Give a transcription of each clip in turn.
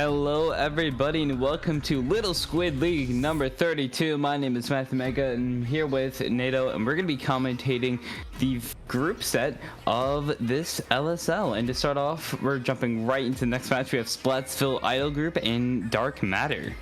Hello everybody and welcome to Little Squid League number 32. My name is Matthew Mega and I'm here with NATO, and we're going to be commentating the group set of this LSL. And to start off, we're jumping right into the next match. We have Splatsville Idol Group and Dark Matter.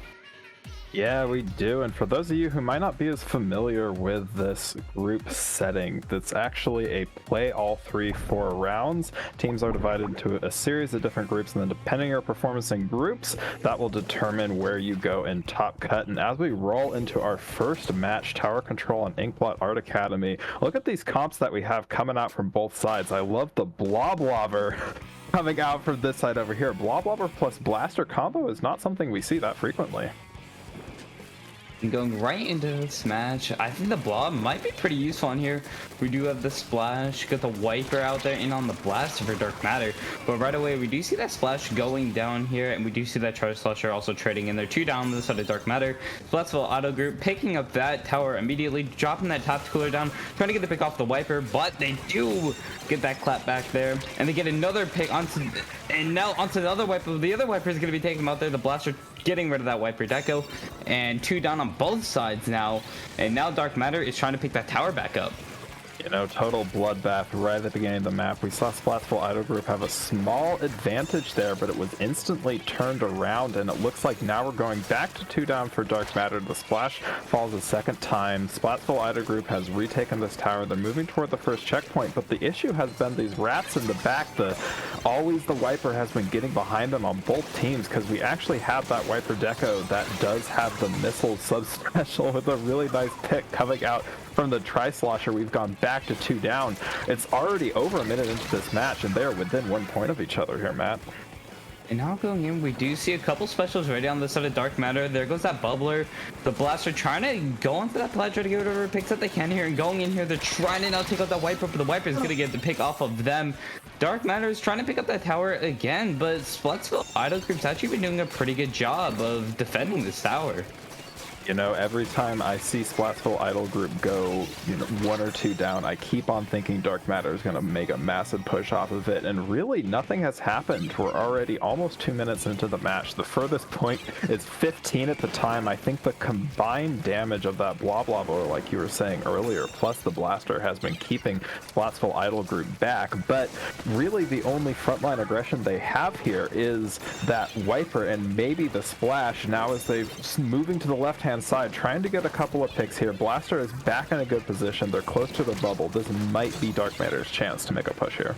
Yeah, we do. And for those of you who might not be as familiar with this group setting, that's actually a play all 4 rounds. Teams are divided into a series of different groups, and then depending on your performance in groups, that will determine where you go in top cut. And as we roll into our first match, Tower Control and Inkblot Art Academy, look at these comps that we have coming out from both sides. I love the Bloblobber coming out from this side over here. Bloblobber plus Blaster combo is not something we see that frequently. And going right into this match, I think the blob might be pretty useful on here. We do have the splash, got the wiper out there and on the blaster for Dark Matter. But right away, we do see that splash going down here, and we do see that charge slasher also trading in there. 2 down on the side of Dark Matter. Splatsville Auto Group picking up that tower immediately, dropping that top cooler down, trying to get the pick off the wiper, but they do get that clap back there, and they get another pick onto, and now onto the other wiper. The other wiper is going to be taking them out there. The blaster getting rid of that wiper deco, and 2 down on both sides now, and now Dark Matter is trying to pick that tower back up. You know, total bloodbath right at the beginning of the map. We saw Splatsville Idol Group have a small advantage there, but it was instantly turned around, and it looks like now we're going back to 2 down for Dark Matter. The splash falls a second time. Splatsville Idol Group has retaken this tower. They're moving toward the first checkpoint, but the issue has been these rats in the back. Always the wiper has been getting behind them on both teams, because we actually have that wiper deco that does have the missile sub-special with a really nice pick coming out from the Tri-Slosher. We've gone back to 2 down. It's already over a minute into this match, and they're within 1 point of each other here, Matt. And now going in, we do see a couple specials ready on the side of Dark Matter. There goes that bubbler. The blaster trying to go onto that plat, try to get whatever picks that they can here. And going in here, they're trying to now take out that wiper, but the wiper is going to get the pick off of them. Dark Matter is trying to pick up that tower again, but Splatsville Idol Group's actually been doing a pretty good job of defending this tower. You know, every time I see Splatsville Idol Group go, 1 or 2 down, I keep on thinking Dark Matter is going to make a massive push off of it, and really nothing has happened. We're already almost 2 minutes into the match. The furthest point is 15 at the time. I think the combined damage of that Bloblobber, like you were saying earlier, plus the blaster, has been keeping Splatsville Idol Group back, but really the only frontline aggression they have here is that wiper and maybe the splash. Now as they're moving to the left-hand side, trying to get a couple of picks here. Blaster is back in a good position. They're close to the bubble. This might be Dark Matter's chance to make a push here.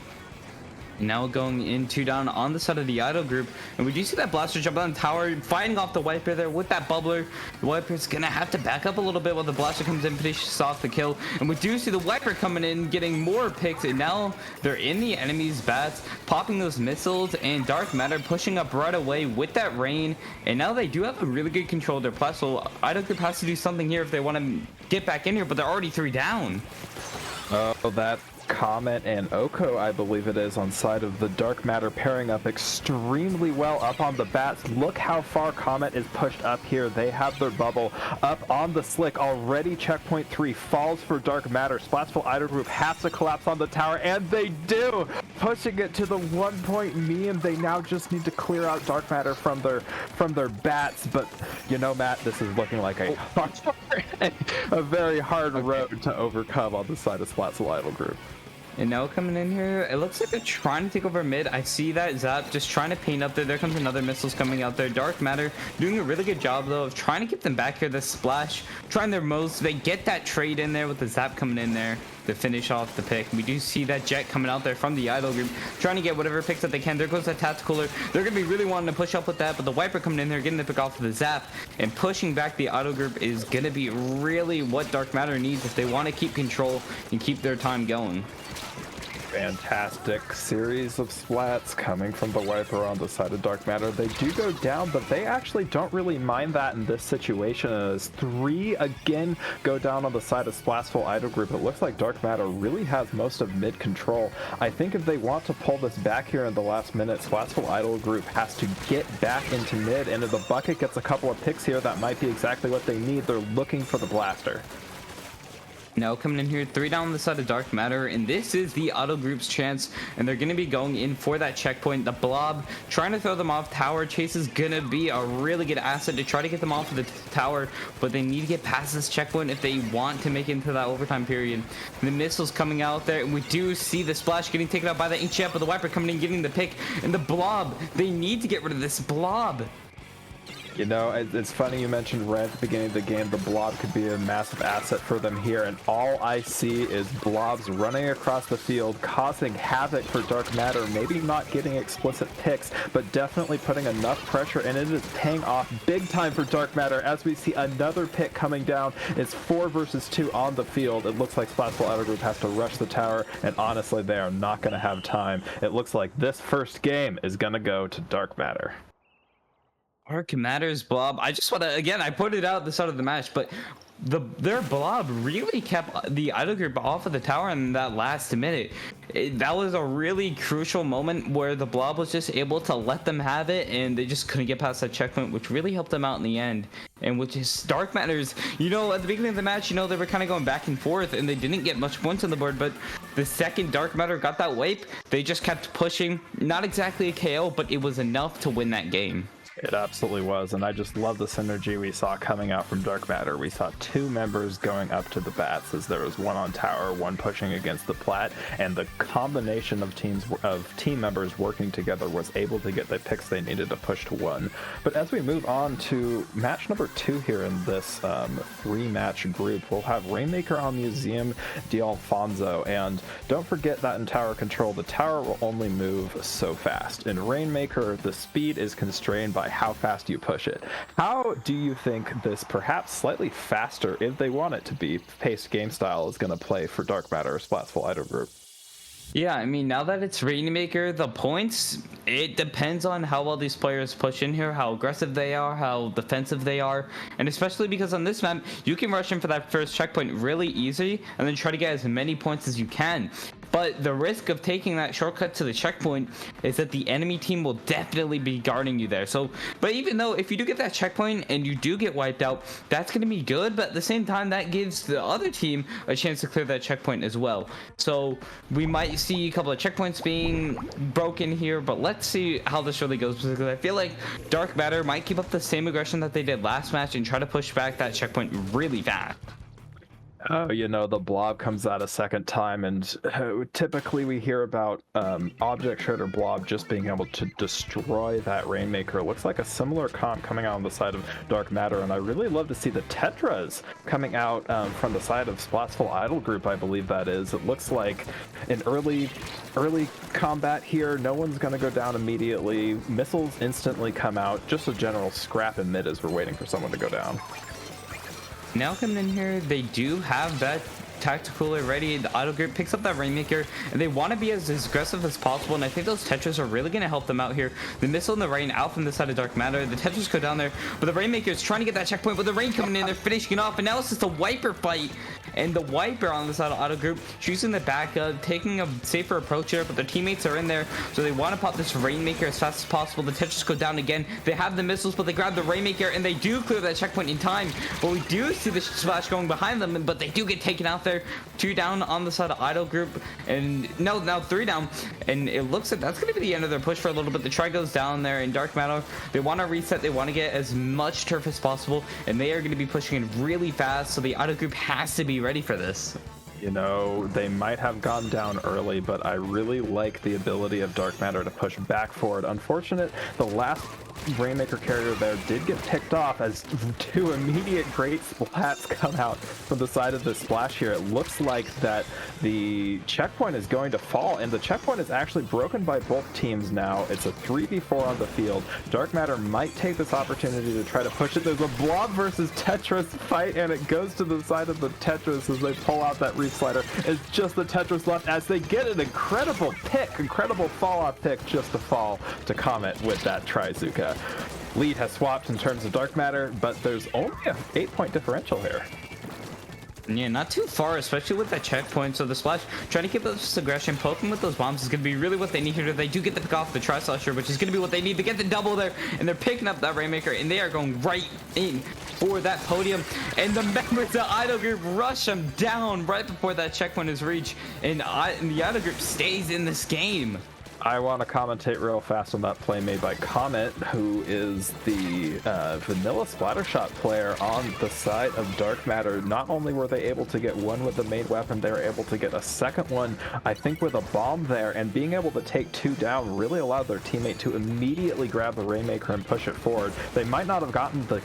Now going in 2 down on the side of the Idol Group, and we do see that blaster jump on the tower, fighting off the wiper there with that bubbler. The wiper's gonna have to back up a little bit while the blaster comes in, finishes off the kill, and we do see the wiper coming in, getting more picks, and now they're in the enemy's bats, popping those missiles, and Dark Matter pushing up right away with that rain, and now they do have a really good control of their plat, so Idol Group has to do something here if they want to get back in here, but they're already 3 down. Oh, that Comet and Oko, I believe it is, on side of the Dark Matter, pairing up extremely well up on the bats. Look how far Comet is pushed up here. They have their bubble up on the slick already. Checkpoint 3 falls for Dark Matter. Splatsville Idol Group has to collapse on the tower, and they do, pushing it to the 1 point meme. They now just need to clear out Dark Matter from their bats, but you know, Matt, this is looking like a very hard road to overcome on the side of Splatsville Idol Group. And now coming in here, it looks like they're trying to take over mid. I see that Zap just trying to paint up there. There comes another missiles coming out there. Dark Matter doing a really good job though of trying to get them back here. The splash, trying their most. They get that trade in there with the Zap coming in there to finish off the pick. We do see that Jet coming out there from the Idol Group, trying to get whatever picks that they can. There goes that Tacticaler. They're going to be really wanting to push up with that, but the wiper coming in there, getting the pick off of the Zap, and pushing back the Idol Group is going to be really what Dark Matter needs if they want to keep control and keep their time going. Fantastic series of splats coming from the wiper on the side of Dark Matter. They do go down, but they actually don't really mind that in this situation, as 3 again go down on the side of Splatsville Idol Group. It looks like Dark Matter really has most of mid control. I think if they want to pull this back here in the last minute, Splatsville Idol Group has to get back into mid, and if the bucket gets a couple of picks here, that might be exactly what they need. They're looking for the blaster. Now coming in here, 3 down on the side of Dark Matter, and this is the auto group's chance, and they're going to be going in for that checkpoint. The blob trying to throw them off tower. Chase is going to be a really good asset to try to get them off of the tower, but they need to get past this checkpoint if they want to make it into that overtime period. The missiles coming out there, and we do see the splash getting taken out by the Inkchamp, but the wiper coming in getting the pick, and the blob, they need to get rid of this blob. You know, it's funny you mentioned right at the beginning of the game, the blob could be a massive asset for them here, and all I see is blobs running across the field, causing havoc for Dark Matter, maybe not getting explicit picks, but definitely putting enough pressure, and it is paying off big time for Dark Matter as we see another pick coming down. It's 4 versus 2 on the field. It looks like Splatoon Auto Group has to rush the tower, and honestly, they are not going to have time. It looks like this first game is going to go to Dark Matter. Dark Matter's blob. I just want to, again, I put it out at the start of the match, but their blob really kept the idle group off of the tower in that last minute. That was a really crucial moment where the blob was just able to let them have it, and they just couldn't get past that checkpoint, which really helped them out in the end. And which is Dark Matters, you know, at the beginning of the match, you know, they were kind of going back and forth, and they didn't get much points on the board, but the second Dark Matter got that wipe, they just kept pushing. Not exactly a KO, but it was enough to win that game. It absolutely was, and I just love the synergy we saw coming out from Dark Matter. We saw 2 members going up to the bats, as there was one on tower, one pushing against the plat, and the combination of team members working together was able to get the picks they needed to push to 1. But as we move on to match number 2 here in this 3-match group, we'll have Rainmaker on Museum D'Alfonso, and don't forget that in tower control, the tower will only move so fast. In Rainmaker, the speed is constrained by how fast you push it. How do you think this perhaps slightly faster, if they want it to be, paced game style is going to play for Dark Matter or Splatoon Idol Group? Yeah, I mean, now that it's Rainmaker, the points, it depends on how well these players push in here, how aggressive they are, how defensive they are, and especially because on this map, you can rush in for that first checkpoint really easy, and then try to get as many points as you can. But the risk of taking that shortcut to the checkpoint is that the enemy team will definitely be guarding you there. So, but even though if you do get that checkpoint and you do get wiped out, that's going to be good. But at the same time, that gives the other team a chance to clear that checkpoint as well. So we might see a couple of checkpoints being broken here, but let's see how this really goes, because I feel like Dark Matter might keep up the same aggression that they did last match and try to push back that checkpoint really fast. Oh, you know, the blob comes out a second time, and typically we hear about Object Shredder Blob just being able to destroy that Rainmaker. It looks like a similar comp coming out on the side of Dark Matter, and I really love to see the Tetras coming out from the side of Splatoon Idol Group, I believe that is. It looks like an early combat here. No one's going to go down immediately. Missiles instantly come out. Just a general scrap in mid as we're waiting for someone to go down. Now coming in here, they do have that tactical ready. The auto group picks up that Rainmaker, and they want to be as aggressive as possible, and I think those Tetras are really going to help them out here. The missile and the rain out from the side of Dark Matter. The Tetras go down there, but the Rainmaker is trying to get that checkpoint, with the rain coming in, they're finishing it off, and now it's just a wiper fight. And the wiper on the side of auto group choosing the backup, taking a safer approach here, but their teammates are in there, so they want to pop this Rainmaker as fast as possible. The Tetras go down again. They have the missiles, but they grab the Rainmaker, and they do clear that checkpoint in time. But we do see the splash going behind them, but they do get taken out there. 2 down on the side of idle group, and no, now 3 down, and it looks like that's going to be the end of their push for a little bit. The try goes down there in Dark Matter. They want to reset, they want to get as much turf as possible, and they are going to be pushing in really fast, so the idle group has to be ready for this. You know, they might have gone down early, but I really like the ability of Dark Matter to push back forward. Unfortunate, the last Rainmaker carrier there did get picked off as 2 immediate great splats come out from the side of the splash here. It looks like that the checkpoint is going to fall, and the checkpoint is actually broken by both teams now. It's a 3v4 on the field. Dark Matter might take this opportunity to try to push it. There's a blob versus Tetris fight, and it goes to the side of the Tetris as they pull out that reef slider. It's just the Tetris left as they get an incredible pick, incredible fall-off pick just to fall to Comet with that Trizuka. Lead has swapped in terms of Dark Matter, but there's only an 8-point differential here. Yeah, not too far, especially with that checkpoint. So the Splash trying to keep up this aggression, poking with those bombs is going to be really what they need here. They do get the pick off the Tri-Slasher, which is going to be what they need to get the double there. And they're picking up that Rainmaker, and they are going right in for that podium. And the members of the Idol Group rush them down right before that checkpoint is reached. And the Idol Group stays in this game. I want to commentate real fast on that play made by Comet, who is the vanilla Splattershot player on the side of Dark Matter. Not only were they able to get one with the main weapon, they were able to get a second one, I think with a bomb there, and being able to take two down really allowed their teammate to immediately grab the Rainmaker and push it forward. They might not have gotten the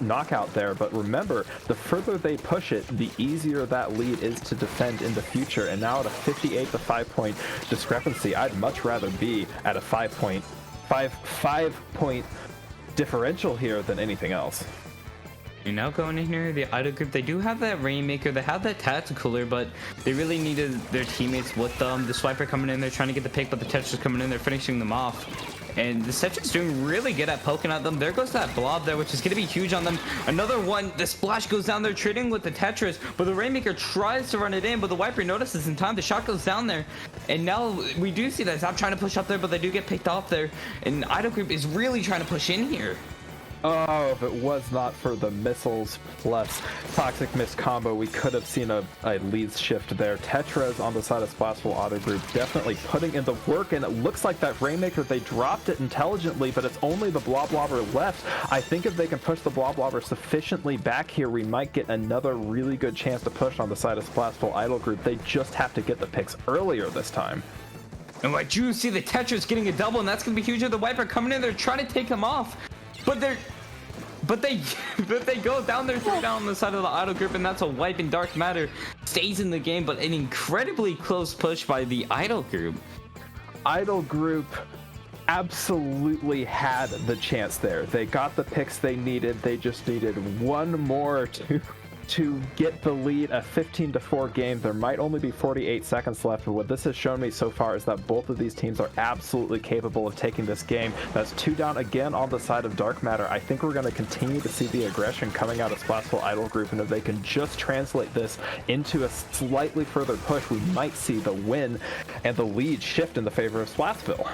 knockout there, but remember, the further they push it, the easier that lead is to defend in the future. And now at a 58 to 5 point discrepancy, I'd much rather be at a 5 point differential here than anything else. You're now going in here, the Idol Group, they do have that Rainmaker, they have that Tacticooler, but they really needed their teammates with them. The Swiper coming in, they're trying to get the pick, but the Tetra's coming in, they're finishing them off. And the Tetra's doing really good at poking at them. There goes that blob there, which is going to be huge on them. Another one, the Splash goes down there trading with the Tetris, but the Rainmaker tries to run it in, but the Wiper notices in time. The shot goes down there, and now we do see that Zap trying to push up there, but they do get picked off there. And Idol Group is really trying to push in here. Oh, if it was not for the missiles plus Toxic Mist combo, we could have seen a lead shift there. Tetra's on the side of Splashful Auto Group definitely putting in the work, and it looks like that Rainmaker, they dropped it intelligently, but it's only the Bloblobber left. I think if they can push the Bloblobber sufficiently back here, we might get another really good chance to push on the side of Splashful Idol Group. They just have to get the picks earlier this time. And I do see the Tetris getting a double, and that's going to be huge. The Wiper coming in there trying to take him off. But they go down there, down on the side of the Idol Group, and that's a wipe, and Dark Matter stays in the game, but an incredibly close push by the Idol Group. Idol Group absolutely had the chance there. They got the picks they needed. They just needed one more to get the lead. A 15-4 game. There might only be 48 seconds left, but what this has shown me so far is that both of these teams are absolutely capable of taking this game. That's two down again on the side of Dark Matter. I think we're going to continue to see the aggression coming out of Splashful Idol Group, and if they can just translate this into a slightly further push, we might see the win and the lead shift in the favor of Splashville.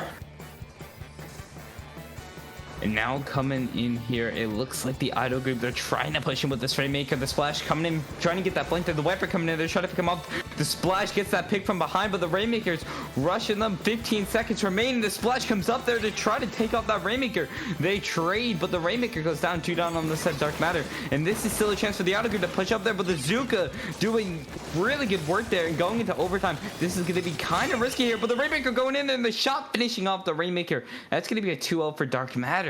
And now coming in here, it looks like the Idol Group, they're trying to push him with this Rainmaker. The Splash coming in, trying to get that flank there. The Wiper coming in, they're trying to pick him up. The Splash gets that pick from behind, but the Rainmaker's rushing them. 15 seconds remaining. The Splash comes up there to try to take out that Rainmaker. They trade, but the Rainmaker goes down, two down on the side of Dark Matter. And this is still a chance for the Idol Group to push up there, but the Zuka doing really good work there and going into overtime. This is going to be kind of risky here, but the Rainmaker going in there and the shot finishing off the Rainmaker. That's going to be a 2-0 for Dark Matter.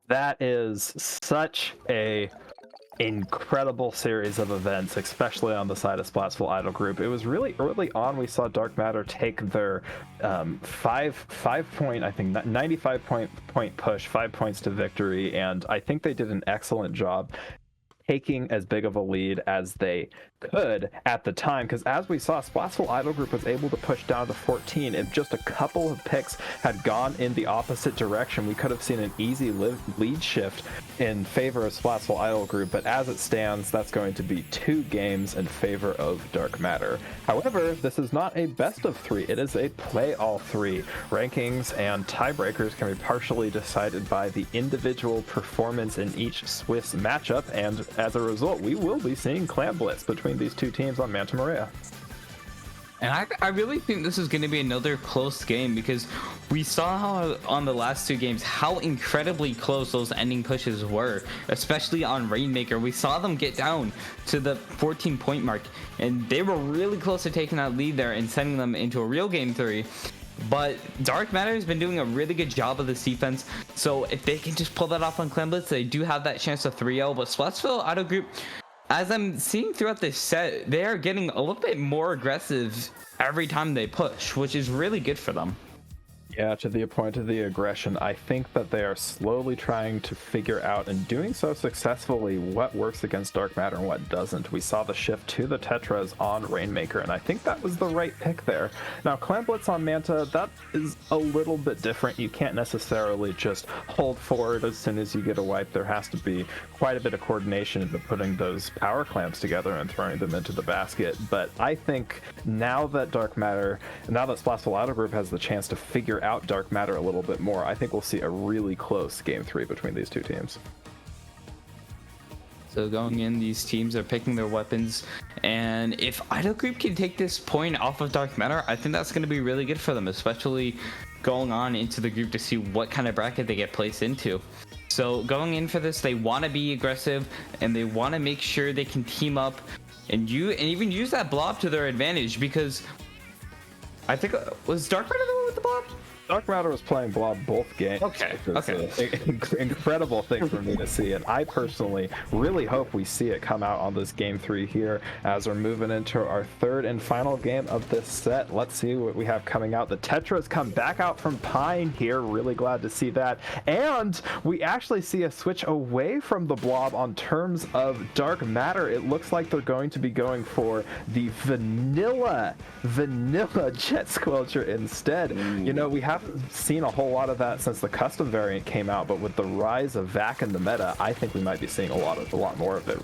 That is such a incredible series of events, especially on the side of Splashful Idol Group. It was really early on we saw Dark Matter take their 95 point push, 5 points to victory, and I think they did an excellent job taking as big of a lead as they could at the time, because as we saw, Splashful Idol Group was able to push down to 14. If just a couple of picks had gone in the opposite direction, we could have seen an easy lead shift in favor of Splashful Idol Group, but as it stands, that's going to be 2 games in favor of Dark Matter. However, this is not a best of 3, it is a play all 3. Rankings and tiebreakers can be partially decided by the individual performance in each Swiss matchup, and as a result, we will be seeing Clan Blitz between these two teams on Manta Maria. And I really think this is going to be another close game, because we saw how on the last 2 games how incredibly close those ending pushes were, especially on Rainmaker. We saw them get down to the 14-point mark, and they were really close to taking that lead there and sending them into a real game 3. But Dark Matter has been doing a really good job of this defense, so if they can just pull that off on Clan Blitz, they do have that chance to 3-0. But Splashville Idol Group, as I'm seeing throughout this set, they are getting a little bit more aggressive every time they push, which is really good for them. Yeah, to the point of the aggression, I think that they are slowly trying to figure out, and doing so successfully, what works against Dark Matter and what doesn't. We saw the shift to the Tetras on Rainmaker, and I think that was the right pick there. Now, Clan Blitz on Manta, that is a little bit different. You can't necessarily just hold forward as soon as you get a wipe. There has to be quite a bit of coordination into putting those power clamps together and throwing them into the basket. But I think now that Splashful Idol Group has the chance to figure out Dark Matter a little bit more, I think we'll see a really close game 3 between these two teams. So going in, these teams are picking their weapons, and if Idol Group can take this point off of Dark Matter, I think that's going to be really good for them, especially going on into the group to see what kind of bracket they get placed into. So going in for this, they want to be aggressive, and they want to make sure they can team up and even use that blob to their advantage, because I think was Dark Matter the one with the blob? Dark Matter was playing blob both games. Okay. An incredible thing for me to see, and I personally really hope we see it come out on this game 3 here as we're moving into our third and final game of this set. Let's see what we have coming out. The Tetras come back out from Pine here. Really glad to see that, and we actually see a switch away from the blob on terms of Dark Matter. It looks like they're going to be going for the vanilla Jet Squelcher instead. You know, we haven't seen a whole lot of that since the custom variant came out, but with the rise of VAC in the meta, I think we might be seeing a lot more of it.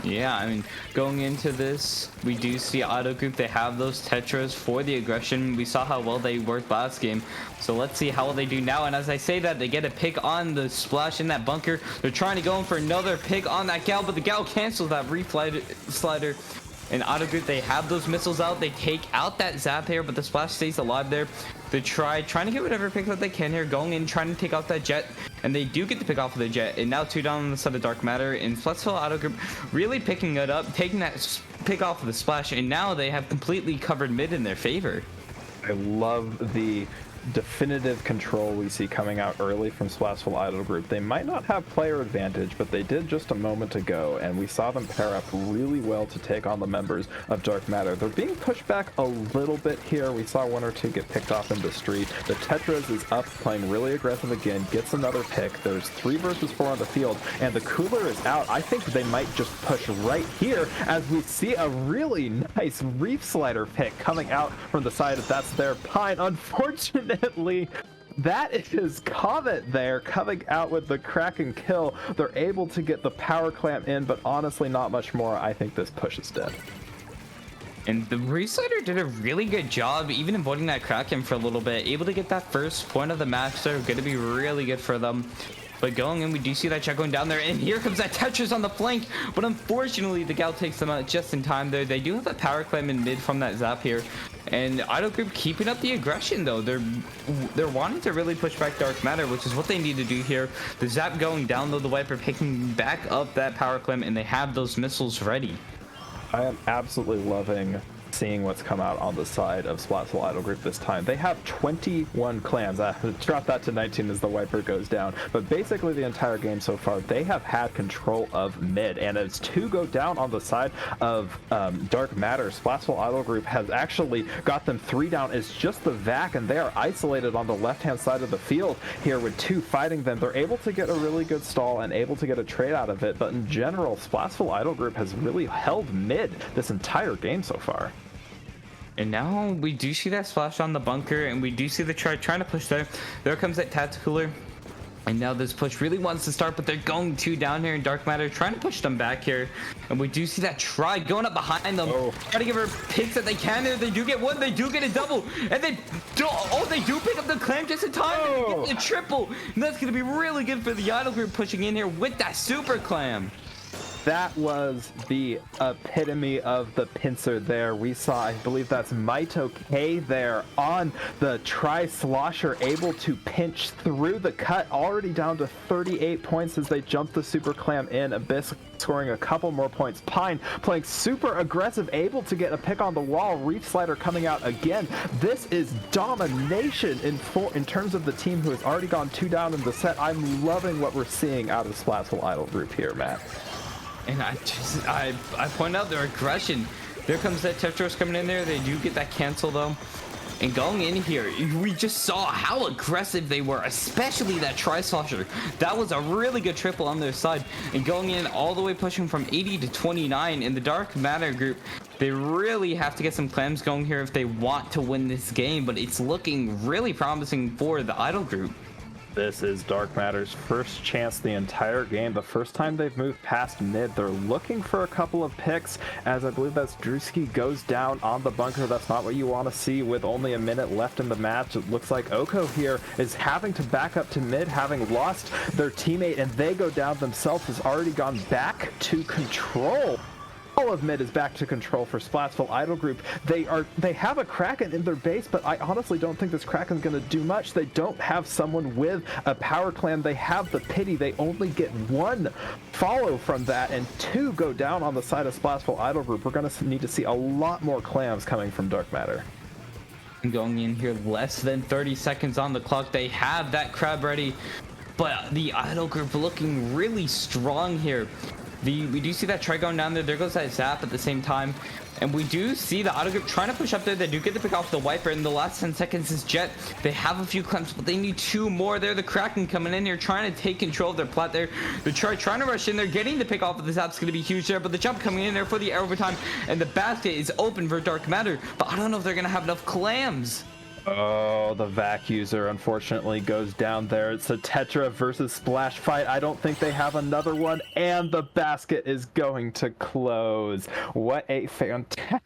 Yeah, I mean, going into this, we do see Auto Group, they have those Tetras for the aggression. We saw how well they worked last game, so let's see how well they do now. And as I say that, they get a pick on the splash in that bunker. They're trying to go in for another pick on that Gal, but the Gal cancels that slider. And Auto Group, they have those missiles out. They take out that zap here, but the splash stays alive there. They trying to get whatever pick that they can here, going in, trying to take out that jet, and they do get the pick off of the jet. And now 2 down on the side of Dark Matter, and Splashful Auto Group really picking it up, taking that pick off of the splash, and now they have completely covered mid in their favor. I love the definitive control we see coming out early from Splashful Idol Group. They might not have player advantage, but they did just a moment ago, and we saw them pair up really well to take on the members of Dark Matter. They're being pushed back a little bit here. We saw 1 or 2 get picked off in the street. The Tetras is up, playing really aggressive again, gets another pick. There's 3 versus 4 on the field, and the cooler is out. I think they might just push right here as we see a really nice Reef Slider pick coming out from the side. If that's their Pine, unfortunately, that is Comet there coming out with the Kraken kill. They're able to get the power clamp in, but honestly not much more. I think this push is dead. And the Reslider did a really good job, even avoiding that Kraken for a little bit. Able to get that first point of the match there. Going to be really good for them. But going in, we do see that check going down there, and here comes that Tetris on the flank, but unfortunately the Gal takes them out just in time there. They do have a power climb in mid from that zap here, and Idol Group keeping up the aggression though. They're wanting to really push back Dark Matter, which is what they need to do here. The zap going down though, the Wiper picking back up that power climb, and they have those missiles ready. I am absolutely loving seeing what's come out on the side of Splashful Idol Group this time. They have 21 clans. Drop that to 19 as the Wiper goes down. But basically the entire game so far, they have had control of mid. And as 2 go down on the side of Dark Matter, Splashful Idol Group has actually got them 3 down. It's just the VAC, and they are isolated on the left-hand side of the field here with 2 fighting them. They're able to get a really good stall and able to get a trade out of it. But in general, Splashful Idol Group has really held mid this entire game so far. And now we do see that splash on the bunker, and we do see the trying to push there. There comes that Tacticooler. And now this push really wants to start, but they're going 2 down here in Dark Matter, trying to push them back here. And we do see that try going up behind them. Try to give her picks that they can there. They do get 1, they do get a double. And they do pick up the clamp just in time. They get the triple. And that's going to be really good for the Idol Group pushing in here with that super clam. That was the epitome of the pincer there. We saw, I believe that's Maito K there on the Tri-Slosher, able to pinch through the cut, already down to 38 points as they jump the Super Clam in. Abyss scoring a couple more points. Pine playing super aggressive, able to get a pick on the wall. Reef Slider coming out again. This is domination in terms of the team who has already gone 2 down in the set. I'm loving what we're seeing out of Splashful Idol Group here, Matt. And I point out their aggression. There comes that Tetros coming in there. They do get that cancel though. And going in here, we just saw how aggressive they were, especially that Tri-Slosher. That was a really good triple on their side. And going in all the way pushing from 80 to 29 in the Dark Matter group, they really have to get some clams going here if they want to win this game, but it's looking really promising for the Idol group. This is Dark Matter's first chance the entire game. The first time they've moved past mid, they're looking for a couple of picks, as I believe that's Drewski goes down on the bunker. That's not what you want to see with only a minute left in the match. It looks like Oko here is having to back up to mid, having lost their teammate, and they go down themselves, has already gone back to control. All of mid is back to control for Splatsville Idol Group. They have a Kraken in their base, but I honestly don't think this Kraken's going to do much. They don't have someone with a power clam. They have the pity. They only get one follow from that, and two go down on the side of Splatsville Idol Group. We're going to need to see a lot more clams coming from Dark Matter. Going in here, less than 30 seconds on the clock. They have that crab ready, but the Idol Group looking really strong here. We do see that Trey going down there. There goes that Zap at the same time. And we do see the Idol Group trying to push up there. They do get the pick off the Wiper. In the last 10 seconds is Jet. They have a few clamps, but they need two more. They're the Kraken coming in here, trying to take control of their plat there. The Trey trying to rush in there, getting the pick off of the Zap's going to be huge there. But the jump coming in there for the overtime. And the basket is open for Dark Matter. But I don't know if they're going to have enough clams. Oh, the Vac user unfortunately goes down there. It's a Tetra versus Splash fight. I don't think they have another one, and the basket is going to close. What a fantastic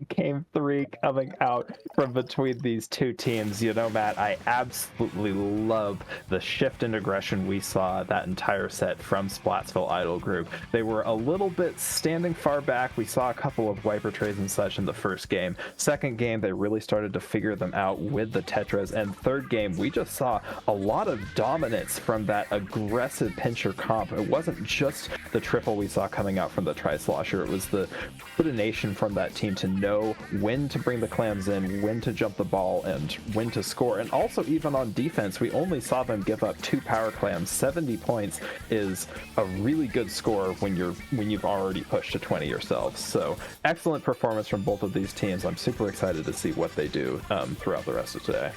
game 3 coming out from between these two teams. You know, Matt, I absolutely love the shift in aggression we saw that entire set from Splatsville Idol Group. They were a little bit standing far back. We saw a couple of wiper trays and such in the first game. Second game, they really started to figure them out with the Tetras. And third game, we just saw a lot of dominance from that aggressive pincher comp. It wasn't just the triple we saw coming out from the Tri-Slosher. It was the coordination from that team to know when to bring the clams in, when to jump the ball, and when to score. And also, even on defense, we only saw them give up 2 power clams. 70 points is a really good score when you've already pushed to 20 yourselves. So excellent performance from both of these teams. I'm super excited to see what they do throughout the rest of today.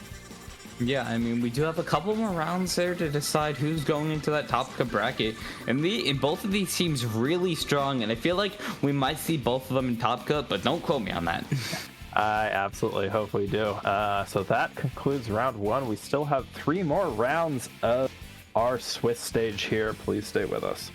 Yeah, I mean, we do have a couple more rounds there to decide who's going into that top bracket. And both of these teams really strong, and I feel like we might see both of them in top cut, but don't quote me on that. I absolutely hope we do. So that concludes round 1. We still have 3 more rounds of our Swiss stage here. Please stay with us.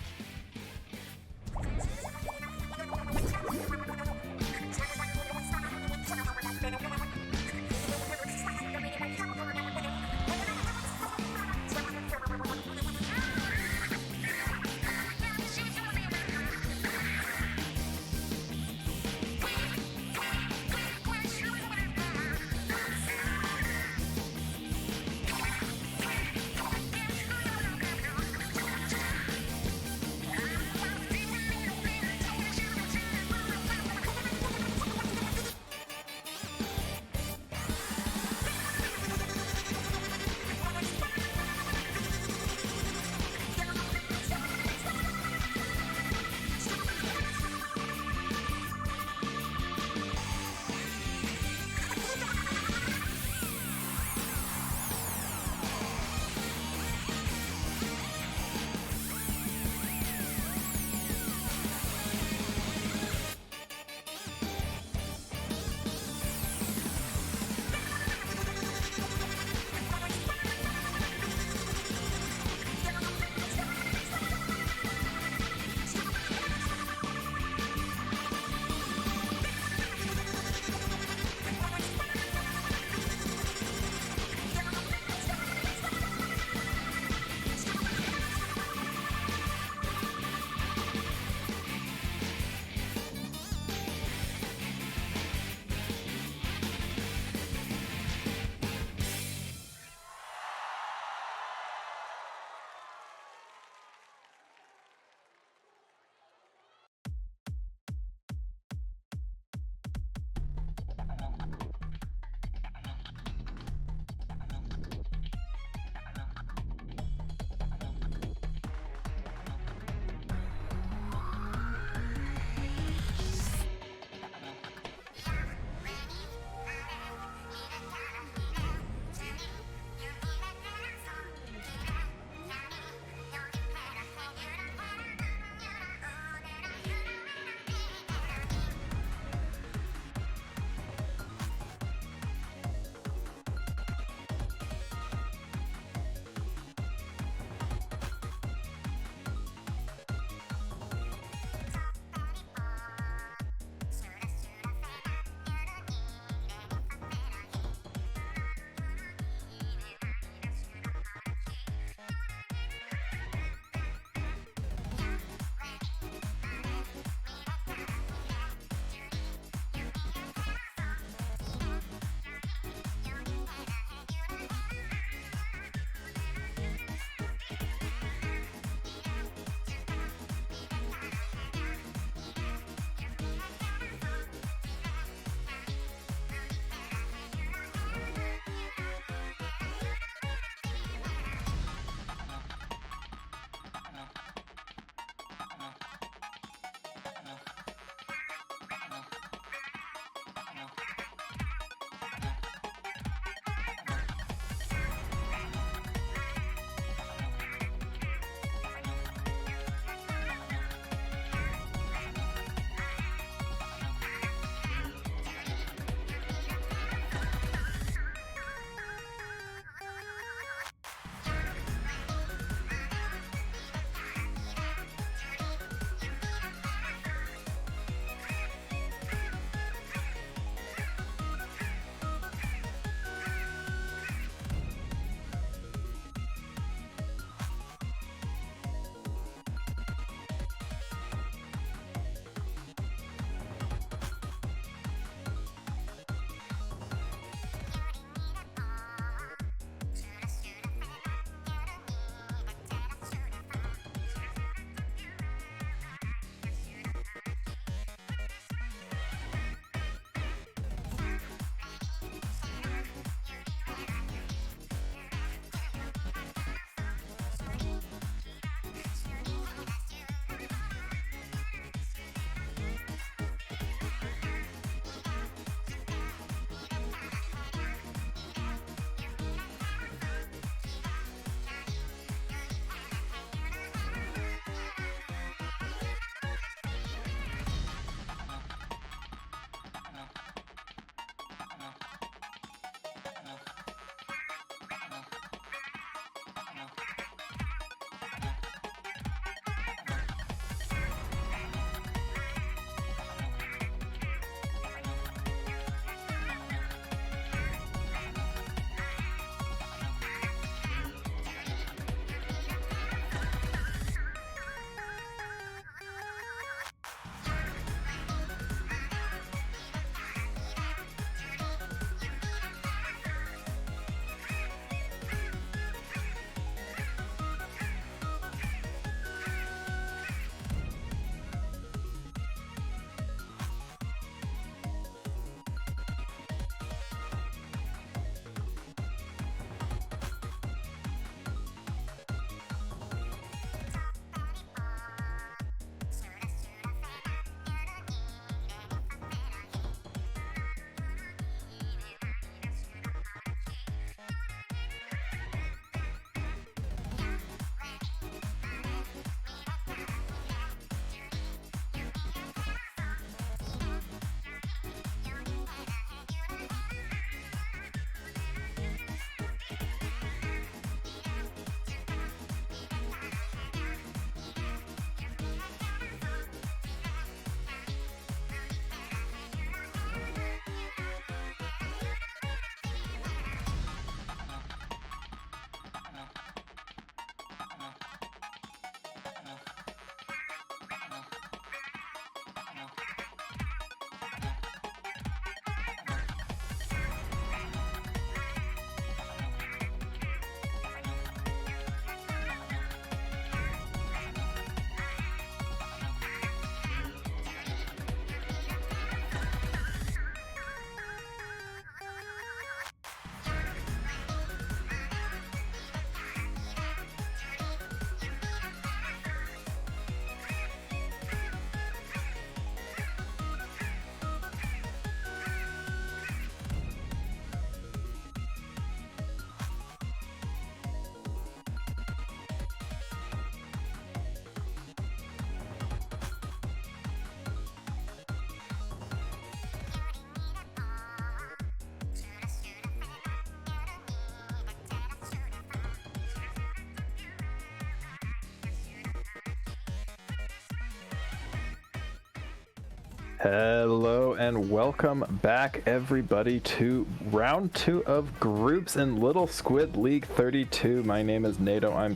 Hello and welcome back everybody to round 2 of groups in Little Squid League 32. My name is Nato. I'm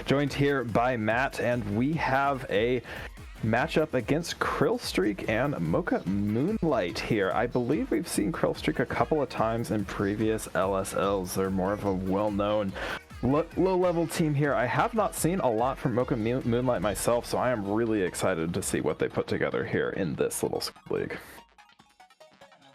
joined here by Matt, and we have a matchup against Krillstreak and Mocha Moonlight here. I believe we've seen Krillstreak a couple of times in previous LSLs. They're more of a well-known low-level team here. I have not seen a lot from Mocha Moonlight myself, so I am really excited to see what they put together here in this Little Squid League.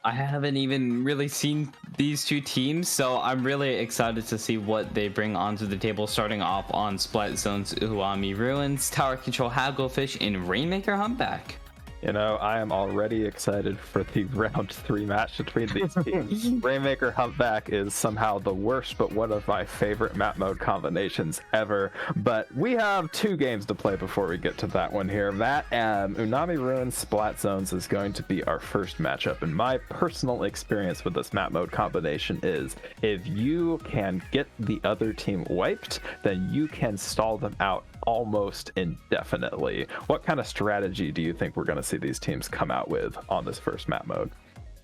I haven't even really seen these two teams, so I'm really excited to see what they bring onto the table, starting off on Splat Zone's Uami Ruins, Tower Control Hagglefish, and Rainmaker Humpback. You know, I am already excited for the round 3 match between these teams. Rainmaker Humpback is somehow the worst, but one of my favorite map mode combinations ever. But we have 2 games to play before we get to that one here. Matt, Unami Ruins Splat Zones is going to be our first matchup. And my personal experience with this map mode combination is if you can get the other team wiped, then you can stall them out almost indefinitely. What kind of strategy do you think we're going to see these teams come out with on this first map mode?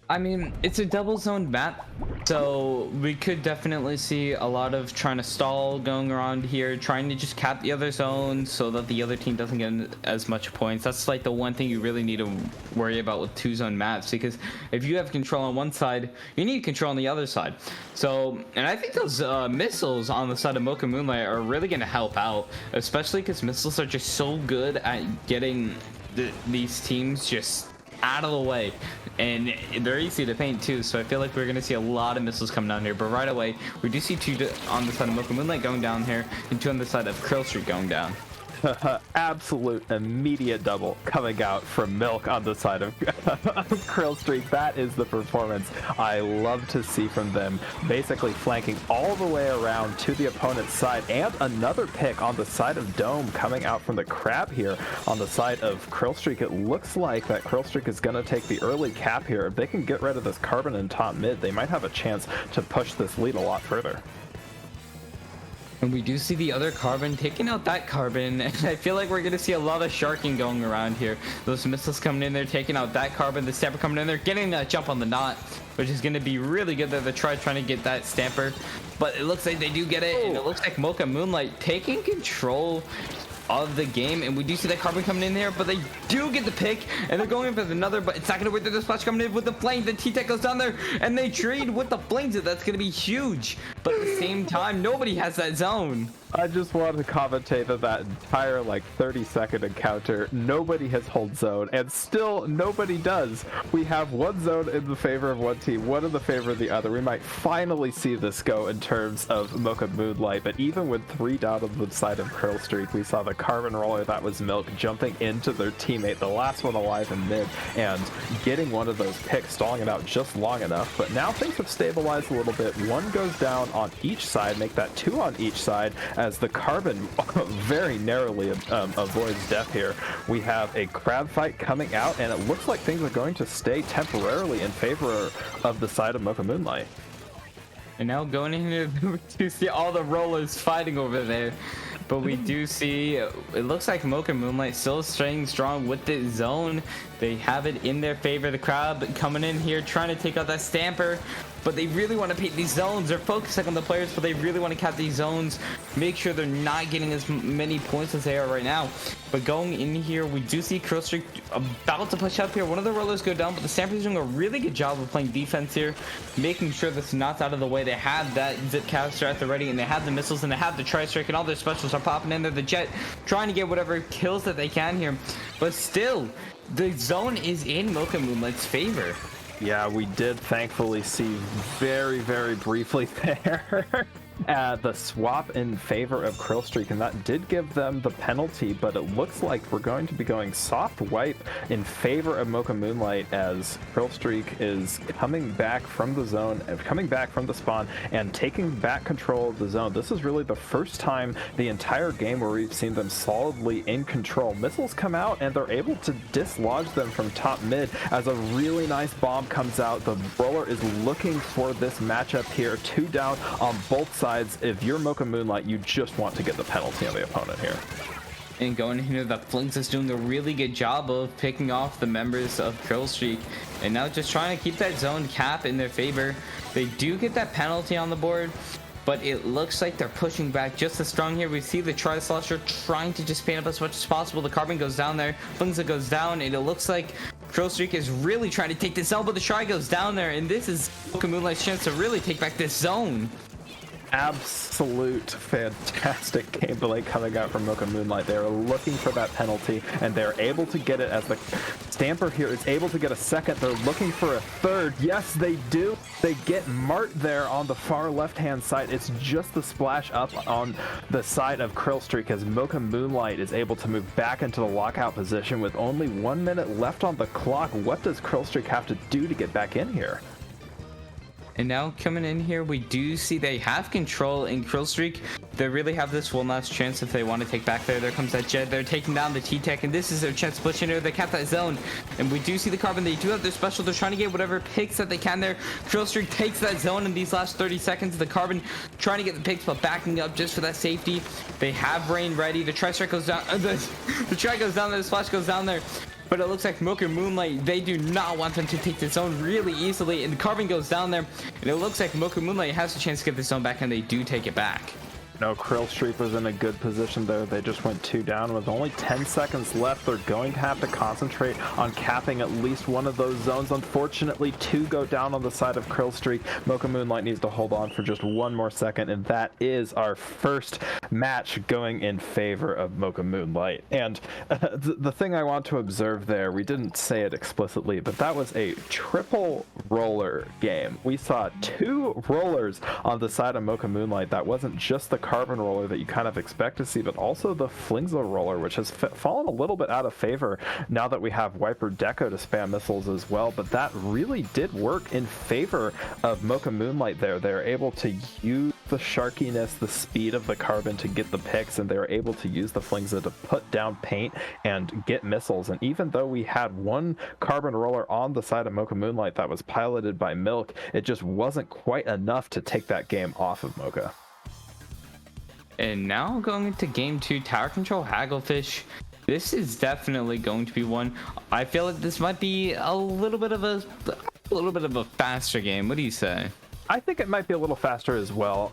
I mean, it's a double zoned map, so we could definitely see a lot of trying to stall going around here, trying to just cap the other zone so that the other team doesn't get as much points. That's like the one thing you really need to worry about with 2-zone maps, because if you have control on one side, you need control on the other side. So, and I think those missiles on the side of Mocha Moonlight are really going to help out, especially because missiles are just so good at getting these teams just out of the way, and they're easy to paint too, so I feel like we're going to see a lot of missiles coming down here. But right away we do see 2 on the side of Mocha Moonlight going down here, and 2 on the side of Krillstreak going down. Absolute immediate double coming out from Milk on the side of Krillstreak. That is the performance I love to see from them, basically flanking all the way around to the opponent's side, and another pick on the side of Dome coming out from the Crab here on the side of Krillstreak. It looks like that Krillstreak is going to take the early cap here. If they can get rid of this Carbon in top mid, they might have a chance to push this lead a lot further. And we do see the other Carbon taking out that Carbon, and I feel like we're going to see a lot of sharking going around here. Those missiles coming in there, taking out that Carbon, the Stamper coming in there, getting that jump on the knot, which is going to be really good there. They're trying to get that Stamper, but it looks like they do get it, and it looks like Mocha Moonlight taking control of the game, and we do see that Carbon coming in there, but they do get the pick, and they're going in for another, but it's not going to work. There's a splash coming in with the flames. The T-Tech goes down there, and they trade with the flames. That's going to be huge, but at the same time, nobody has that zone. I just want to commentate that entire 30-second encounter, nobody has hold zone, and still nobody does. We have one zone in the favor of one team, one in the favor of the other. We might finally see this go in terms of Mocha Moonlight, but even with 3 down on the side of Krillstreak, we saw the Carbon Roller, that was Milk, jumping into their teammate, the last one alive in mid, and getting one of those picks, stalling it out just long enough. But now things have stabilized a little bit. 1 goes down on each side, make that 2 on each side, as the Carbon very narrowly avoids death here. We have a crab fight coming out, and it looks like things are going to stay temporarily in favor of the side of Mocha Moonlight. And now going in here to see all the rollers fighting over there. But we do see, it looks like Mocha Moonlight still staying strong with the zone. They have it in their favor. The Crab coming in here trying to take out that Stamper, but they really want to paint these zones. They're focusing on the players, but they really want to cap these zones, make sure they're not getting as many points as they are right now. But going in here, we do see Krillstreak about to push up here. One of the rollers go down, but the Stamper's doing a really good job of playing defense here, making sure this knot's out of the way. They have that Zip Caster at the ready, and they have the missiles, and they have the Tri-Strike, and all their specials are popping in there. The Jet trying to get whatever kills that they can here, but still, the zone is in Mocha Moonlight's favor. Yeah, we did thankfully see very, very briefly there the swap in favor of Krillstreak, and that did give them the penalty, but it looks like we're going to be going soft wipe in favor of Mocha Moonlight, as Krillstreak is coming back from the zone, coming back from the spawn, and taking back control of the zone. This is really the first time the entire game where we've seen them solidly in control. Missiles come out, and they're able to dislodge them from top mid as a really nice bomb comes out. The roller is looking for this matchup here. 2 down on both sides. If you're Mocha Moonlight, you just want to get the penalty on the opponent here. And going in here, the Flinks is doing a really good job of picking off the members of Kill Streak, and now just trying to keep that zone cap in their favor. They do get that penalty on the board, but it looks like they're pushing back just as strong here. We see the Tri-Slosher trying to just paint up as much as possible. The Carbon goes down there, Flinks goes down, and it looks like Kill Streak is really trying to take this zone, but the Tri goes down there, and this is Mocha Moonlight's chance to really take back this zone. Absolute fantastic gameplay coming out from Mocha Moonlight. They're looking for that penalty, and they're able to get it as the Stamper here is able to get a second. They're looking for a third. Yes, they do. They get Mart there on the far left-hand side. It's just the splash up on the side of Krill Streak as Mocha Moonlight is able to move back into the lockout position with only 1 minute left on the clock. What does Krill Streak have to do to get back in here? And now coming in here, we do see they have control in Krill Streak. They really have this one last chance if they want to take back there. There comes that Jet. They're taking down the T-Tech, and this is their chance to push in here. They cap that zone, and we do see the Carbon. They do have their special. They're trying to get whatever picks that they can there. Krill Streak takes that zone in these last 30 seconds. The Carbon trying to get the picks, but backing up just for that safety. They have Rain ready. The Tri-Strike goes down. The Tri goes down there. The Splash goes down there. But it looks like Mocha Moonlight, they do not want them to take the zone really easily. And the Carbon goes down there. And it looks like Mocha Moonlight has a chance to get the zone back, and they do take it back. No, Krill Streak was in a good position there. They just went 2 down with only 10 seconds left. They're going to have to concentrate on capping at least one of those zones. Unfortunately, 2 go down on the side of Krill Streak. Mocha Moonlight needs to hold on for just 1 more second, and that is our first match going in favor of Mocha Moonlight. And the thing I want to observe there, we didn't say it explicitly, but that was a triple roller game. We saw 2 rollers on the side of Mocha Moonlight. That wasn't just the Carbon roller that you kind of expect to see, but also the Flingza roller, which has fallen a little bit out of favor now that we have Wiper Deco to spam missiles as well. But that really did work in favor of Mocha Moonlight there. They're able to use the sharkiness, the speed of the Carbon to get the picks, and they're able to use the Flingza to put down paint and get missiles. And even though we had 1 Carbon roller on the side of Mocha Moonlight that was piloted by Milk, it just wasn't quite enough to take that game off of Mocha. And now going into game 2, Tower Control Hagglefish. This is definitely going to be one. I feel like this might be a little bit of a faster game. What do you say? I think it might be a little faster as well.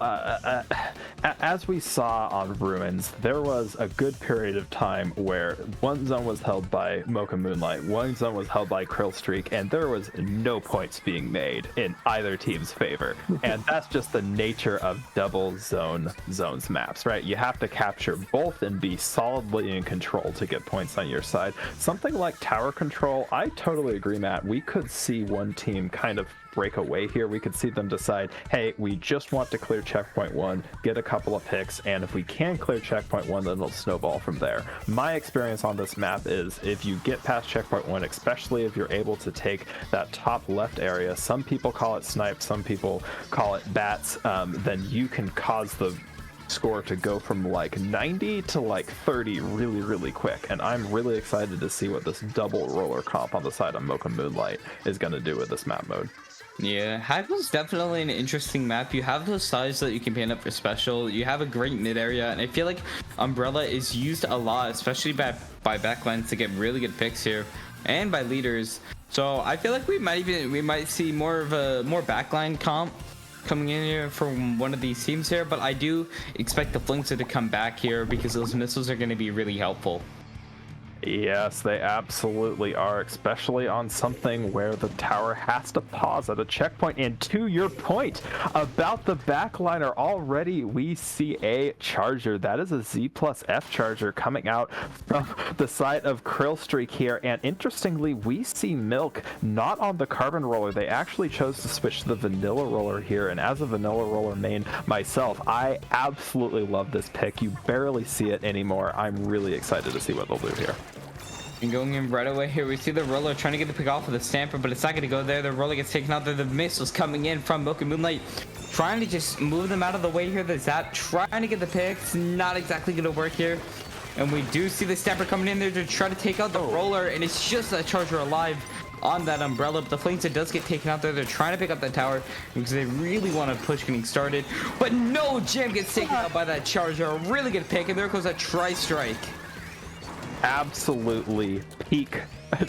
As we saw on Ruins, there was a good period of time where one zone was held by Mocha Moonlight, one zone was held by Krill Streak, and there was no points being made in either team's favor. And that's just the nature of double zones maps, right? You have to capture both and be solidly in control to get points on your side. Something like Tower Control, I totally agree, Matt. We could see one team kind of break away here. We could see them decide, hey, we just want to clear checkpoint 1, get a couple of picks, and if we can clear checkpoint 1, then it'll snowball from there. My experience on this map is if you get past checkpoint 1, especially if you're able to take that top left area, some people call it snipe, some people call it bats, then you can cause the score to go from like 90 to like 30 really quick. And I'm really excited to see what this double roller comp on the side of Mocha Moonlight is going to do with this map mode. Yeah, Haggle's definitely an interesting map. You have those sides that you can paint up for special. You have a great mid area, and I feel like Umbrella is used a lot, especially by backlines to get really good picks here, and by leaders. So I feel like we might see more backline comp coming in here from one of these teams here. But I do expect the Flinkster to come back here because those missiles are going to be really helpful. Yes, they absolutely are, especially on something where the tower has to pause at a checkpoint. And to your point about the backliner, already we see a charger. That is a Z+F charger coming out from the side of Krill Streak here. And interestingly, we see Milk not on the Carbon roller. They actually chose to switch to the Vanilla roller here. And as a Vanilla roller main myself, I absolutely love this pick. You barely see it anymore. I'm really excited to see what they'll do here. And going in right away here, we see the roller trying to get the pick off of the Stamper, but it's not going to go there. The roller gets taken out there. The missiles coming in from Mocha Moonlight, trying to just move them out of the way here. The Zap trying to get the picks, not exactly going to work here. And we do see the Stamper coming in there to try to take out the roller, and it's just that charger alive on that Umbrella. But the Flames does get taken out there. They're trying to pick up that tower because they really want to push getting started. But no, Jam gets taken out by that charger. A really good pick, and there goes that Tri-Strike. absolutely peak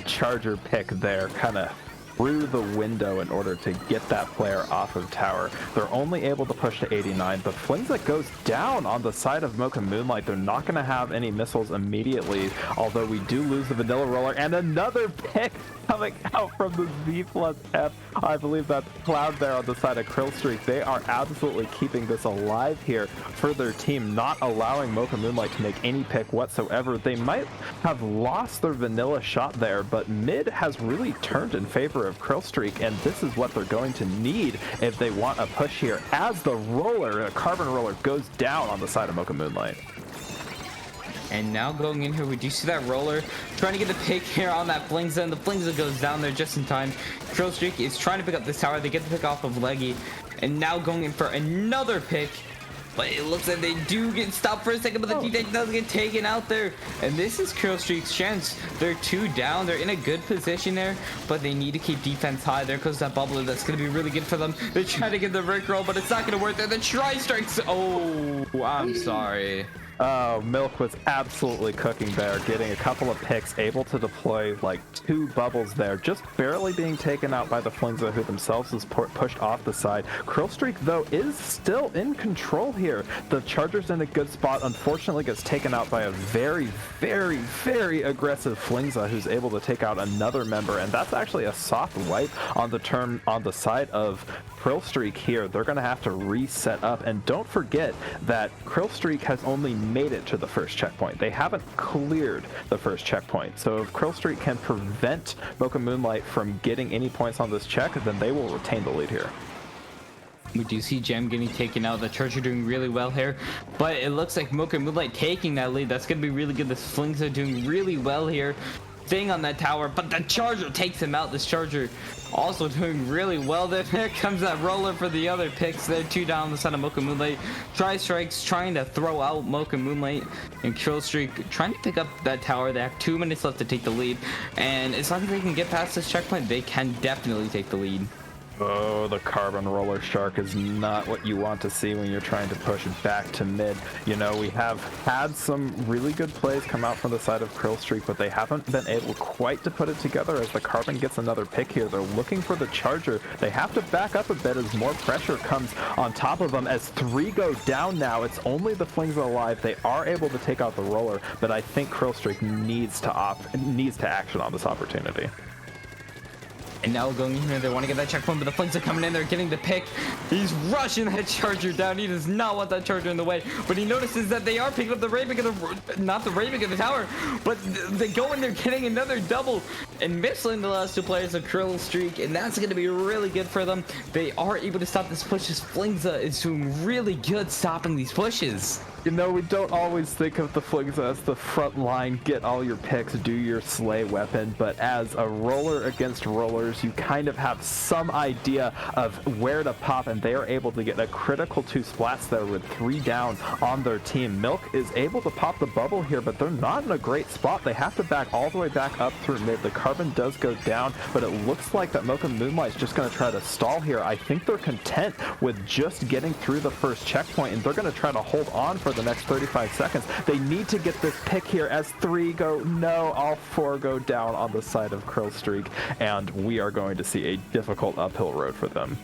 charger pick there, kind of through the window in order to get that player off of tower. They're only able to push to 89. The Flings that goes down on the side of Mocha Moonlight. They're not going to have any missiles immediately, although we do lose the Vanilla Roller, and another pick coming out from the Z plus F. I believe that's Cloud there on the side of Krillstreak. They are absolutely keeping this alive here for their team, not allowing Mocha Moonlight to make any pick whatsoever. They might have lost their vanilla shot there, but mid has really turned in favor of Krillstreak, and this is what they're going to need if they want a push here, as the roller, a carbon roller, goes down on the side of Mocha Moonlight. And now going in here, we do see that roller trying to get the pick here on that Flingza, and the Flingza goes down there just in time. Krillstreak is trying to pick up this tower. They get the pick off of Leggy, and now going in for another pick. But it looks like they do get stopped for a second, but the T-Tech does get taken out there. And this is Krillstreak's chance. They're 2 down. They're in a good position there, but they need to keep defense high. There goes that bubbler. That's going to be really good for them. They're trying to get the Rickroll, but it's not going to work there. The Tri-Strikes. Oh, I'm sorry. Oh, Milk was absolutely cooking there, getting a couple of picks, able to deploy like 2 bubbles there, just barely being taken out by the Flingza, who themselves is pushed off the side. Krillstreak, though, is still in control here. The Charger's in a good spot, unfortunately gets taken out by a very, very, very aggressive Flingza, who's able to take out another member, and that's actually a soft wipe on the side of Krillstreak here. They're going to have to reset up, and don't forget that Krillstreak has only made it to the first checkpoint. They haven't cleared the first checkpoint, so if Krillstreak can prevent Mocha Moonlight from getting any points on this check, then they will retain the lead here. We do see Gem getting taken out. The Charger doing really well here, but it looks like Mocha Moonlight taking that lead. That's going to be really good. The Flings are doing really well here, staying on that tower, but the Charger takes him out. This Charger also doing really well. There comes that roller for the other picks. They're 2 down on the side of Mocha Moonlight. Tri-Strikes trying to throw out Mocha Moonlight, and Krillstreak trying to pick up that tower. They have 2 minutes left to take the lead, and as long as they can get past this checkpoint, they can definitely take the lead. Oh, the carbon roller shark is not what you want to see when you're trying to push back to mid. You know, we have had some really good plays come out from the side of Krillstreak, but they haven't been able quite to put it together as the carbon gets another pick here. They're looking for the Charger. They have to back up a bit as more pressure comes on top of them. As 3 go down now, it's only the Flings alive. They are able to take out the roller, but I think Krillstreak needs to action on this opportunity. And now going in here, they want to get that checkpoint, but the Flings are coming in. They're getting the pick. He's rushing that Charger down. He does not want that Charger in the way, but he notices that they are picking up the Raven, not the Raven of the tower, but they go in there getting another double and missing the last 2 players of Krillstreak, and that's going to be really good for them. They are able to stop this push. This Flingza is doing really good stopping these pushes. You know, we don't always think of the Flings as the front line, get all your picks, do your slay weapon, but as a roller against rollers, you kind of have some idea of where to pop, and they are able to get a critical 2 splats there with 3 down on their team. Milk is able to pop the bubble here, but they're not in a great spot. They have to back all the way back up through mid. The carbon does go down, but it looks like that Mocha Moonlight is just going to try to stall here. I think they're content with just getting through the first checkpoint, and they're going to try to hold on for the next 35 seconds. They need to get this pick here as 3 go. No, all 4 go down on the side of Krillstreak, and we are going to see a difficult uphill road for them.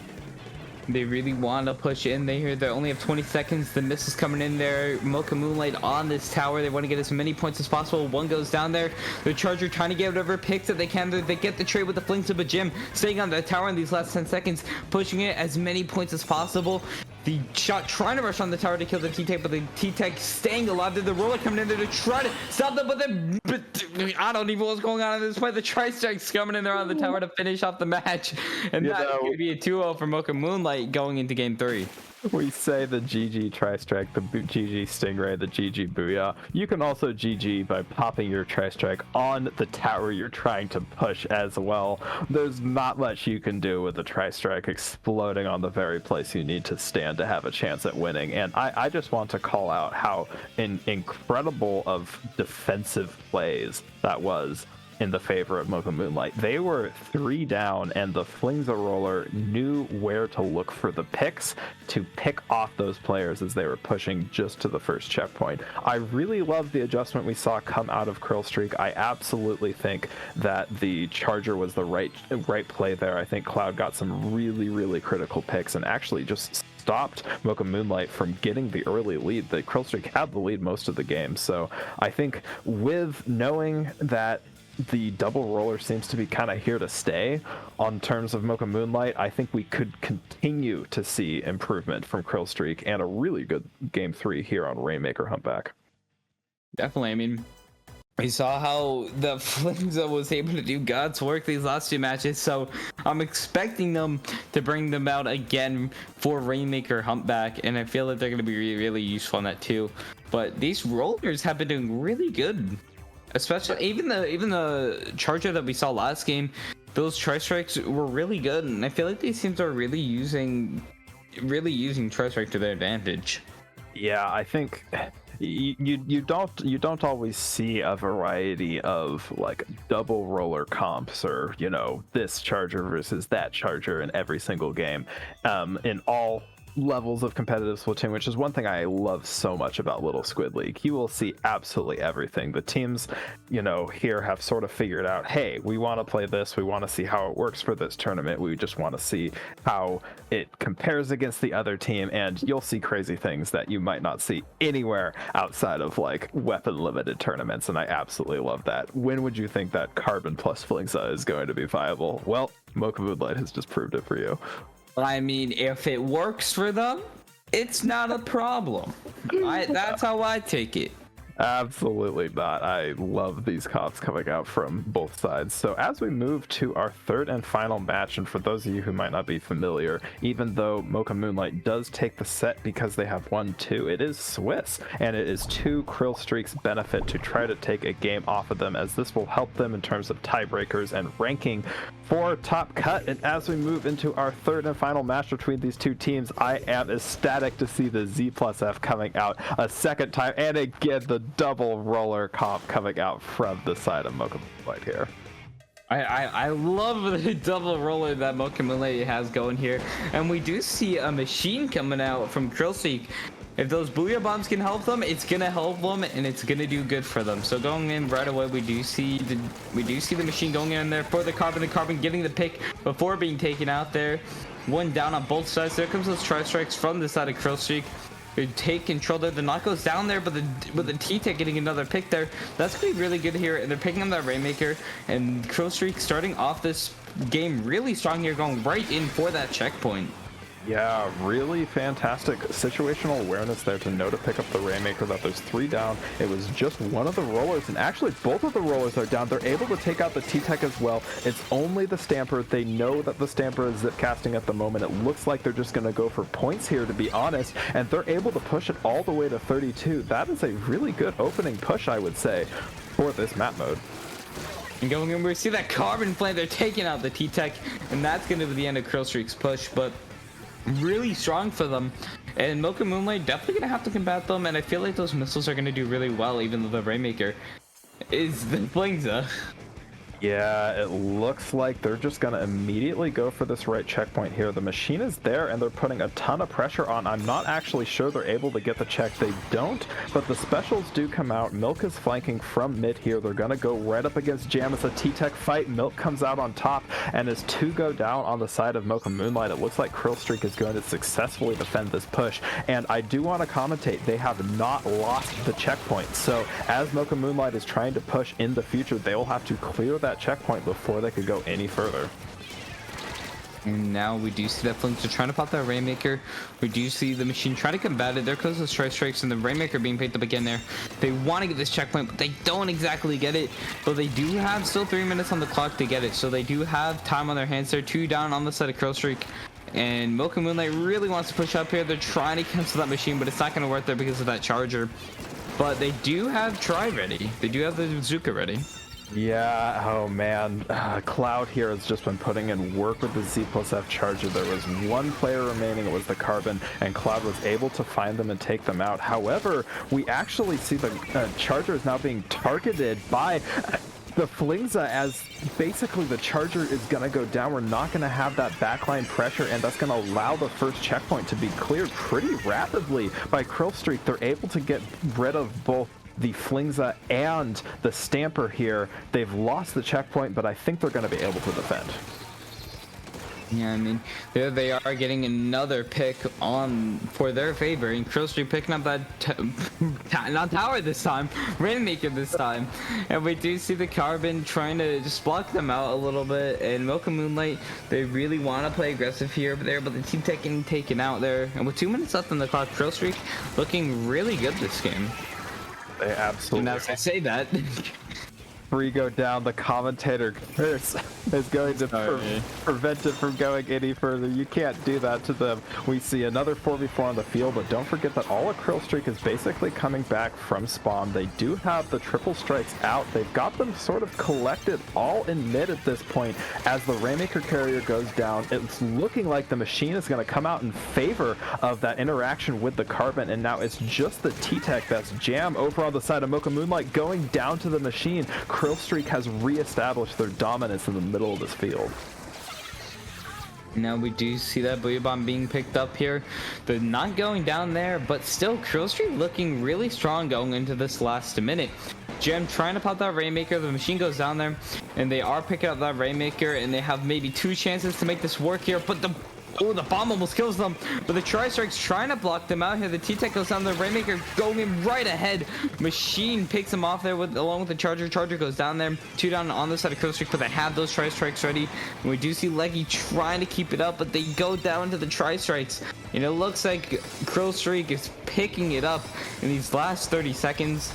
They really want to push in. They only have 20 seconds. The miss is coming in there. Mocha Moonlight on this tower. They want to get as many points as possible. 1 goes down there. The Charger trying to get whatever picks that they can. They get the trade with the Flings of a Gym, staying on the tower in these last 10 seconds, pushing it as many points as possible. The shot trying to rush on the tower to kill the T-Tech, but the T-Tech staying alive. The roller coming in there to try to stop them, but I don't even know what's going on at this point. The Tri-Strike's coming in there on the tower to finish off the match, and that's going to be a 2-0 for Mocha Moonlight going into game 3. We say the GG Tri-Strike, the GG Stingray, the GG Booyah. You can also GG by popping your Tri-Strike on the tower you're trying to push as well. There's not much you can do with the Tri-Strike exploding on the very place you need to stand to have a chance at winning. And I just want to call out how incredible of defensive plays that was in the favor of Mocha Moonlight. They were 3 down, and the Flingza roller knew where to look for the picks to pick off those players as they were pushing just to the first checkpoint. I really love the adjustment we saw come out of Krill Streak. I absolutely think that the charger was the right play there. I think Cloud got some really critical picks and actually just stopped Mocha Moonlight from getting the early lead. The Krill Streak had the lead most of the game, so I think with knowing that the double roller seems to be kind of here to stay on terms of Mocha Moonlight, I think we could continue to see improvement from Krill Streak and a really good game 3 here on Rainmaker Humpback. Definitely. I mean, we saw how the Flingza was able to do God's work these last 2 matches, so I'm expecting them to bring them out again for Rainmaker Humpback, and I feel like they're going to be really useful on that too. But these rollers have been doing really good, especially even the charger that we saw last game. Those tri-strikes were really good, and I feel like these teams are really using tri-strike to their advantage. Yeah, I think you don't always see a variety of like double roller comps, or this charger versus that charger in every single game in all levels of competitive Splatoon, which is one thing I love so much about Little Squid League. You will see absolutely everything. The teams, here have sort of figured out, hey, we want to play this. We want to see how it works for this tournament. We just want to see how it compares against the other team, and you'll see crazy things that you might not see anywhere outside of like weapon limited tournaments, and I absolutely love that. When would you think that Carbon plus Flingza is going to be viable? Well, Mocha Moonlight has just proved it for you. I mean, if it works for them, it's not a problem. That's how I take it. Absolutely not. I love these comps coming out from both sides. So as we move to our third and final match, and for those of you who might not be familiar, even though Mocha Moonlight does take the set because they have 1-2, it is Swiss, and it is to Krill Streak's benefit to try to take a game off of them, as this will help them in terms of tiebreakers and ranking for top cut. And as we move into our third and final match between these two teams, I am ecstatic to see the Z+F coming out a second time, and again the double roller comp coming out from the side of Mocha Moonlight here. I love the double roller that Mocha Moonlight has going here, and we do see a machine coming out from Krill Streak. If those Booyah Bombs can help them, it's gonna help them, and it's gonna do good for them. So going in right away, we do see the machine going in there for the Carbon getting the pick before being taken out there. One down on both sides. There comes those tri-strikes from the side of Krill Streak. They take control there. The knock goes down there, but with the T-Tech getting another pick there, that's gonna be really good here. And they're picking up that Rainmaker, and Krill Streak starting off this game really strong here, going right in for that checkpoint. Yeah, really fantastic situational awareness there to know to pick up the Rainmaker, that there's 3 down. It was just one of the rollers, and actually both of the rollers are down. They're able to take out the T-Tech as well. It's only the Stamper. They know that the Stamper is zip casting at the moment. It looks like they're just going to go for points here, to be honest, and they're able to push it all the way to 32. That is a really good opening push, I would say, for this map mode. And going in, we see that Carbon Flame. They're taking out the T-Tech, and that's going to be the end of Krill Streak's push, but really strong for them, and Mocha Moonlight definitely gonna have to combat them, and I feel like those missiles are gonna do really well, even though the Rainmaker is the Flingza. Yeah, it looks like they're just going to immediately go for this right checkpoint here. The machine is there, and they're putting a ton of pressure on. I'm not actually sure they're able to get the check. They don't, but the specials do come out. Milk is flanking from mid here. They're going to go right up against Jam. It's a T-Tech fight. Milk comes out on top, and as 2 go down on the side of Mocha Moonlight, it looks like Krill Streak is going to successfully defend this push. And I do want to commentate, they have not lost the checkpoint. So as Mocha Moonlight is trying to push in the future, they will have to clear that checkpoint before they could go any further. And now we do see that Flingza trying to pop that Rainmaker. We do see the machine trying to combat it. There goes the strikes, and the Rainmaker being picked up again there. They want to get this checkpoint, but they don't exactly get it. But they do have still 3 minutes on the clock to get it, so they do have time on their hands. They're 2 down on the side of Krill Streak. And Mocha Moonlight really wants to push up here. They're trying to cancel that machine, but it's not going to work there because of that charger. But they do have Tri ready. They do have the Zuka ready. Yeah, oh man, Cloud here has just been putting in work with the Z+F charger. There was 1 player remaining, it was the Carbon, and Cloud was able to find them and take them out. However, we actually see the charger is now being targeted by the Flingza, as basically the charger is going to go down, we're not going to have that backline pressure, and that's going to allow the first checkpoint to be cleared pretty rapidly by Krillstreak. They're able to get rid of both the Flingza and the Stamper here. They've lost the checkpoint, but I think they're going to be able to defend. Yeah, I mean, there they are getting another pick on for their favor, and Krillstreak picking up that not tower this time, Rainmaker this time, and we do see the Carbon trying to just block them out a little bit. And Milk and Moonlight, they really want to play aggressive here, but they're able to keep taken out there. And with 2 minutes left on the clock, Krillstreak looking really good this game. They absolutely. And as I say that. Free go down, the commentator curse is going to prevent it from going any further. You can't do that to them. We see another 4v4 on the field, but don't forget that all of Krillstreak is basically coming back from spawn. They do have the triple strikes out. They've got them sort of collected all in mid at this point. As the Rainmaker carrier goes down, it's looking like the machine is going to come out in favor of that interaction with the Carbon, and now it's just the T-Tech that's Jam over on the side of Mocha Moonlight going down to the machine. Krillstreak has re-established their dominance in the middle of this field. Now we do see that Booyah Bomb being picked up here. They're not going down there, but still Krillstreak looking really strong going into this last minute. Gem trying to pop that Rainmaker, the machine goes down there, and they are picking up that Rainmaker, and they have maybe 2 chances to make this work here, but the bomb almost kills them, but the Tri-Strike's trying to block them out here. The T-Tech goes down, the Rainmaker going in right ahead. Machine picks him off there along with the Charger. Charger goes down there. 2 down on the side of Krillstreak, but they have those Tri-Strikes ready. And we do see Leggy trying to keep it up, but they go down to the Tri-Strikes. And it looks like Krillstreak is picking it up in these last 30 seconds.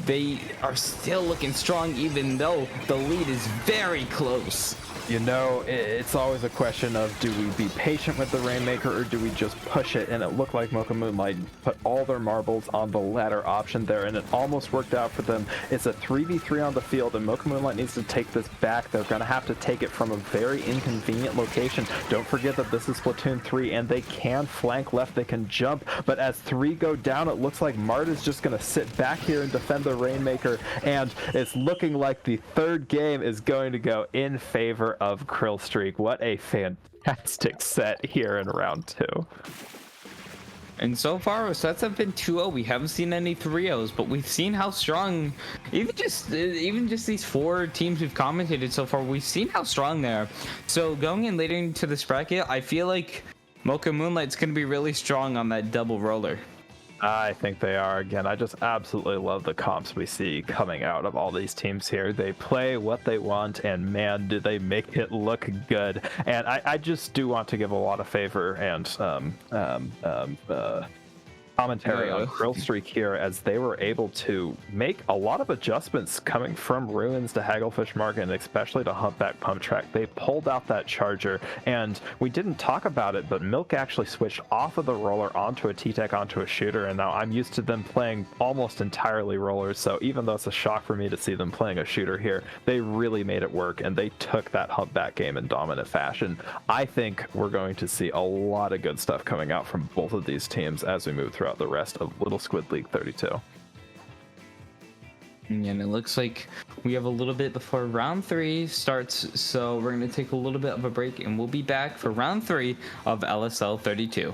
They are still looking strong, even though the lead is very close. You know, it's always a question of, do we be patient with the Rainmaker or do we just push it? And it looked like Mocha Moonlight put all their marbles on the latter option there, and it almost worked out for them. It's a 3v3 on the field, and Mocha Moonlight needs to take this back. They're going to have to take it from a very inconvenient location. Don't forget that this is Splatoon 3, and they can flank left, they can jump, but as 3 go down, it looks like Marta's just going to sit back here and defend the Rainmaker, and it's looking like the third game is going to go in favor of Krillstreak. What a fantastic set here in round 2. And so far, our sets have been 2-0. We haven't seen any 3-0s, but we've seen how strong, even just these 4 teams we've commentated so far, we've seen how strong they are. So going in later into this bracket, I feel like Mocha Moonlight's going to be really strong on that double roller. I think they are. Again, I just absolutely love the comps we see coming out of all these teams here. They play what they want, and man, do they make it look good. And I just do want to give a lot of favor and commentary on Krillstreak here, as they were able to make a lot of adjustments coming from Ruins to Hagglefish Market, and especially to Humpback Pump Track. They pulled out that Charger, and we didn't talk about it, but Milk actually switched off of the roller onto a T-Tech onto a shooter, and now I'm used to them playing almost entirely rollers, so even though it's a shock for me to see them playing a shooter here, they really made it work, and they took that Humpback game in dominant fashion. I think we're going to see a lot of good stuff coming out from both of these teams as we move throughout the rest of Little Squid League 32. And it looks like we have a little bit before round 3 starts, so we're going to take a little bit of a break, and we'll be back for round 3 of LSL 32.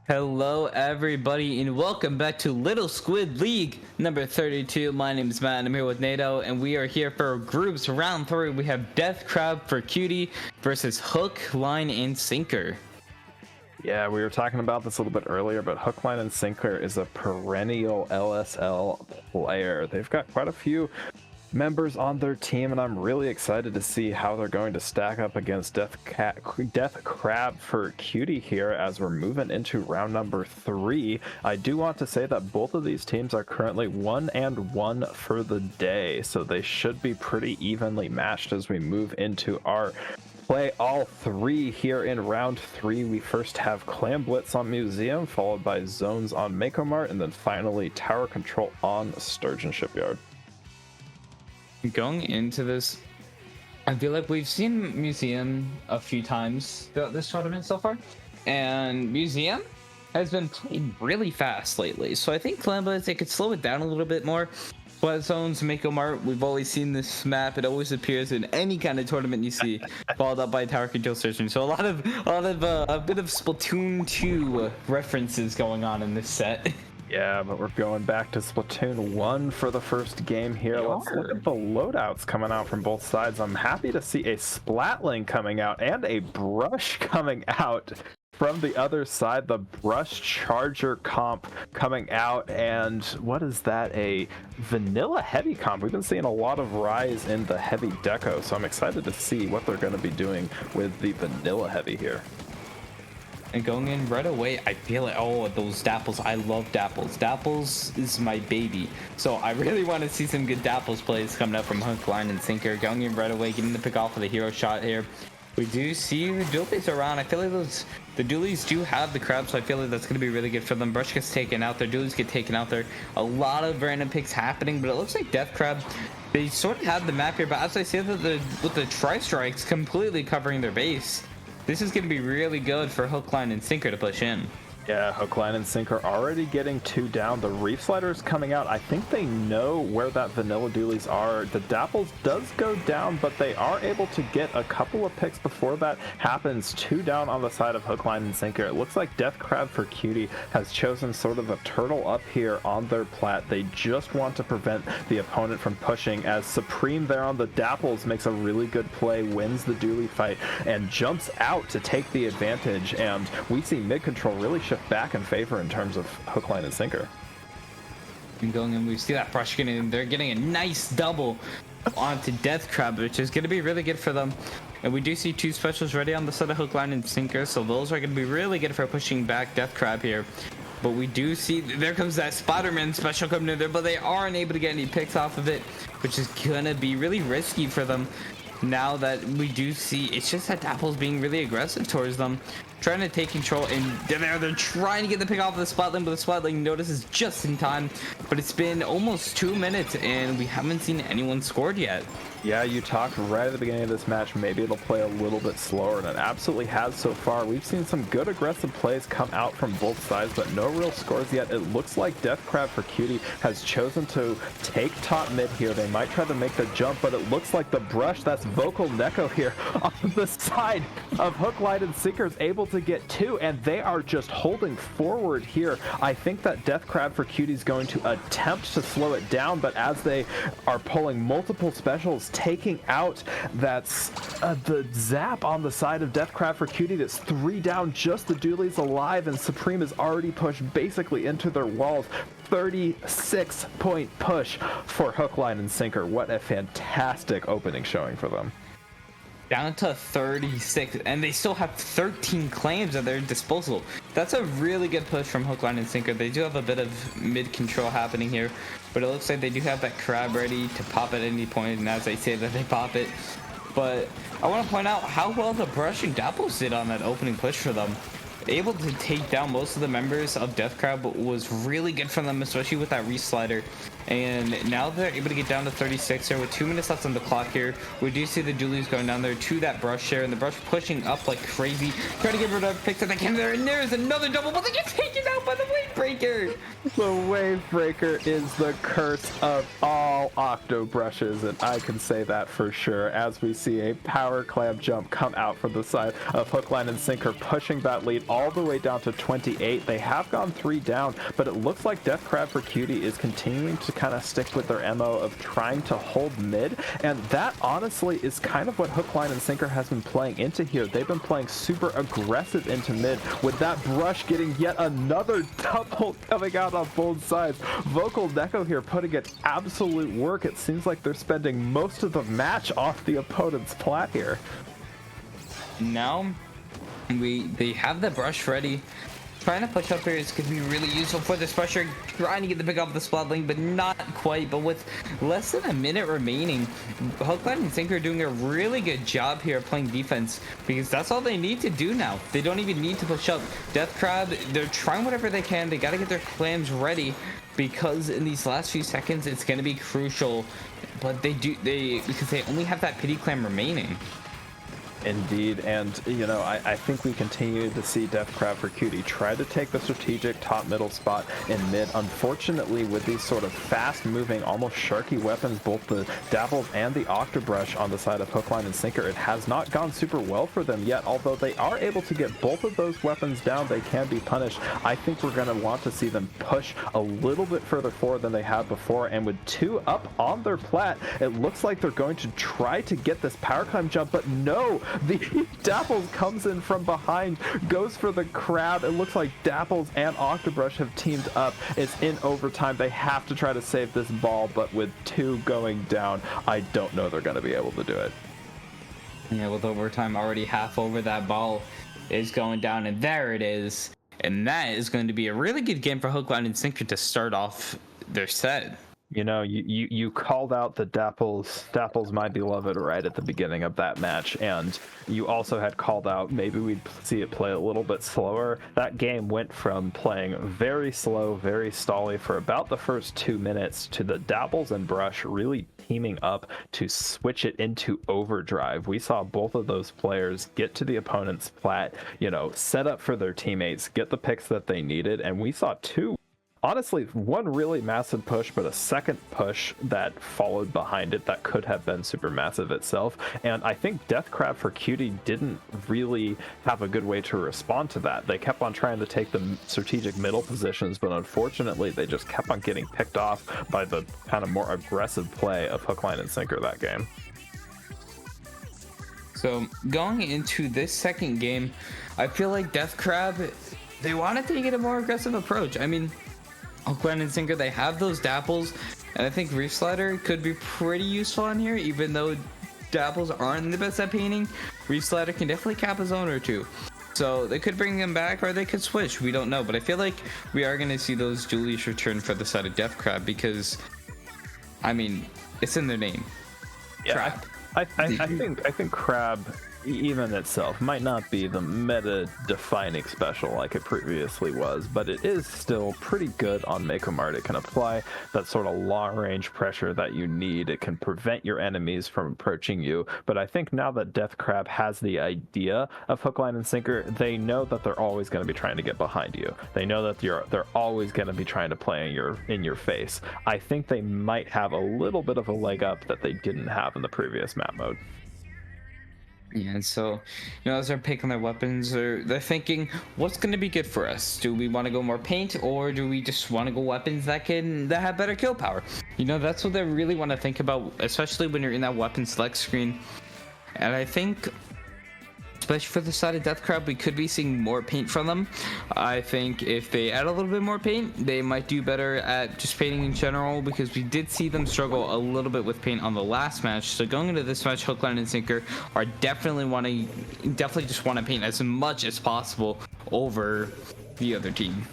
Hello, everybody, and welcome back to Little Squid League number 32. My name is Matt, and I'm here with NATO, and we are here for groups round 3. We have Death Crab for Cutie versus Hook, Line, and Sinker. Yeah, we were talking about this a little bit earlier, but Hook, Line, and Sinker is a perennial LSL player. They've got quite a few members on their team, and I'm really excited to see how they're going to stack up against Death Crab for Cutie here as we're moving into round number 3. I do want to say that both of these teams are currently 1-1 for the day, so they should be pretty evenly matched as we move into our play all 3 here in round 3. We first have Clam Blitz on Museum, followed by Zones on Mako Mart, and then finally Tower Control on Sturgeon Shipyard. Going into this, I feel like we've seen Museum a few times throughout this tournament so far, and Museum has been played really fast lately, so I think Clamblitz, they could slow it down a little bit more. Sweat Zones, Mako Mart, we've always seen this map. It always appears in any kind of tournament you see, followed up by Tower Control Station. So a bit of Splatoon 2 references going on in this set. Yeah, but we're going back to Splatoon 1 for the first game here. Let's look at the loadouts coming out from both sides. I'm happy to see a Splatling coming out and a Brush coming out from the other side. The Brush Charger comp coming out, and what is that? A Vanilla Heavy comp. We've been seeing a lot of rise in the Heavy deco, so I'm excited to see what they're going to be doing with the Vanilla Heavy here. And going in right away, I feel like, oh, those Dapples. I love Dapples. Dapples is my baby. So I really want to see some good Dapples plays coming up from Hook, Line, and Sinker. Going in right away, getting the pick off of the hero shot here. We do see the dualies around. I feel like the dualies do have the crab, so I feel like that's going to be really good for them. Brush gets taken out there. Dualies get taken out there. A lot of random picks happening, but it looks like Death Crab, they sort of have the map here. But as I say that, with the Tri-Strikes completely covering their base, this is going to be really good for Hook, Line, and Sinker to push in. Yeah, Hook, Line, and Sinker already getting 2 down. The Reef Sliders coming out. I think they know where that Vanilla Dualies are. The Dapples does go down, but they are able to get a couple of picks before that happens. 2 down on the side of Hook, Line, and Sinker. It looks like Death Crab for Cutie has chosen sort of a turtle up here on their plat. They just want to prevent the opponent from pushing, as Supreme there on the Dapples makes a really good play, wins the dually fight, and jumps out to take the advantage. And we see mid control really shift back in favor in terms of Hook, Line, and Sinker. And going in, we see that Brush getting in. They're getting a nice double onto Death Crab, which is going to be really good for them. And we do see 2 specials ready on the side of Hook, Line, and Sinker, so those are going to be really good for pushing back Death Crab here. But we do see, there comes that Spider-Man special coming in there, but they aren't able to get any picks off of it, which is going to be really risky for them. Now that we do see, it's just that Dapple's being really aggressive towards them. trying to take control, and they're trying to get the pick off of the spot lane, but the spot lane notices just in time. But it's been almost 2 minutes, and we haven't seen anyone scored yet. Yeah, you talked right at the beginning of this match, maybe it'll play a little bit slower, and it absolutely has so far. We've seen some good aggressive plays come out from both sides, but no real scores yet. It looks like Death Crab for Cutie has chosen to take top mid here. They might try to make the jump, but it looks like the brush, that's Vocal Neko here on the side of Hook, Line, and Sinker is able to get 2, and they are just holding forward here. I think that Death Crab for Cutie is going to attempt to slow it down, but as they are pulling multiple specials, taking out that's the zap on the side of Death Crab for Cutie. That's 3 down, just the Dooley's alive, and Supreme is already pushed basically into their walls. 36-point push for Hook, Line, and Sinker. What a fantastic opening showing for them. Down to 36, and they still have 13 claims at their disposal. That's a really good push from Hook, Line, and Sinker. They do have a bit of mid control happening here, but it looks like they do have that crab ready to pop at any point, and as I say that, they pop it. But I want to point out how well the Brush and Dapples did on that opening push for them. Able to take down most of the members of Death Crab was really good for them, especially with that reslider. And now they're able to get down to 36 there with 2 minutes left on the clock here. We do see the Doolies going down there to that Brush there, and the Brush pushing up like crazy, trying to get rid of picks that they can there, and there's another double, but they get taken out by the Wave Breaker. The Wave Breaker is the curse of all Octo Brushes, and I can say that for sure, as we see a power clam jump come out from the side of Hook, Line, and Sinker, pushing that lead all the way down to 28. They have gone 3 down, but it looks like Death Crab for Cutie is continuing to kind of stick with their MO of trying to hold mid, and that honestly is kind of what Hook, Line, and Sinker has been playing into here. They've been playing super aggressive into mid, with that Brush getting yet another double coming out on both sides. Vocal Neko here putting in absolute work. It seems like they're spending most of the match off the opponent's plat here. Now they have the Brush ready. Trying to push up here is going to be really useful for this pressure. Trying to get the pick up the spot lane, but not quite. But with less than a minute remaining, Hook, Line, and Sinker are doing a really good job here of playing defense, because that's all they need to do now. They don't even need to push up. Death Crab, they're trying whatever they can. They got to get their clams ready, because in these last few seconds, it's going to be crucial. But because they only have that pity clam remaining. Indeed, and you know, I think we continue to see Death Crab for Cutie try to take the strategic top middle spot in mid. Unfortunately, with these sort of fast-moving, almost sharky weapons, both the Dapples and the Octobrush on the side of Hook, Line, and Sinker, it has not gone super well for them yet. Although they are able to get both of those weapons down, they can be punished. I think we're going to want to see them push a little bit further forward than they have before, and with 2 up on their plat, it looks like they're going to try to get this power climb jump, but no! The Dapples comes in from behind, goes for the crab. It looks like Dapples and Octobrush have teamed up. It's in overtime. They have to try to save this ball, but with 2 going down, I don't know they're going to be able to do it. Yeah, with overtime already half over, that ball is going down, and there it is. And that is going to be a really good game for Hook, Line, and Sinker to start off their set. You know, you called out the Dapples, my beloved, right at the beginning of that match, and you also had called out maybe we'd see it play a little bit slower. That game went from playing very slow, very stally for about the first 2 minutes to the Dapples and Brush really teaming up to switch it into overdrive. We saw both of those players get to the opponent's plat, you know, set up for their teammates, get the picks that they needed, and we saw 2. Honestly, 1 really massive push, but a second push that followed behind it that could have been super massive itself. And I think Death Crab for Cutie didn't really have a good way to respond to that. They kept on trying to take the strategic middle positions, but unfortunately, they just kept on getting picked off by the kind of more aggressive play of Hook, Line, and Sinker that game. So going into this second game, I feel like Death Crab, they wanted to get a more aggressive approach. I mean, Hook, Line, and Sinker, they have those Dapples, and I think Reef Slider could be pretty useful on here, even though Dapples aren't the best at painting. Reef Slider can definitely cap a zone or 2. So they could bring them back, or they could switch, we don't know. But I feel like we are going to see those Julius return for the side of Death Crab, because, I mean, it's in their name. Yeah, I think Crab even itself might not be the meta-defining special like it previously was, but it is still pretty good on Mako Mart. It can apply that sort of long-range pressure that you need. It can prevent your enemies from approaching you, but I think now that Death Crab has the idea of hook, line, and sinker, they know that they're always going to be trying to get behind you. They know that they're always going to be trying to play in your face. I think they might have a little bit of a leg up that they didn't have in the previous map mode. Yeah, and so, as they're picking their weapons, they're thinking, what's going to be good for us? Do we want to go more paint, or do we just want to go weapons that have better kill power? That's what they really want to think about, especially when you're in that weapon select screen. And I think, especially for the side of Death Crab, we could be seeing more paint from them. I think if they add a little bit more paint, they might do better at just painting in general, because we did see them struggle a little bit with paint on the last match. So going into this match, hook, line, and sinker are definitely just want to paint as much as possible over the other team.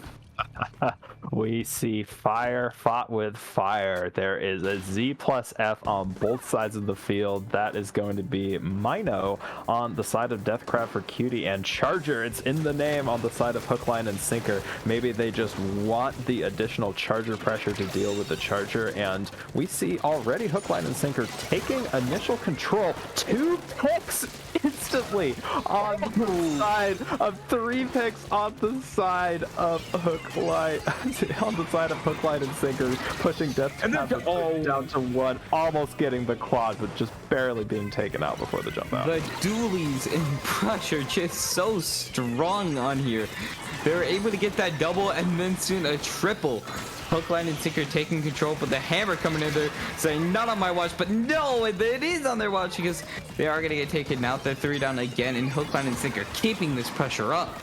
We see fire fought with fire. There is a Z plus F on both sides of the field. That is going to be Mino on the side of Death Crab for Cutie, and Charger, it's in the name, on the side of hook, line, and sinker. Maybe they just want the additional charger pressure to deal with the charger, and we see already hook, line, and sinker taking initial control. 2 picks instantly on the side of 3 picks on the side of hook, line, on the side of hook, line, and sinker, pushing Death Crab down to 1, almost getting the quad, but just barely being taken out before the jump out. The dualies and pressure just so strong on here. They were able to get that double and then soon a triple. Hook, line, and sinker taking control, but the hammer coming in there saying not on my watch, but no, it is on their watch, because they are going to get taken out. They're 3 down again, and hook, line, and sinker keeping this pressure up.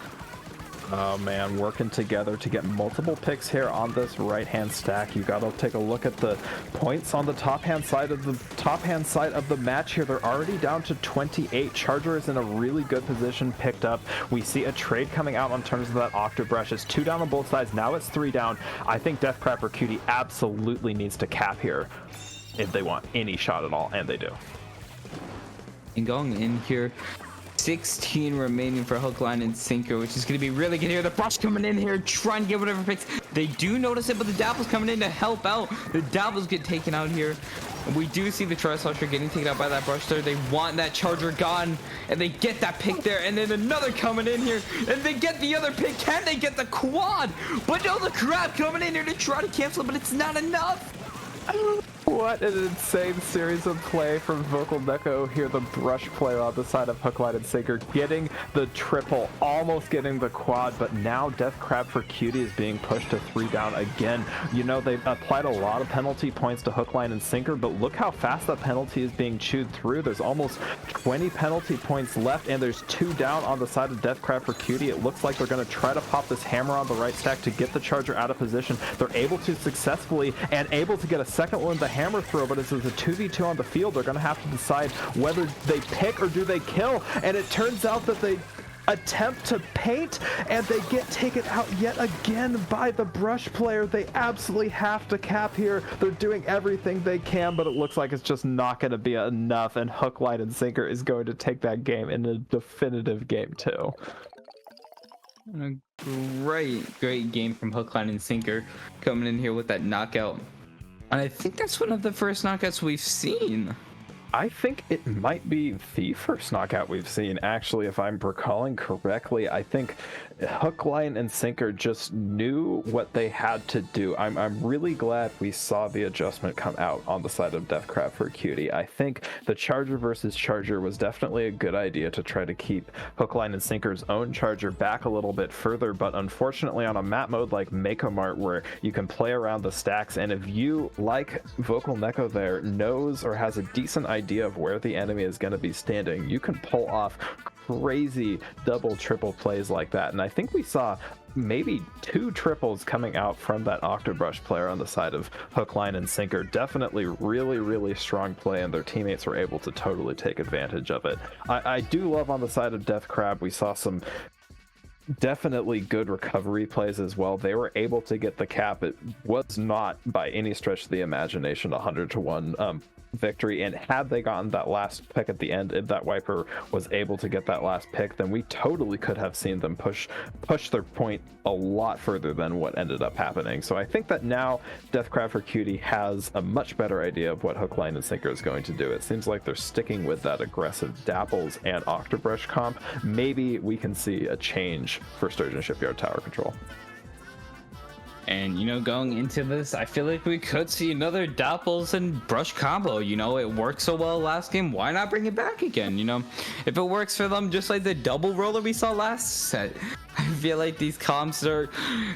Oh man, working together to get multiple picks here on this right-hand stack. You gotta take a look at the points on the top-hand side of the match here. They're already down to 28. Charger is in a really good position, picked up. We see a trade coming out on terms of that Octobrush. It's 2 down on both sides. Now it's 3 down. I think Death Crab or Cutie absolutely needs to cap here if they want any shot at all, and they do. And going in here, 16 remaining for hook, line, and sinker, which is going to be really good here. The brush coming in here, trying to get whatever picks. They do notice it, but the Dapple's coming in to help out. The Dapples get taken out here. We do see the Tri-Slasher getting taken out by that brush there. They want that charger gone, and they get that pick there, and then another coming in here, and they get the other pick. Can they get the quad? But no, the crab coming in here to try to cancel it, but it's not enough. What an insane series of play from Vocal Neko here, the brush player on the side of hook, line, and sinker, getting the triple, almost getting the quad, but now Death Crab for Cutie is being pushed to 3 down again. They've applied a lot of penalty points to hook, line, and sinker, but look how fast that penalty is being chewed through. There's almost 20 penalty points left, and there's 2 down on the side of Death Crab for Cutie. It looks like they're going to try to pop this hammer on the right stack to get the charger out of position. They're able to successfully, and able to get a second one, the hammer throw, but as it's a 2v2 on the field, they're going to have to decide whether they pick or do they kill, and it turns out that they attempt to paint, and they get taken out yet again by the brush player. They absolutely have to cap here. They're doing everything they can, but it looks like it's just not going to be enough, and hook, line, and sinker is going to take that game in a definitive game 2. A great game from hook, line, and sinker, coming in here with that knockout. And I think that's one of the first knockouts we've seen. I think it might be the first knockout we've seen, actually, if I'm recalling correctly. I think hook, line, and sinker just knew what they had to do. I'm really glad we saw the adjustment come out on the side of Death Crab for Cutie. I think the charger versus charger was definitely a good idea to try to keep hook, line, and sinker's own charger back a little bit further, but unfortunately on a map mode like Mako Mart, where you can play around the stacks, and if you, like Vocal Neko there, knows or has a decent idea of where the enemy is going to be standing, you can pull off crazy double triple plays like that. And I think we saw maybe 2 triples coming out from that Octobrush player on the side of hook, line, and sinker. Definitely really strong play, and their teammates were able to totally take advantage of it. I do love on the side of Death Crab, we saw some definitely good recovery plays as well. They were able to get the cap. It was not by any stretch of the imagination 100 to 1 victory, and had they gotten that last pick at the end, if that wiper was able to get that last pick, then we totally could have seen them push their point a lot further than what ended up happening. So I think that now Deathcrab for Cutie has a much better idea of what hook, line, and sinker is going to do. It seems like they're sticking with that aggressive Dapples and Octobrush comp. Maybe we can see a change for Sturgeon Shipyard tower control. And, you know, going into this, I feel like we could see another Dapples and Brush combo. You know, it worked so well last game. Why not bring it back again? You know, if it works for them, just like the double roller we saw last set, I feel like these comps they're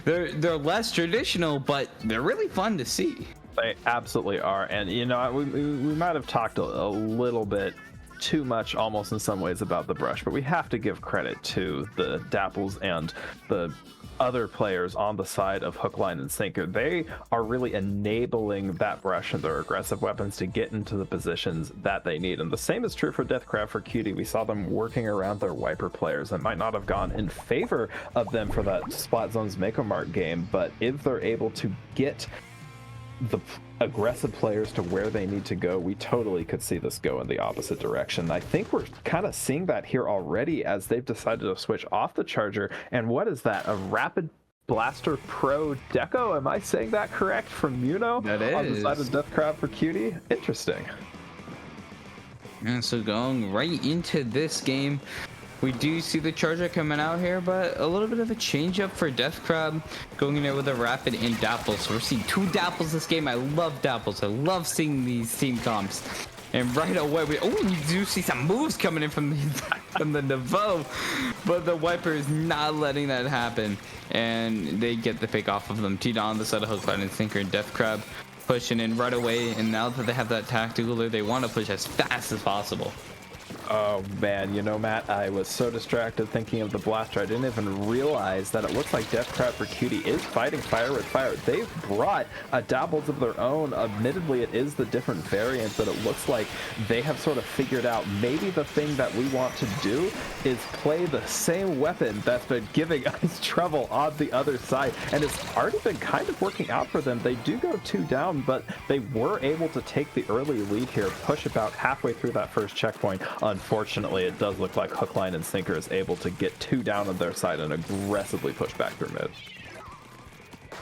less traditional, but they're really fun to see. They absolutely are. And, you know, we might have talked a little bit too much almost in some ways about the Brush, but we have to give credit to the Dapples and the other players on the side of hook, line, and sinker. They are really enabling that Brush and their aggressive weapons to get into the positions that they need. And the same is true for Deathcrab for Cutie. We saw them working around their wiper players that might not have gone in favor of them for that Splat Zones Mako Mart game, but if they're able to get the aggressive players to where they need to go, we totally could see this go in the opposite direction. I think we're kind of seeing that here already as they've decided to switch off the charger. And what is that? A Rapid Blaster Pro Deco? Am I saying that correct? From Muno? That is. On the side of Deathcrab for Cutie? Interesting. And so going right into this game, we do see the charger coming out here, but a little bit of a change up for Deathcrab, going in there with a Rapid and Dapples. So we're seeing two Dapples this game. I love Dapples. I love seeing these team comps. And right away, we do see some moves coming in from the Nevo, but the wiper is not letting that happen, and they get the pick off of them. T on the side of hook, line, and sinker, and Deathcrab pushing in right away. And now that they have that tactical, they want to push as fast as possible. Oh man, you know, Matt, I was so distracted thinking of the blaster, I didn't even realize that it looks like Deathcrab for Cutie is fighting fire with fire. They've brought a Dapples of their own. Admittedly, it is the different variant, but it looks like they have sort of figured out maybe the thing that we want to do is play the same weapon that's been giving us trouble on the other side, and it's already been kind of working out for them. They do go 2 down, but they were able to take the early lead here, push about halfway through that first checkpoint. Unfortunately, it does look like hook, line, and sinker is able to get 2 down on their side and aggressively push back through mid.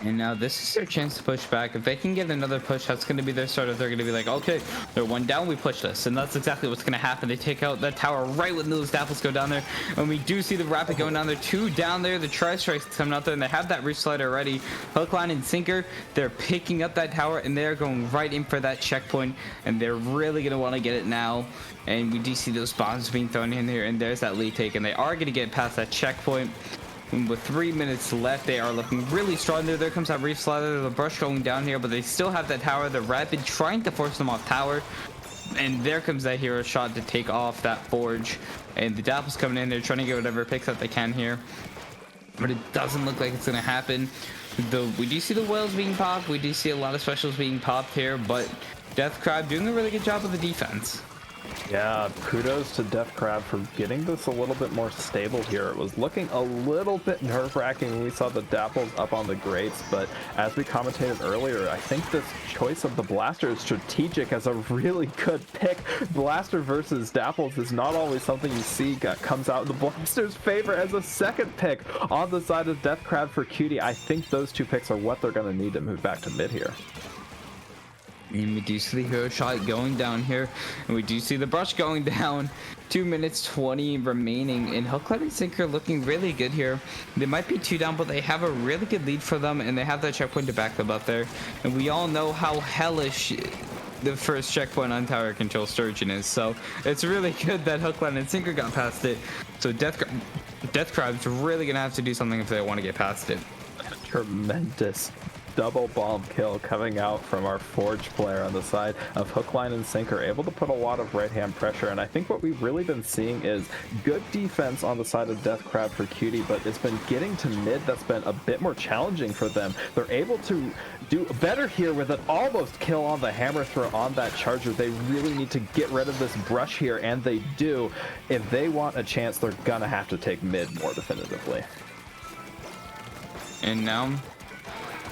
And now this is their chance to push back. If they can get another push, that's going to be their starter. They're going to be like, okay, they're 1 down, we push this. And that's exactly what's going to happen. They take out that tower right when those Dapples go down there. And we do see the Rapid going down there, 2 down there. The Tri-Strike's coming out there, and they have that Reslider already. Hook, line, and sinker, they're picking up that tower, and they're going right in for that checkpoint. And they're really going to want to get it now. And we do see those bombs being thrown in here, and there's that lead take. And they are going to get past that checkpoint. And with 3 minutes left, they are looking really strong there. There comes that Reef Slider, the Brush going down here, but they still have that tower. The Rapid trying to force them off tower. And there comes that hero shot to take off that Forge. And the Dapples coming in, they're trying to get whatever picks up they can here. But it doesn't look like it's going to happen. Though we do see the whales being popped. We do see a lot of specials being popped here. But Deathcrab doing a really good job of the defense. Yeah, kudos to Deathcrab for getting this a little bit more stable here. It was looking a little bit nerve-wracking when we saw the Dapples up on the grates, but as we commentated earlier, I think this choice of the Blaster is strategic as a really good pick. Blaster versus Dapples is not always something you see comes out in the Blaster's favor as a second pick on the side of Deathcrab for Cutie. I think those 2 picks are what they're going to need to move back to mid here. And we do see the hero shot going down here, and we do see the Brush going down. 2 minutes 20 remaining, and hook, line, and sinker looking really good here. They might be 2 down, but they have a really good lead for them, and they have that checkpoint to back them up there. And we all know how hellish the first checkpoint on tower control Sturgeon is, so it's really good that hook, line, and sinker got past it. So Deathcrab's really gonna have to do something if they want to get past it. Tremendous double bomb kill coming out from our Forge player on the side of hook, line, and sinker, able to put a lot of right hand pressure. And I think what we've really been seeing is good defense on the side of Deathcrab for Cutie, but it's been getting to mid that's been a bit more challenging for them. They're able to do better here with an almost kill on the hammer throw on that charger. They really need to get rid of this Brush here, and they do. If they want a chance, they're gonna have to take mid more definitively. And now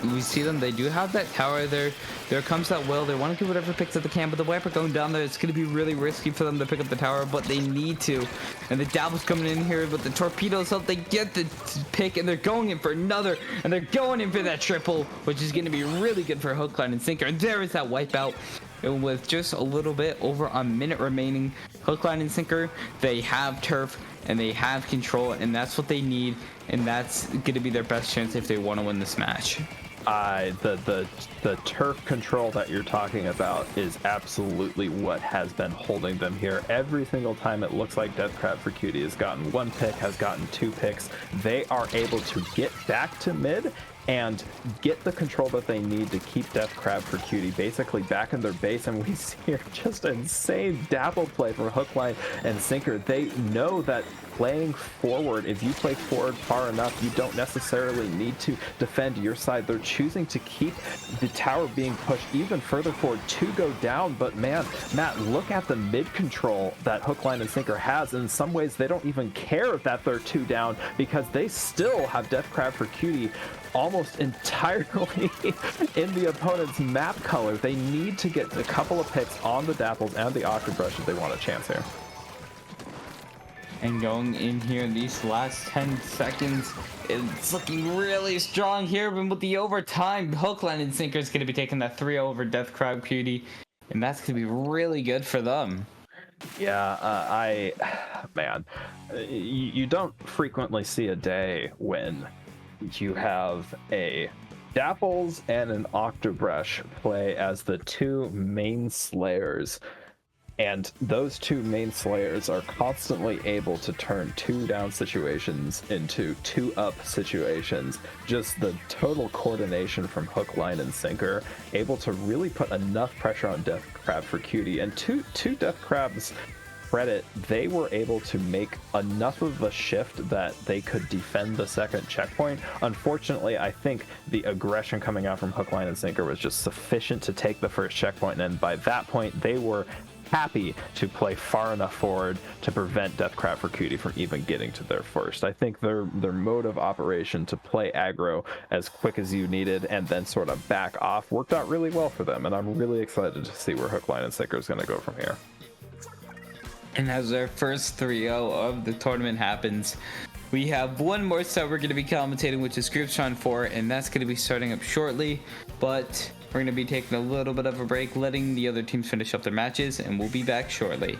we see them. They do have that tower there. There comes that well. They want to get whatever picks up they can, but the wiper going down there, it's going to be really risky for them to pick up the tower, but they need to. And the dabble's coming in here, but the torpedoes help. They get the pick, and they're going in for another, and they're going in for that triple, which is going to be really good for hook, line, and sinker. And there is that wipeout. And with just a little bit over a minute remaining, hook, line, and sinker, they have turf and they have control, and that's what they need, and that's going to be their best chance if they want to win this match. The turf control that you're talking about is absolutely what has been holding them here. Every single time it looks like Death Crab for Cutie has gotten 1 pick, has gotten 2 picks, they are able to get back to mid and get the control that they need to keep Death Crab for Cutie basically back in their base. And we see here just insane dabble play from hook, line, and sinker. They know that playing forward, if you play forward far enough, you don't necessarily need to defend your side. They're choosing to keep the tower being pushed even further forward to go down. But man, Matt, look at the mid control that hook, line, and sinker has. In some ways, they don't even care that they're 2 down because they still have Death Crab for Cutie almost entirely in the opponent's map color. They need to get a couple of picks on the dapples and the octobrush if they want a chance here. And going in here in these last 10 seconds, it's looking really strong here. But with the overtime, hook, line, and sinker is going to be taking that 3-0 over Death Crab Cutie, and that's going to be really good for them. Yeah, man, you don't frequently see a day when you have a dapples and an octobrush play as the 2 main slayers. And those 2 main slayers are constantly able to turn 2 down situations into 2 up situations. Just the total coordination from hook, line, and sinker, able to really put enough pressure on Death Crab for Cutie. And two Death Crabs credit, they were able to make enough of a shift that they could defend the second checkpoint. Unfortunately, I think the aggression coming out from hook, line, and sinker was just sufficient to take the first checkpoint, and by that point they were happy to play far enough forward to prevent Death Crab for Cutie from even getting to their first. I think their mode of operation to play aggro as quick as you needed and then sort of back off worked out really well for them, and I'm really excited to see where hook, line, and sinker is going to go from here. And as our first 3-0 of the tournament happens, we have one more set we're going to be commentating, which is Group Round 4, and that's going to be starting up shortly. But we're going to be taking a little bit of a break, letting the other teams finish up their matches, and we'll be back shortly.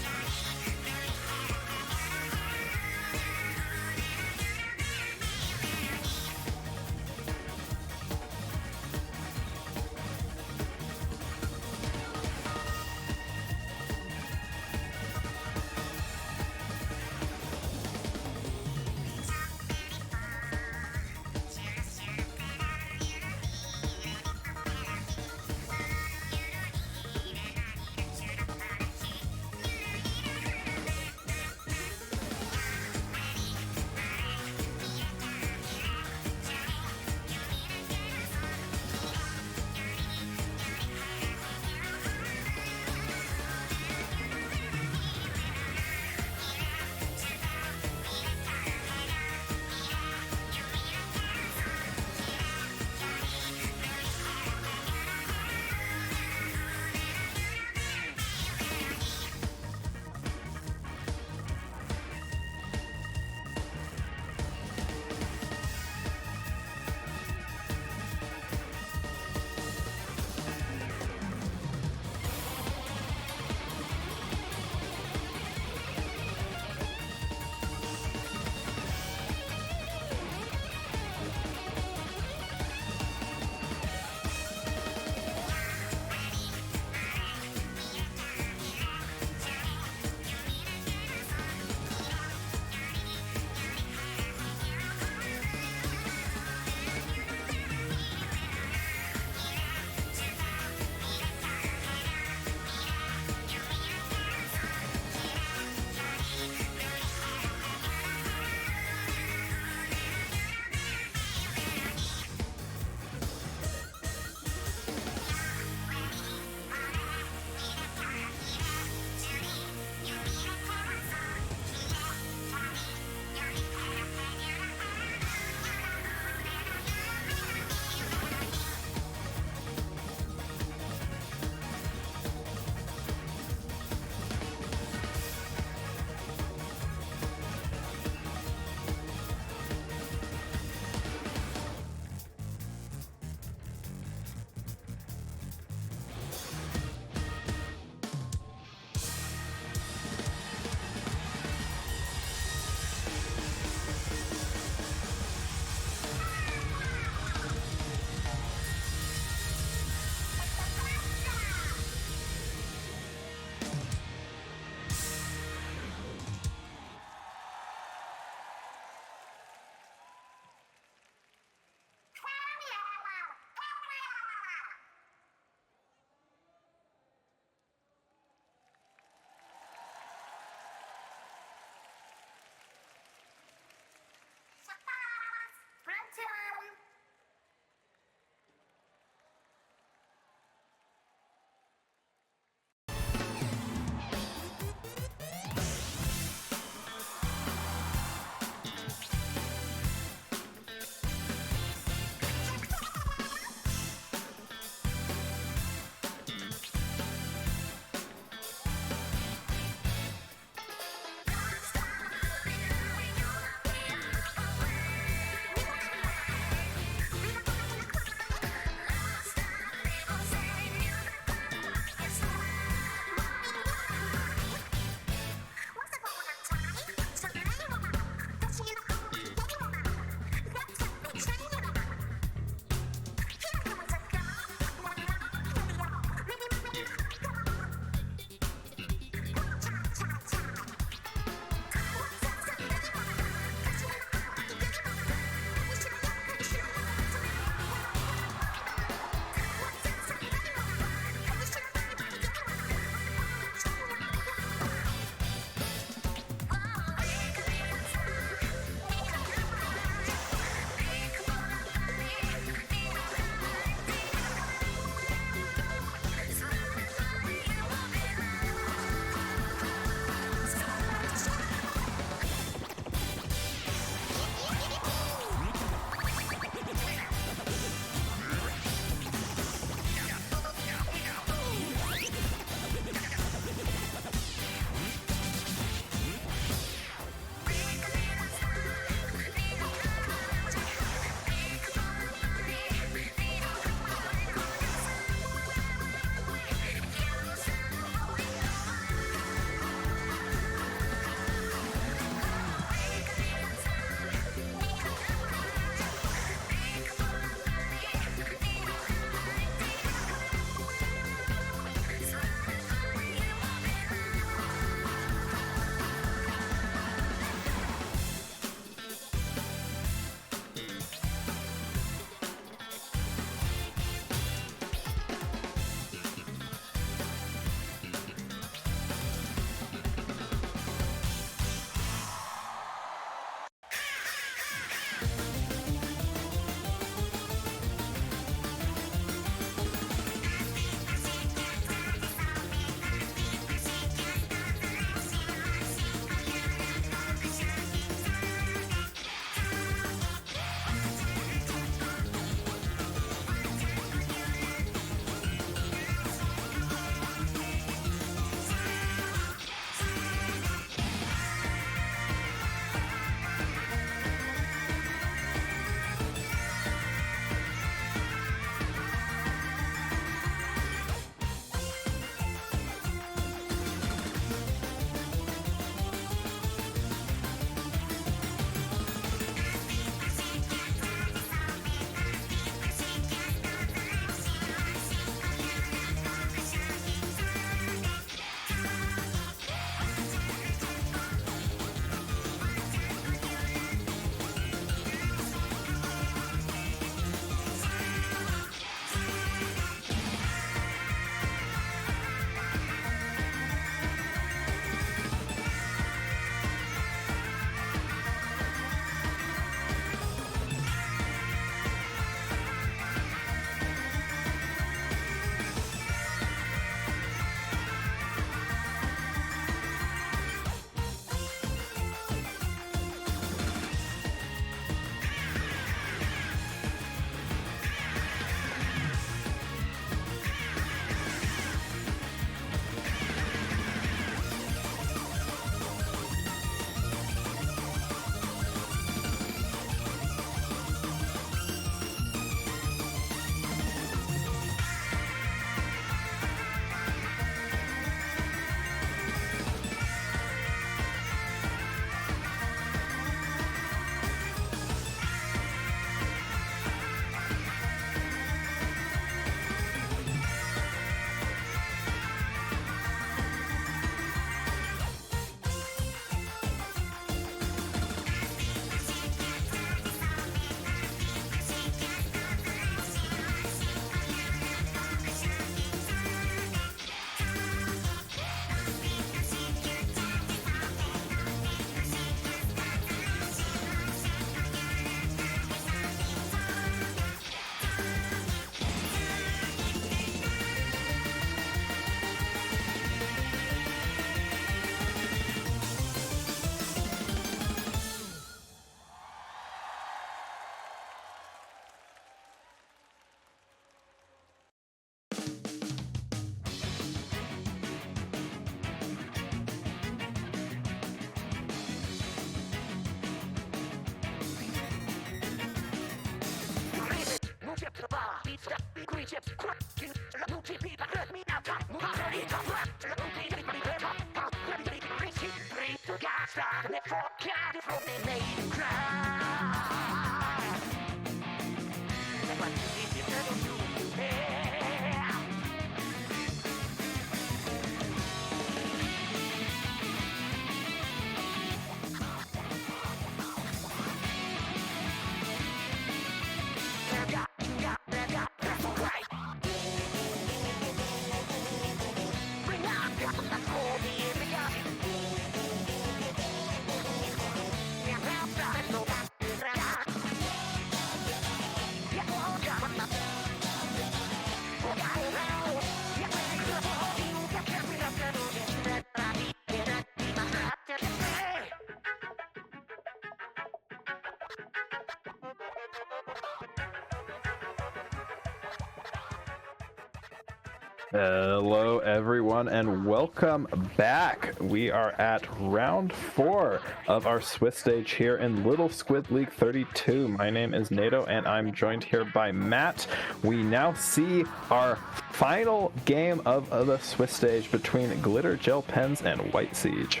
Hello everyone and welcome back. We are at round 4 of our Swiss stage here in Little Squid League 32. My name is Nato and I'm joined here by Matt. We now see our final game of the Swiss stage between Glitter Gel Pens and White Siege.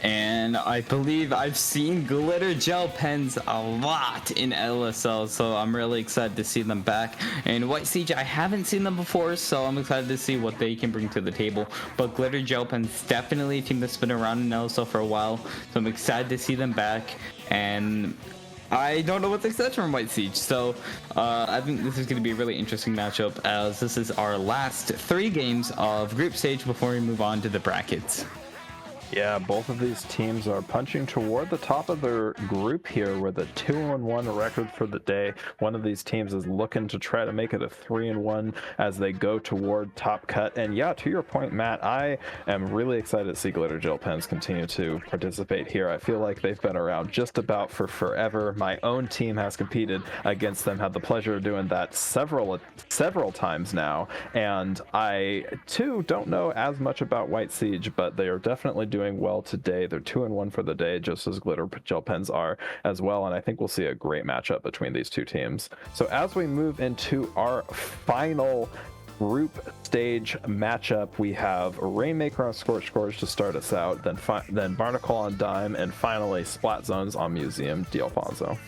And I believe I've seen Glitter Gel Pens a lot in LSL, so I'm really excited to see them back. And White Siege, I haven't seen them before, so I'm excited to see what they can bring to the table. But Glitter Gel Pens definitely a team that's been around in LSL for a while, so I'm excited to see them back. And I don't know what to expect from White Siege, so I think this is going to be a really interesting matchup, as this is our last 3 games of group stage before we move on to the brackets. Yeah, both of these teams are punching toward the top of their group here with a 2-1 record for the day. One of these teams is looking to try to make it a 3-1 as they go toward top cut. And yeah, to your point, Matt, I am really excited to see Glitter Gel Pens continue to participate here. I feel like they've been around just about for forever. My own team has competed against them, had the pleasure of doing that several times now. And I, too, don't know as much about White Siege, but they are definitely doing well today. They're 2-1 for the day, just as Glitter Gel Pens are as well, and I think we'll see a great matchup between these two teams. So as we move into our final group stage matchup, we have Rainmaker on Scorch Gorge to start us out, then Barnacle on Dime, and finally Splat Zones on Museum D'Alfonso.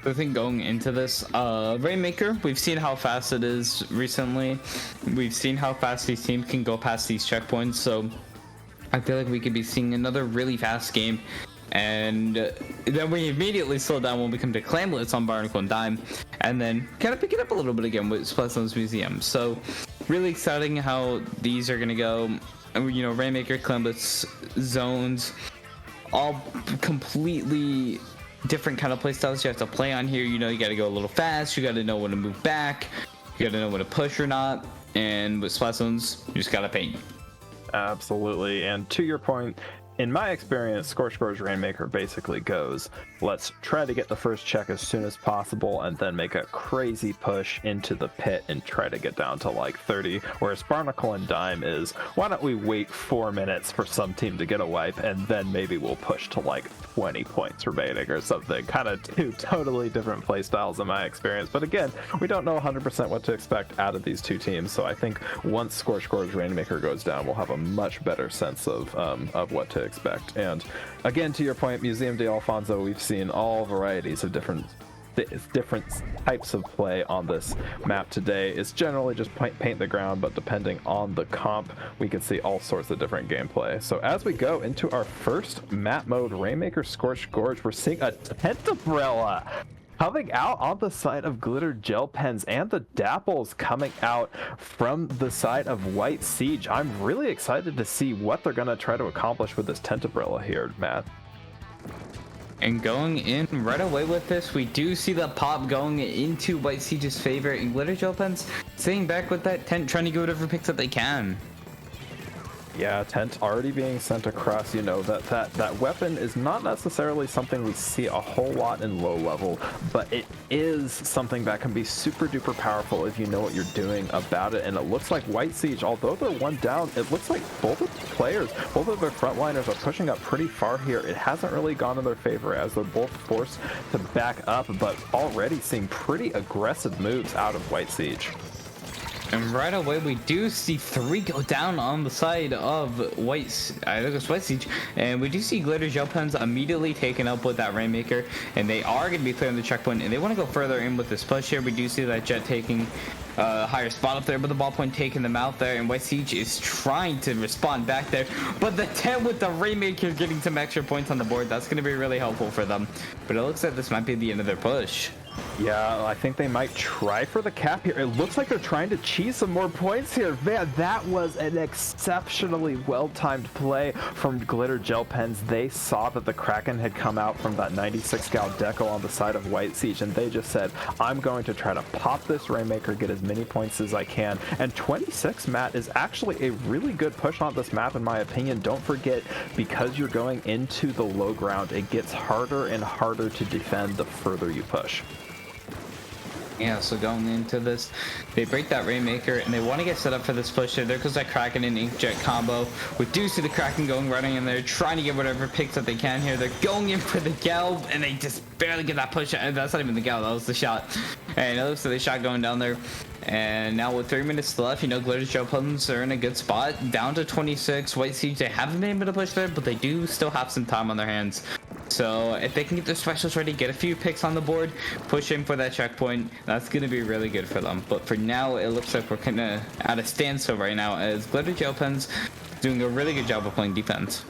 I think going into this, Rainmaker, we've seen how fast it is recently. We've seen how fast these teams can go past these checkpoints, so I feel like we could be seeing another really fast game. And then we immediately slow down when we come to Clamlets on Barnacle and Dime, and then kind of pick it up a little bit again with Splatstone's Museum. So really exciting how these are going to go. You know, Rainmaker, Clamlets, Zones, all completely different kind of play styles you have to play on here. You know, you got to go a little fast, you got to know when to move back, you got to know when to push or not, and with Splat Zones, you just got to paint. Absolutely. And to your point, in my experience, Scorch Gorge Rainmaker basically goes, let's try to get the first check as soon as possible and then make a crazy push into the pit and try to get down to like 30, whereas Barnacle and Dime is, why don't we wait 4 minutes for some team to get a wipe and then maybe we'll push to like 20 points remaining or something. Kind of two totally different play styles in my experience, but again, we don't know 100% what to expect out of these two teams, so I think once Scorch Gorge Rainmaker goes down, we'll have a much better sense of what to expect. And again, to your point, Museum D'Alfonso, we've seen all varieties of different types of play on this map today. It's generally just paint the ground, but depending on the comp, we can see all sorts of different gameplay. So as we go into our first map mode, Rainmaker Scorched Gorge, we're seeing a tent umbrella coming out on the side of Glitter Gel Pens and the Dapples coming out from the side of White Siege. I'm really excited to see what they're going to try to accomplish with this tent umbrella here, Matt. And going in right away with this, we do see the pop going into White Siege's favor, and Glitter Gel Pens sitting back with that tent, trying to get whatever picks that they can. Yeah, tent already being sent across. You know, that weapon is not necessarily something we see a whole lot in low level, but it is something that can be super duper powerful if you know what you're doing about it. And it looks like White Siege, although they're one down, it looks like both of the players, both of their frontliners are pushing up pretty far here. It hasn't really gone in their favor as they're both forced to back up, but already seeing pretty aggressive moves out of White Siege. And right away, we do see 3 go down on the side of White Siege, and we do see Glitter Gel Pens immediately taken up with that Rainmaker, and they are going to be clearing the checkpoint, and they want to go further in with this push here. We do see that Jet taking a higher spot up there, but the ballpoint taking them out there, and White Siege is trying to respond back there, but the 10 with the Rainmaker getting some extra points on the board, that's going to be really helpful for them. But it looks like this might be the end of their push. Yeah, I think they might try for the cap here. It looks like they're trying to cheese some more points here. Man, that was an exceptionally well-timed play from Glitter Gel Pens. They saw that the Kraken had come out from that 96 gal deco on the side of White Siege, and they just said, I'm going to try to pop this Rainmaker, get as many points as I can. And 26, Matt, is actually a really good push on this map, in my opinion. Don't forget, because you're going into the low ground, it gets harder and harder to defend the further you push. Yeah, so going into this, they break that Rainmaker, and they want to get set up for this push here. There goes that Kraken and Inkjet combo. We do see the Kraken running in there, trying to get whatever picks that they can here. They're going in for the Gal, and they just barely get that push. That's not even the Gal, that was the shot. And it looks like the shot going down there. And now with 3 minutes left, you know, Glitter Gel Pens are in a good spot. Down to 26. White Siege, they haven't been able to push there, but they do still have some time on their hands. So if they can get their specials ready, get a few picks on the board, push in for that checkpoint, that's going to be really good for them. But for now, it looks like we're kind of at a standstill right now, as Glitter Gel Pens doing a really good job of playing defense.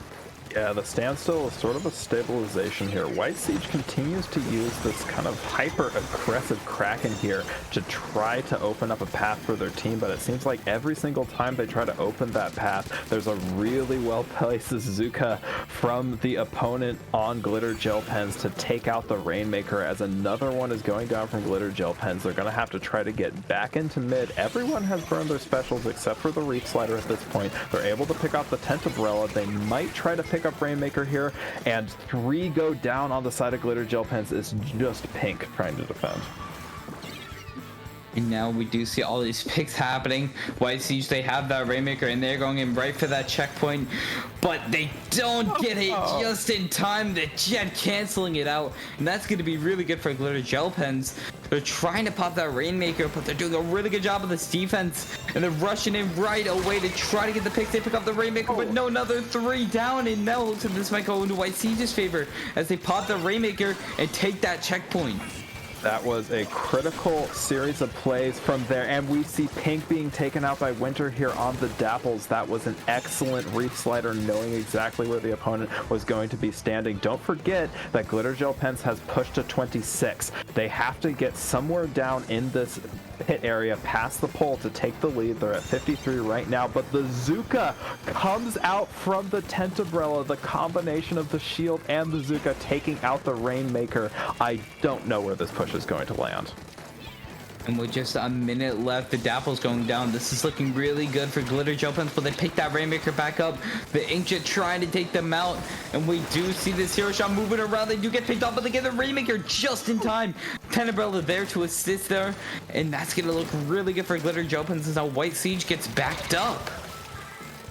Yeah, the standstill is sort of a stabilization here. White Siege continues to use this kind of hyper-aggressive Kraken here to try to open up a path for their team, but it seems like every single time they try to open that path, there's a really well-placed Zuka from the opponent on Glitter Gel Pens to take out the Rainmaker. As another one is going down from Glitter Gel Pens, they're going to have to try to get back into mid. Everyone has burned their specials except for the Reef Slider at this point. They're able to pick off the Tentabrella. They might try to pick up Rainmaker here, and 3 go down on the side of Glitter Gel Pens. Is just Pink trying to defend. And now we do see all these picks happening. White Siege, they have that Rainmaker and they're going in right for that checkpoint, but they don't get it just in time. The Jet canceling it out, and that's going to be really good for Glitter Gel Pens. They're trying to pop that Rainmaker, but they're doing a really good job of this defense, and they're rushing in right away to try to get the pick. They pick up the Rainmaker, but no, another 3 down, and now this might go into White Siege's favor as they pop the Rainmaker and take that checkpoint. That was a critical series of plays from there, and we see Pink being taken out by Winter here on the Dapples. That was an excellent Reef Slider, knowing exactly where the opponent was going to be standing. Don't forget that Glitter Gel Pens has pushed to 26. They have to get somewhere down in this pit area past the pole to take the lead. They're at 53 right now, but the Zuka comes out from the Tentabrella. The combination of the shield and the Zuka taking out the Rainmaker. I don't know where this push is going to land. And with just a minute left, the Dapple's going down. This is looking really good for Glitter Gel Pens, but they pick that Rainmaker back up. The Inkjet trying to take them out, and we do see this hero shot moving around. They do get picked up, but they get the Rainmaker just in time. Tenebrella there to assist there, and that's going to look really good for Glitter Gel Pens as now White Siege gets backed up.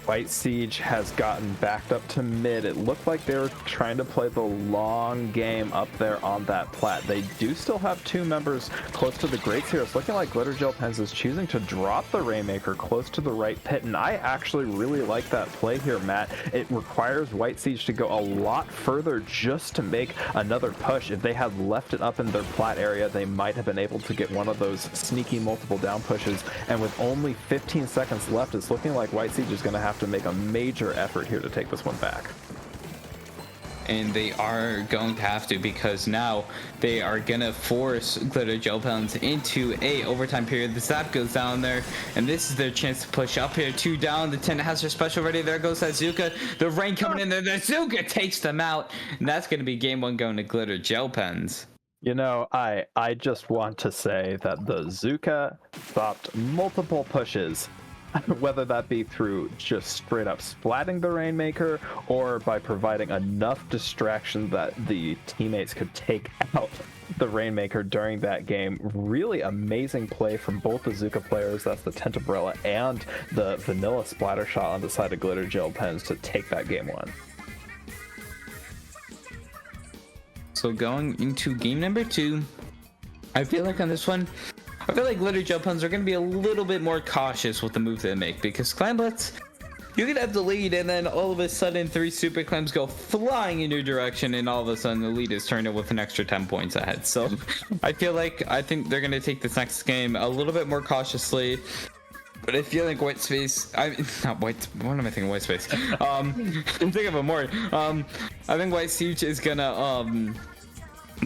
White Siege has gotten backed up to mid. It looked like they were trying to play the long game up there on that plat. They do still have 2 members close to the grates here. It's looking like Glitter Gel Pens is choosing to drop the Rainmaker close to the right pit, and I actually really like that play here, Matt. It requires White Siege to go a lot further just to make another push. If they had left it up in their plat area, they might have been able to get one of those sneaky multiple down pushes, and with only 15 seconds left, it's looking like White Siege is going to have to make a major effort here to take this one back. And they are going to have to, because now they are gonna force Glitter Gel Pens into a overtime period. The Zap goes down there, and this is their chance to push up here. 2 down. The 10 has their special ready. There goes that Zuka. The Rain coming in there. The Zuka takes them out, and that's gonna be game 1 going to Glitter Gel Pens. You know, I just want to say that the Zuka stopped multiple pushes, whether that be through just straight up splatting the Rainmaker or by providing enough distraction that the teammates could take out the Rainmaker during that game. Really amazing play from both the Zuka players, that's the Tentabrella and the vanilla splatter shot on the side of Glitter Gel Pens to take that game 1. So going into game number 2, I feel like on this one, I feel like Glitter Gel Pens are going to be a little bit more cautious with the moves they make, because Clan Blitz, you can have the lead, and then all of a sudden 3 super clams go flying in your direction, and all of a sudden the lead is turned in with an extra 10 points ahead. So I think they're going to take this next game a little bit more cautiously. But I feel like White Space, not White, what am I thinking, White Space? I'm thinking of a more. I think White Siege is gonna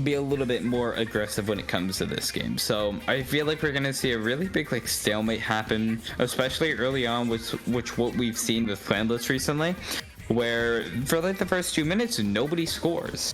be a little bit more aggressive when it comes to this game. So I feel like we're gonna see a really big like stalemate happen, especially early on, with what we've seen with Clan Blitz recently, where for like the first 2 minutes nobody scores.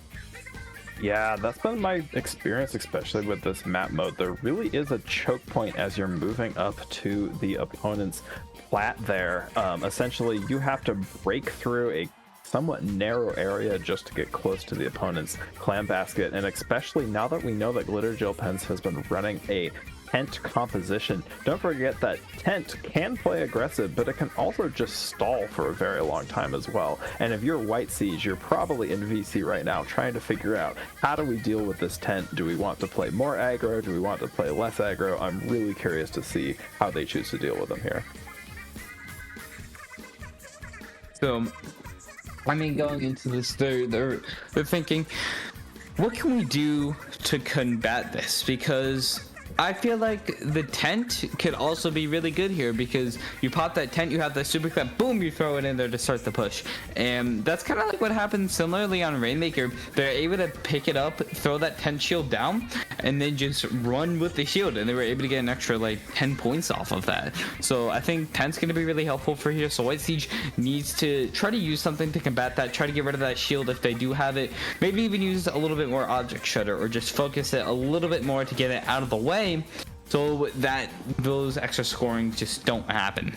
Yeah, that's been my experience, especially with this map mode. There really is a choke point as you're moving up to the opponent's plat there. Essentially, you have to break through a somewhat narrow area just to get close to the opponent's clam basket, and especially now that we know that Glitter Gel Pens has been running a tent composition, don't forget that tent can play aggressive, but it can also just stall for a very long time as well. And if you're White Siege, you're probably in VC right now trying to figure out, how do we deal with this tent? Do we want to play more aggro? Do we want to play less aggro? I'm really curious to see how they choose to deal with them here. So I mean, going into this, they're thinking, what can we do to combat this? Because I feel like the tent could also be really good here because you pop that tent, you have the super clip, boom, you throw it in there to start the push. And that's kind of like what happened similarly on Rainmaker. They're able to pick it up, throw that tent shield down, and then just run with the shield. And they were able to get an extra like 10 points off of that. So I think tent's going to be really helpful for here. So White Siege needs to try to use something to combat that, try to get rid of that shield if they do have it. Maybe even use a little bit more object shredder or just focus it a little bit more to get it out of the way so that those extra scoring just don't happen.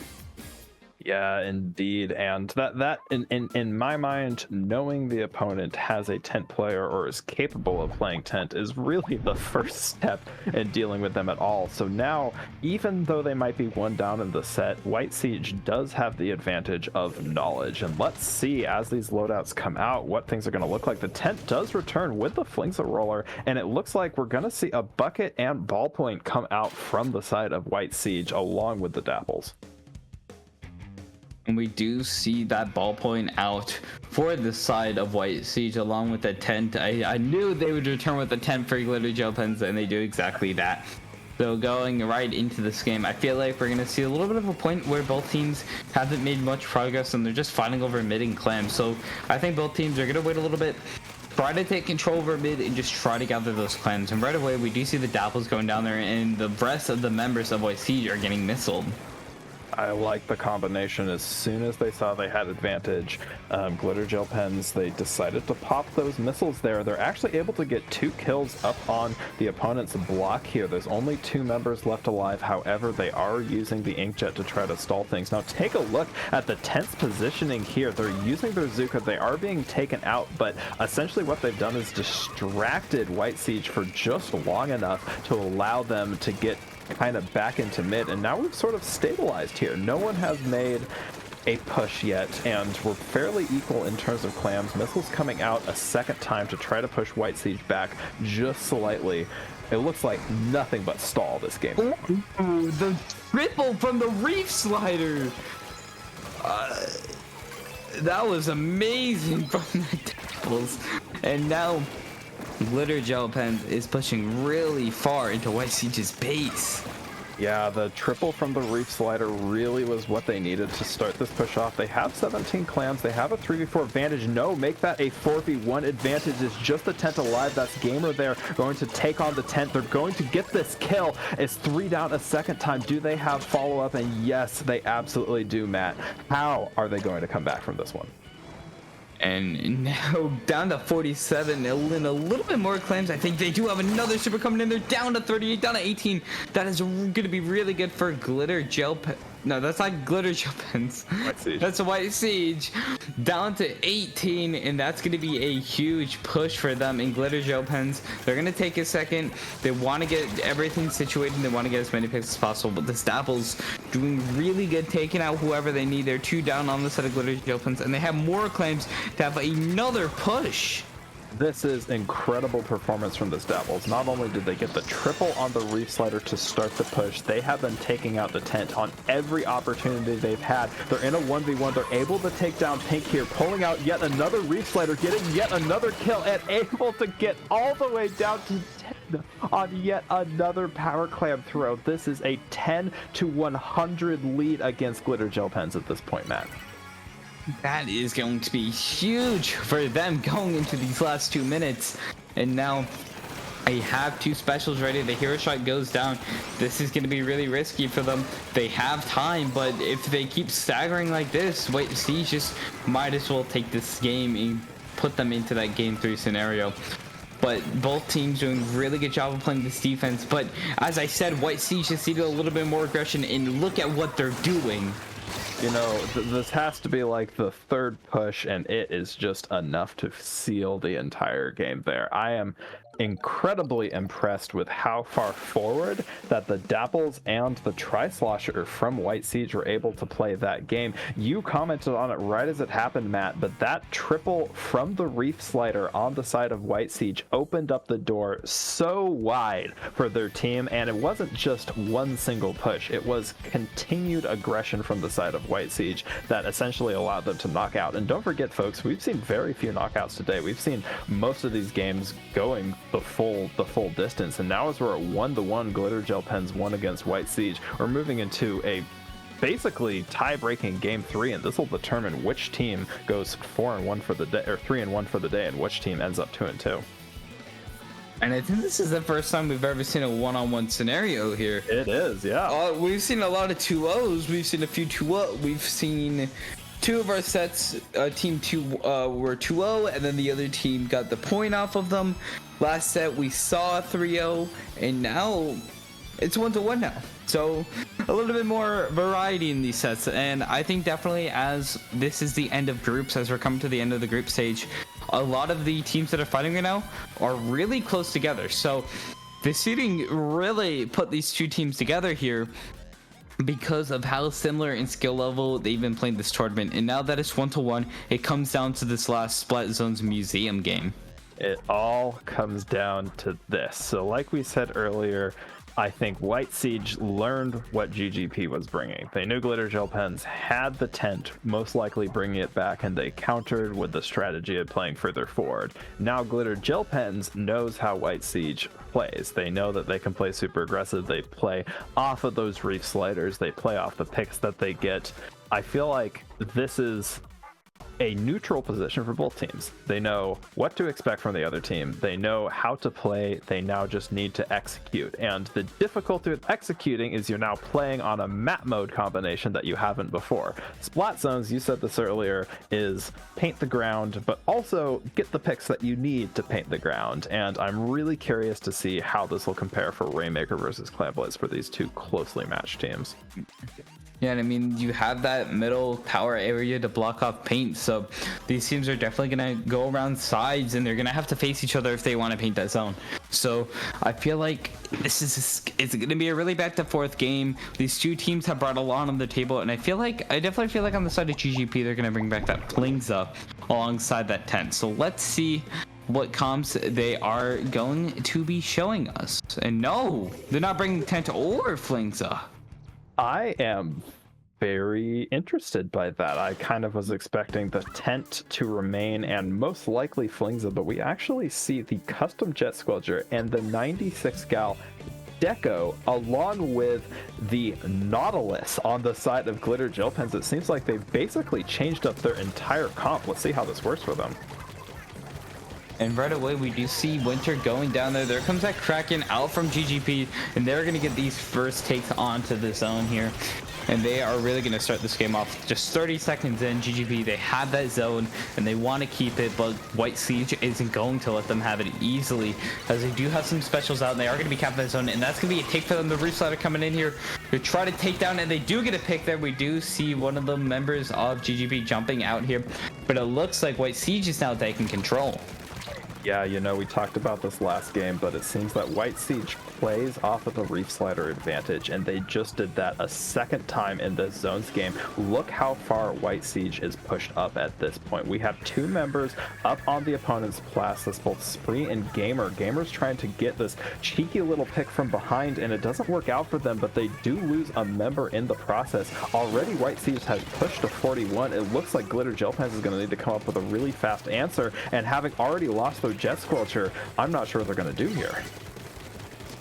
Yeah, indeed. And that in my mind, knowing the opponent has a tent player or is capable of playing tent is really the first step in dealing with them at all. So now, even though they might be one down in the set, White Siege does have the advantage of knowledge. And let's see, as these loadouts come out, what things are going to look like. The tent does return with the Flings a Roller, and it looks like we're going to see a bucket and ballpoint come out from the side of White Siege along with the Dapples. And we do see that ballpoint out for the side of White Siege along with the tent. I knew they would return with the tent for Glitter Gel Pens, and they do exactly that. So going right into this game, I feel like we're going to see a little bit of a point where both teams haven't made much progress and they're just fighting over mid and clams. So I think both teams are going to wait a little bit, try to take control over mid and just try to gather those clams. And right away, we do see the Dapples going down there, and the rest of the members of White Siege are getting missiled. I like the combination. As soon as they saw they had advantage, Glitter Gel Pens, they decided to pop those missiles there. They're actually able to get 2 kills up on the opponent's block here. There's only 2 members left alive. However, they are using the Inkjet to try to stall things. Now take a look at the tent's positioning here. They're using their Zuka. They are being taken out, but essentially what they've done is distracted White Siege for just long enough to allow them to get kind of back into mid, and now we've sort of stabilized here. No one has made a push yet, and we're fairly equal in terms of clams. Missiles coming out a second time to try to push White Siege back just slightly. It looks like nothing but stall this game. Ooh, the triple from the Reef Slider. That was amazing from the Dapples. And now Glitter Gel Pen is pushing really far into White Siege's base. Yeah, the triple from the Reef Slider really was what they needed to start this push off. They have 17 clams. They have a 3v4 advantage. No, make that a 4v1 advantage. It's just the tent alive. That's Gamer there going to take on the tent. They're going to get this kill. It's 3 down a second time. Do they have follow-up? And yes, they absolutely do, Matt. How are they going to come back from this one? And now down to 47, and a little bit more claims. I think they do have another super coming in. They're down to 38, down to 18. That is going to be really good for Glitter Gel Pen. No, that's not Glitter Gel Pens. That's a White Siege. Down to 18, and that's going to be a huge push for them in Glitter Gel Pens. They're going to take a second. They want to get everything situated. They want to get as many picks as possible, but the Dapples doing really good, taking out whoever they need. They're 2 down on the set of Glitter Gel Pens, and they have more claims to have another push. This is incredible performance from the Dapples. Not only did they get the triple on the Reef Slider to start the push, they have been taking out the tent on every opportunity they've had. They're in a 1v1. They're able to take down Pink here, pulling out yet another Reef Slider, getting yet another kill, and able to get all the way down to 10 on yet another power clam throw. This is a 10 to 100 lead against Glitter Gel Pens at this point, Matt. That is going to be huge for them going into these last 2 minutes. And now they have 2 specials ready. The hero shot goes down. This is going to be really risky for them. They have time, but if they keep staggering like this, White Siege just might as well take this game and put them into that game 3 scenario. But both teams doing a really good job of playing this defense. But as I said, White Siege just needed a little bit more aggression, and look at what they're doing. You know, this has to be like the 3rd push, and it is just enough to seal the entire game there. I am incredibly impressed with how far forward that the Dapples and the Tri-Slosher from White Siege were able to play that game. You commented on it right as it happened, Matt, but that triple from the Reef Slider on the side of White Siege opened up the door so wide for their team, and it wasn't just one single push. It was continued aggression from the side of White Siege that essentially allowed them to knock out. And don't forget, folks, we've seen very few knockouts today. We've seen most of these games going the full distance. And now as we're at 1-1, Glitter Gel Pens won against White Siege, we're moving into a basically tie-breaking game 3, and this will determine which team goes 4-1 for the day, or 3-1 for the day, and which team ends up 2-2. And I think this is the first time we've ever seen a one-on-one scenario here. It is, yeah. We've seen a lot of 2-0s. We've seen a few 2-0. We've seen 2 of our sets, team 2 were 2-0, and then the other team got the point off of them. Last set we saw a 3-0, and now it's 1-1 now. So a little bit more variety in these sets, and I think definitely as this is the end of groups, as we're coming to the end of the group stage, a lot of the teams that are fighting right now are really close together. So the seeding really put these 2 teams together here because of how similar in skill level they've been playing this tournament. And now that it's 1-1, it comes down to this last Splat Zones Museum game. It all comes down to this. So like we said earlier, I think White Siege learned what GGP was bringing. They knew Glitter Gel Pens had the tent, most likely bringing it back, and they countered with the strategy of playing further forward. Now Glitter Gel Pens knows how White Siege plays. They know that they can play super aggressive. They play off of those reef sliders. They play off the picks that they get. I feel like this is a neutral position for both teams. They know what to expect from the other team. They know how to play. They now just need to execute. And the difficulty with executing is you're now playing on a map mode combination that you haven't before. Splat Zones, you said this earlier, is paint the ground, but also get the picks that you need to paint the ground. And I'm really curious to see how this will compare for Rainmaker versus Clamblitz for these 2 closely matched teams. Yeah, and I mean, you have that middle tower area to block off paint, so these teams are definitely going to go around sides, and they're going to have to face each other if they want to paint that zone. So I feel like it's going to be a really back-to-forth game. These 2 teams have brought a lot on the table, and I definitely feel like on the side of GGP, they're going to bring back that Flingza alongside that tent. So let's see what comps they are going to be showing us. And no, they're not bringing tent or Flingza. I am very interested by that. I kind of was expecting the tent to remain and most likely Flingza, but we actually see the custom Jet Squelcher and the 96 gal Deco along with the Nautilus on the side of Glitter Gel Pens. It seems like they've basically changed up their entire comp. Let's see how this works for them. And right away, we do see Winter going down there. There comes that Kraken out from GGP, and they're going to get these first takes onto the zone here. And they are really going to start this game off just 30 seconds in. GGP, they have that zone, and they want to keep it, but White Siege isn't going to let them have it easily, as they do have some specials out, and they are going to be capping that zone, and that's going to be a take for them. The Reef Slider coming in here to try to take down, and they do get a pick there. We do see one of the members of GGP jumping out here, but it looks like White Siege is now taking control. Yeah, you know, we talked about this last game, but it seems that White Siege plays off of the Reef Slider advantage, and they just did that a second time in this Zones game. Look how far White Siege is pushed up at this point. We have 2 members up on the opponent's class. That's both Spree and Gamer. Gamer's trying to get this cheeky little pick from behind, and it doesn't work out for them, but they do lose a member in the process. Already, White Siege has pushed to 41. It looks like Glitter Gel Pens is going to need to come up with a really fast answer, and having already lost their Jet Squelcher, I'm not sure what they're going to do here.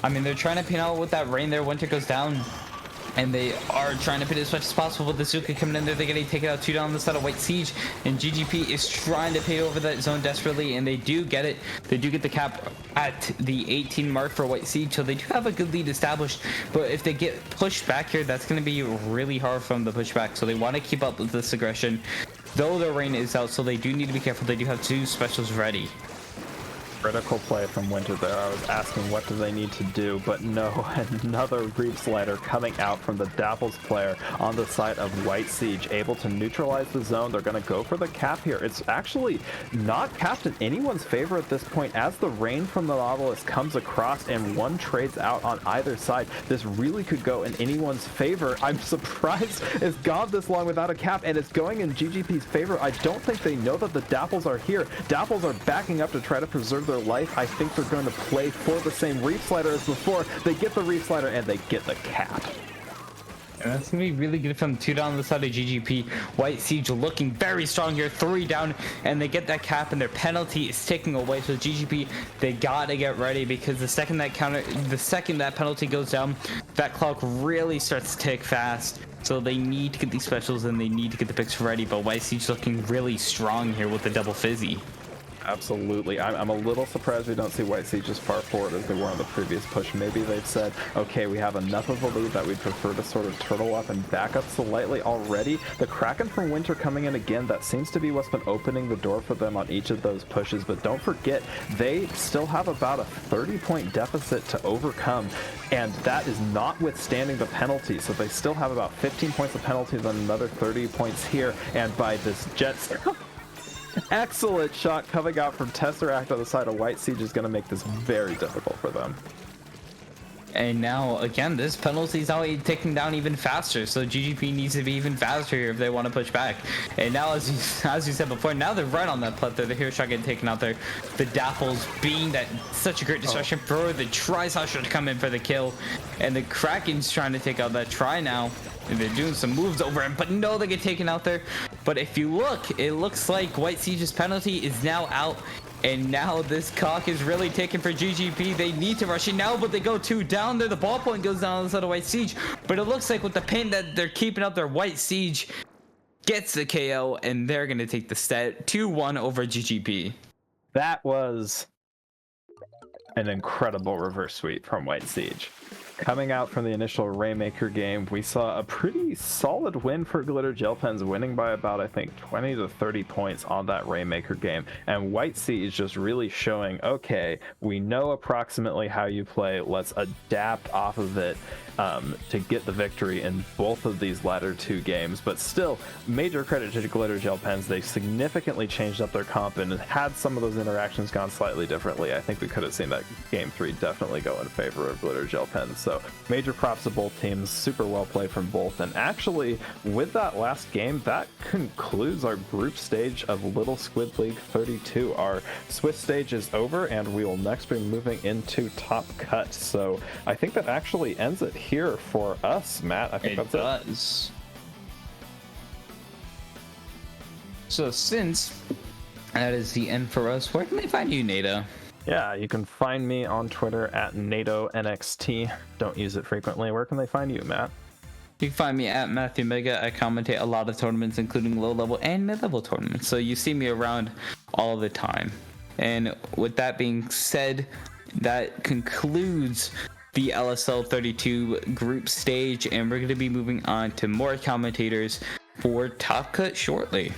I mean, they're trying to pin out with that rain there. Winter goes down, and they are trying to pin as much as possible with the Zuka coming in there. They're going to take it out 2 down on the side of White Siege, and GGP is trying to pay over that zone desperately, and they do get it. They do get the cap at the 18 mark for White Siege, so they do have a good lead established, but if they get pushed back here, that's going to be really hard for them to push back, so they want to keep up with this aggression, though their rain is out, so they do need to be careful. They do have 2 specials ready. Critical play from Winter there. I was asking what do they need to do, but no, another Reef Slider coming out from the Dapples player on the side of White Siege, able to neutralize the zone. They're going to go for the cap here. It's actually not capped in anyone's favor at this point as the rain from the Nautilus comes across and one trades out on either side. This really could go in anyone's favor. I'm surprised it's gone this long without a cap, and it's going in GGP's favor. I don't think they know that the Dapples are here. Dapples are backing up to try to preserve their life. I think they're going to play for the same Reef Slider as before. They get the Reef Slider and they get the cap. And that's going to be really good from 2 down on the side of GGP. White Siege looking very strong here. 3 down, and they get that cap, and their penalty is ticking away. So GGP, they got to get ready, because the second that penalty goes down, that clock really starts to tick fast. So they need to get these specials, and they need to get the picks ready. But White Siege looking really strong here with the double fizzy. Absolutely. I'm a little surprised we don't see White Siege as far forward as they were on the previous push. Maybe they've said, okay, we have enough of a lead that we'd prefer to sort of turtle up and back up slightly already. The Kraken from Winter coming in again, that seems to be what's been opening the door for them on each of those pushes. But don't forget, they still have about a 30-point deficit to overcome, and that is notwithstanding the penalty. So they still have about 15 points of penalties and another 30 points here. And by this Jets... excellent shot coming out from Tesseract on the side of White Siege is going to make this very difficult for them. And now, again, this penalty is now ticking down even faster, so GGP needs to be even faster here if they want to push back. And now, as you said before, now they're right on that plet there. The hero shot getting taken out there. The Dapples being that such a great distraction for the Tri-Slasher to come in for the kill. And the Kraken's trying to take out that try now. And they're doing some moves over him, but no, they get taken out there. But if you look, it looks like White Siege's penalty is now out. And now this cock is really taken for GGP. They need to rush it now, but they go 2 down there. The ball point goes down on the side of White Siege. But it looks like with the pain that they're keeping up there, White Siege gets the KO, and they're going to take the set 2-1 over GGP. That was an incredible reverse sweep from White Siege. Coming out from the initial Rainmaker game, we saw a pretty solid win for Glitter Gel Pens, winning by about, I think, 20 to 30 points on that Rainmaker game. And White Siege just really showing, okay, we know approximately how you play. Let's adapt off of it to get the victory in both of these latter 2 games. But still, major credit to Glitter Gel Pens. They significantly changed up their comp, and had some of those interactions gone slightly differently, I think we could have seen that game 3 definitely go in favor of Glitter Gel Pens. So major props to both teams, super well played from both. And actually, with that last game, that concludes our group stage of Little Squid League 32. Our Swiss stage is over, and we will next be moving into Top Cut. So I think that actually ends it here for us, Matt. I think It does. So since that is the end for us, where can they find you, Nado? Yeah, you can find me on Twitter at NatoNXT. Don't use it frequently. Where can they find you, Matt? You can find me at Matthew Mega. I commentate a lot of tournaments, including low-level and mid-level tournaments. So you see me around all the time. And with that being said, that concludes the LSL 32 group stage. And we're going to be moving on to more commentators for Top Cut shortly.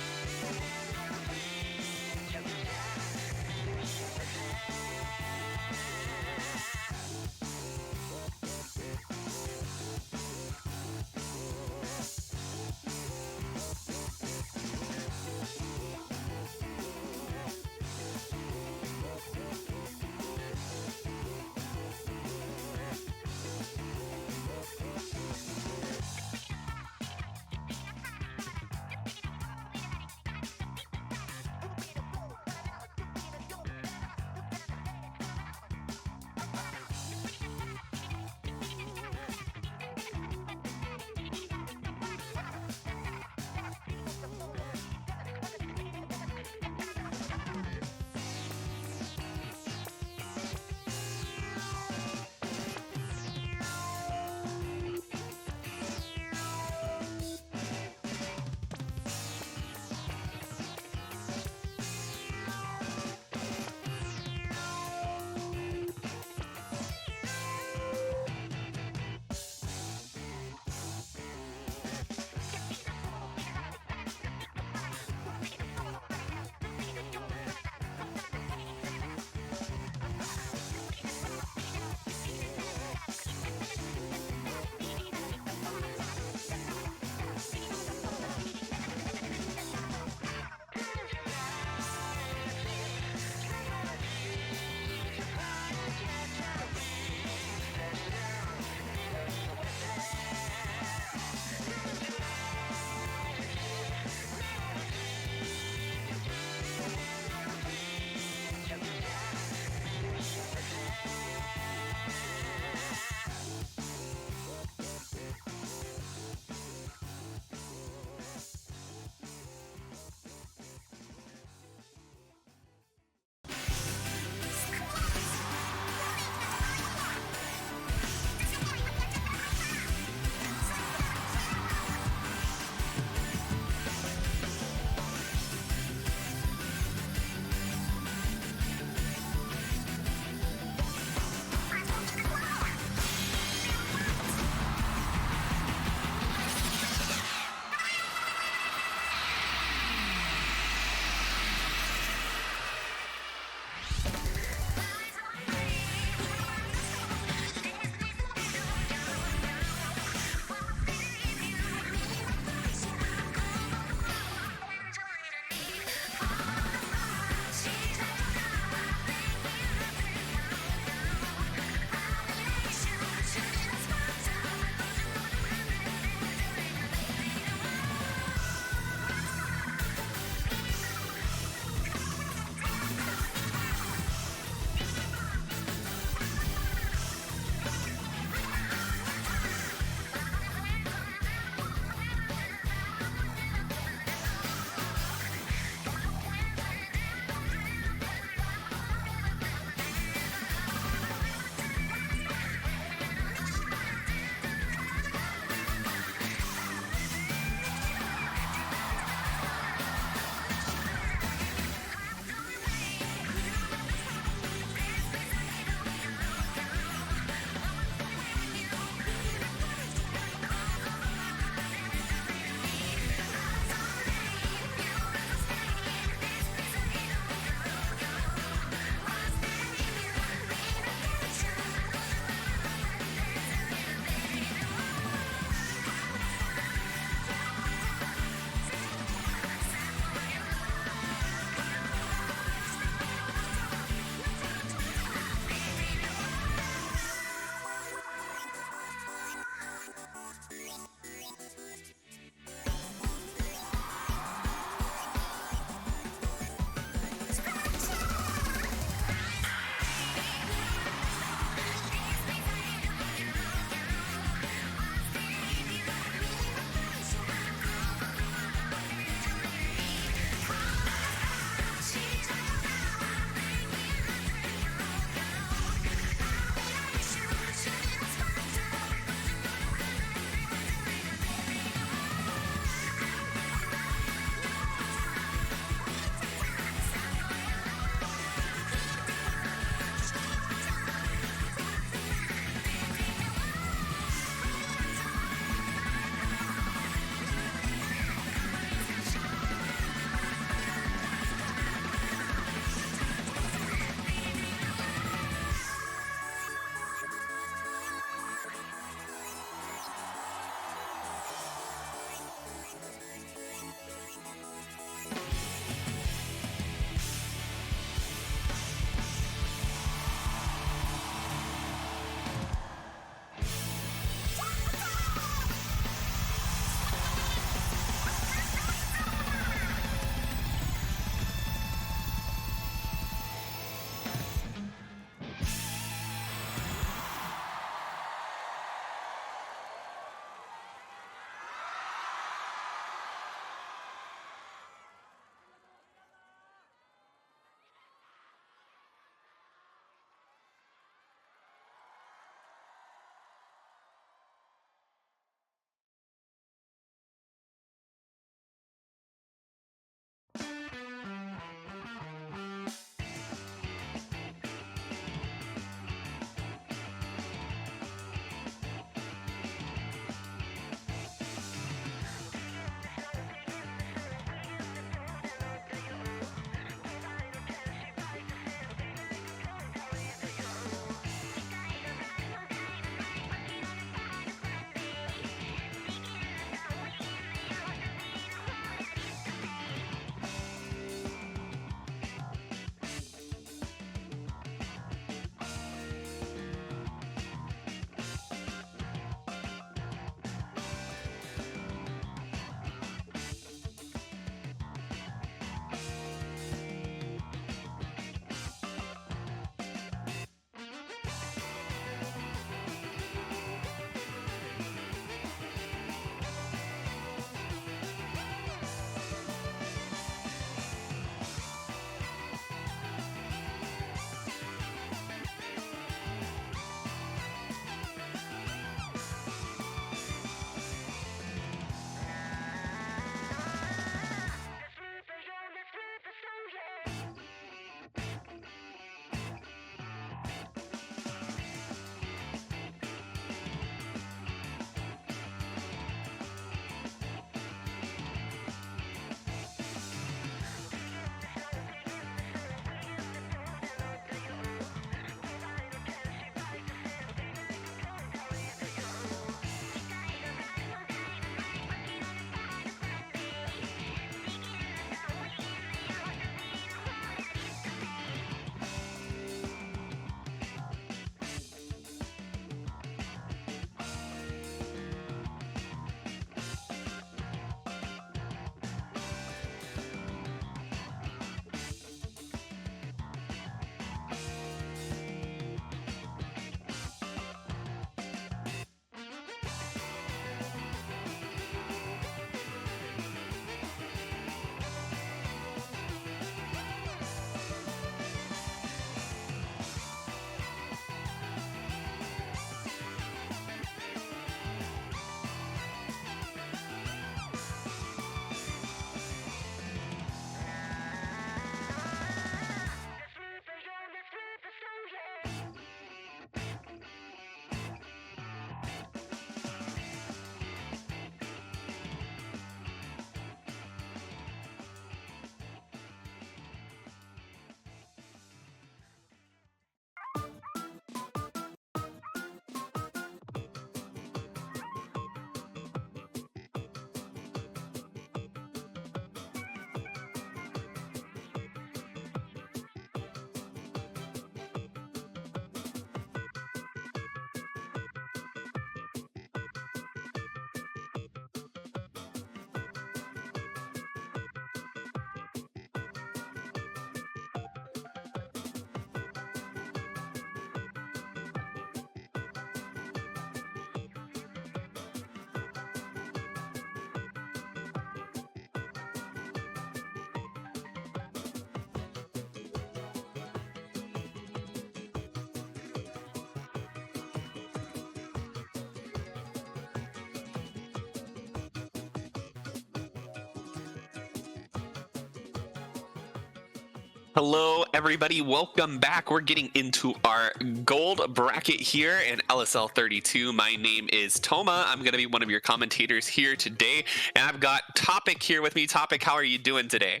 Hello, everybody. Welcome back. We're getting into our gold bracket here in LSL 32. My name is Toma. I'm going to be one of your commentators here today. And I've got Topic here with me. Topic, how are you doing today?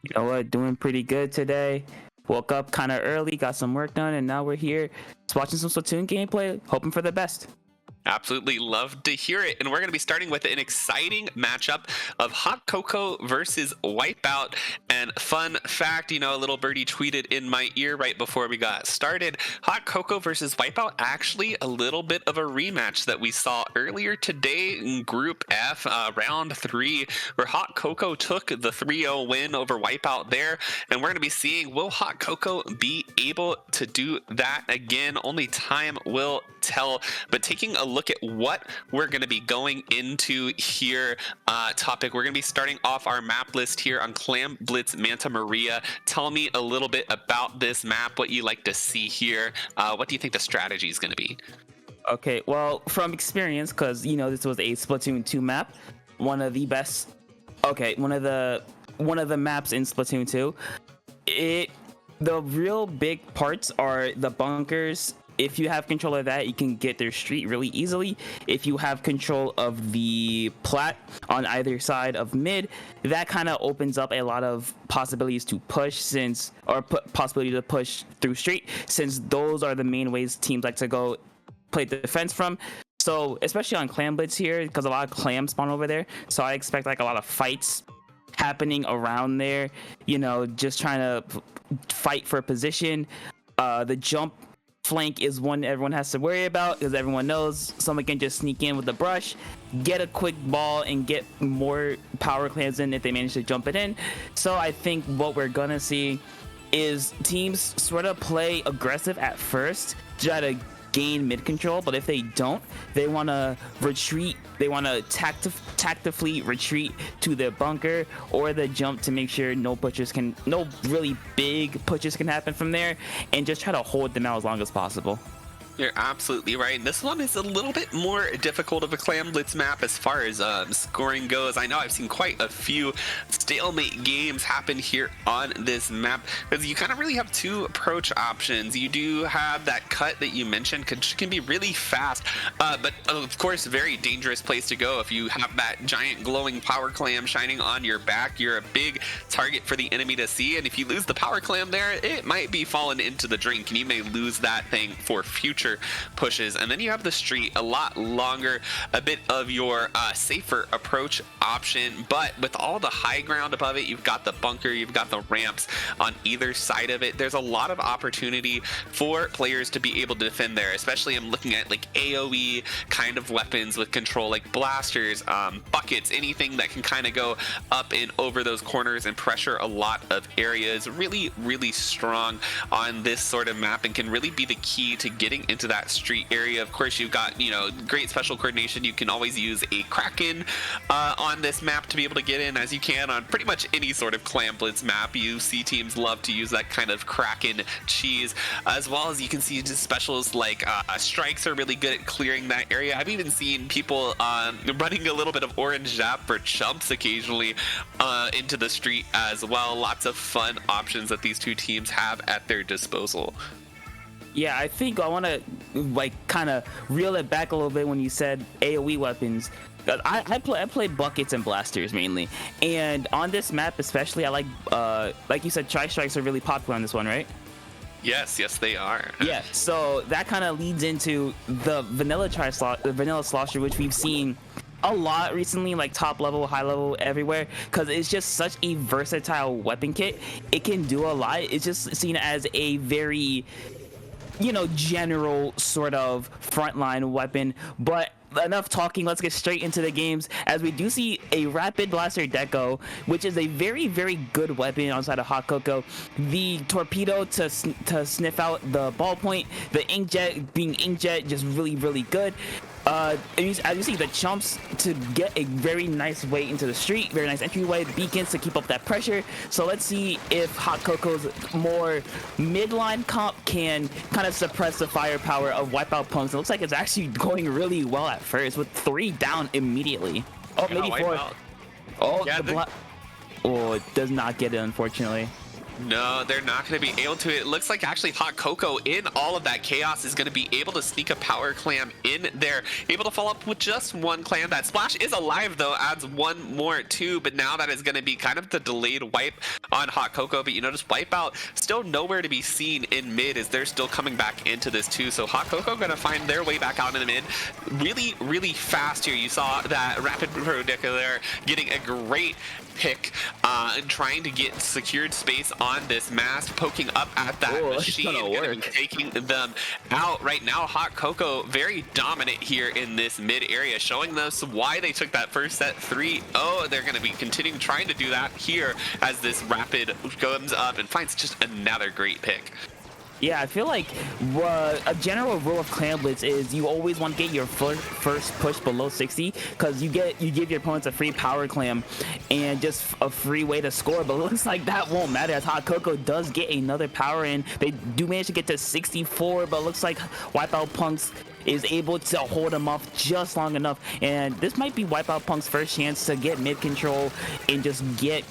You know what? Doing pretty good today. Woke up kind of early, got some work done, and now we're here just watching some Splatoon gameplay, hoping for the best. Absolutely love to hear it. And we're going to be starting with an exciting matchup of Hot Cocoa versus Wipeout. And fun fact, a little birdie tweeted in my ear right before we got started. Hot Cocoa versus Wipeout, actually a little bit of a rematch that we saw earlier today in Group F, round 3, where Hot Cocoa took the 3-0 win over Wipeout there. And we're going to be seeing, will Hot Cocoa be able to do that again? Only time will tell. But taking a look at what we're going to be going into here, Topic, we're going to be starting off our map list here on Clam Blitz Manta Maria. Tell me a little bit about this map, what you like to see here. What do you think the strategy is going to be? Okay, well, from experience, because this was a Splatoon 2 map, one of the best. Okay, one of the maps in Splatoon 2. The real big parts are the bunkers. If you have control of that, you can get their street really easily. If you have control of the plat on either side of mid, that kind of opens up a lot of possibilities to push possibility to push through street, since those are the main ways teams like to go play defense from. So especially on Clam Blitz here, because a lot of clams spawn over there, so I expect like a lot of fights happening around there, just trying to fight for position. The jump flank is one everyone has to worry about, because everyone knows someone can just sneak in with the brush, get a quick ball, and get more power clams in if they manage to jump it in. So I think what we're gonna see is teams sort of play aggressive at first to try to gain mid control, but if they don't, they want to retreat. They want to tactically retreat to the bunker or the jump to make sure no really big pushes can happen from there, and just try to hold them out as long as possible. You're absolutely right. This one is a little bit more difficult of a Clam Blitz map as far as scoring goes. I know I've seen quite a few stalemate games happen here on this map, because you kind of really have two approach options. You do have that cut that you mentioned, which can be really fast, but of course, a very dangerous place to go. If you have that giant glowing power clam shining on your back, you're a big target for the enemy to see, and if you lose the power clam there, it might be falling into the drink, and you may lose that thing for future pushes. And then you have the street, a lot longer, a bit of your safer approach option, but with all the high ground above it, you've got the bunker, you've got the ramps on either side of it. There's a lot of opportunity for players to be able to defend there, especially I'm looking at like AoE kind of weapons with control, like blasters, buckets, anything that can kind of go up and over those corners and pressure a lot of areas. Really, really strong on this sort of map, and can really be the key to getting into that street area. Of course, you've got great special coordination. You can always use a Kraken on this map to be able to get in, as you can on pretty much any sort of Clam Blitz map. You see teams love to use that kind of Kraken cheese, as well as you can see just specials like strikes are really good at clearing that area. I've even seen people running a little bit of orange zap for chumps occasionally into the street as well. Lots of fun options that these two teams have at their disposal. Yeah, I think I want to kind of reel it back a little bit when you said AoE weapons. I play buckets and blasters mainly, and on this map especially, I like you said, tri-strikes are really popular on this one, right? Yes, they are. Yeah, so that kind of leads into the vanilla slosher, which we've seen a lot recently, like top level, high level, everywhere, because it's just such a versatile weapon kit. It can do a lot. It's just seen as a very general sort of frontline weapon. But enough talking, let's get straight into the games, as we do see a rapid blaster deco, which is a very, very good weapon outside of Hot Cocoa. The torpedo to sniff out the ballpoint, the inkjet being inkjet, just really, really good. As you see, the chumps to get a very nice way into the street, very nice entryway, beacons to keep up that pressure. So let's see if Hot Cocoa's more midline comp can kind of suppress the firepower of Wipeout punks. It looks like it's actually going really well at first, with 3 down immediately. Oh, maybe 4. Oh, yeah, it does not get it, unfortunately. No, they're not going to be able to. It looks like actually Hot Cocoa in all of that chaos is going to be able to sneak a power clam in there, able to follow up with just one clam. That splash is alive though, adds one more too, but now that is going to be kind of the delayed wipe on Hot Cocoa. But you notice Wipeout still nowhere to be seen in mid as they're still coming back into this too. So Hot Cocoa going to find their way back out in the mid really fast here. You saw that Rapid Prodica there getting a great pick, trying to get secured space on this mast, poking up at that machine, gonna be taking them out right now. Hot Cocoa very dominant here in this mid area, showing us why they took that first set 3-0. They're going to be continuing trying to do that here as this Rapid comes up and finds just another great pick. Yeah, I feel like a general rule of Clam Blitz is you always want to get your first push below 60 because you give your opponents a free power clam and just a free way to score. But it looks like that won't matter as Hot Cocoa does get another power in. They do manage to get to 64, but it looks like Wipeout Punks is able to hold him off just long enough. And this might be Wipeout Punk's first chance to get mid control and just get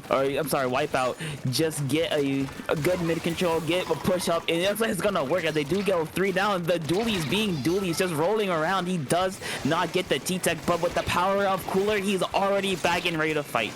Wipeout, just get a good mid control, get a push up, and it looks like it's gonna work as they do go 3 down. The dualies being dualies, just rolling around. He does not get the T-Tech, but with the power of Cooler, he's already back and ready to fight.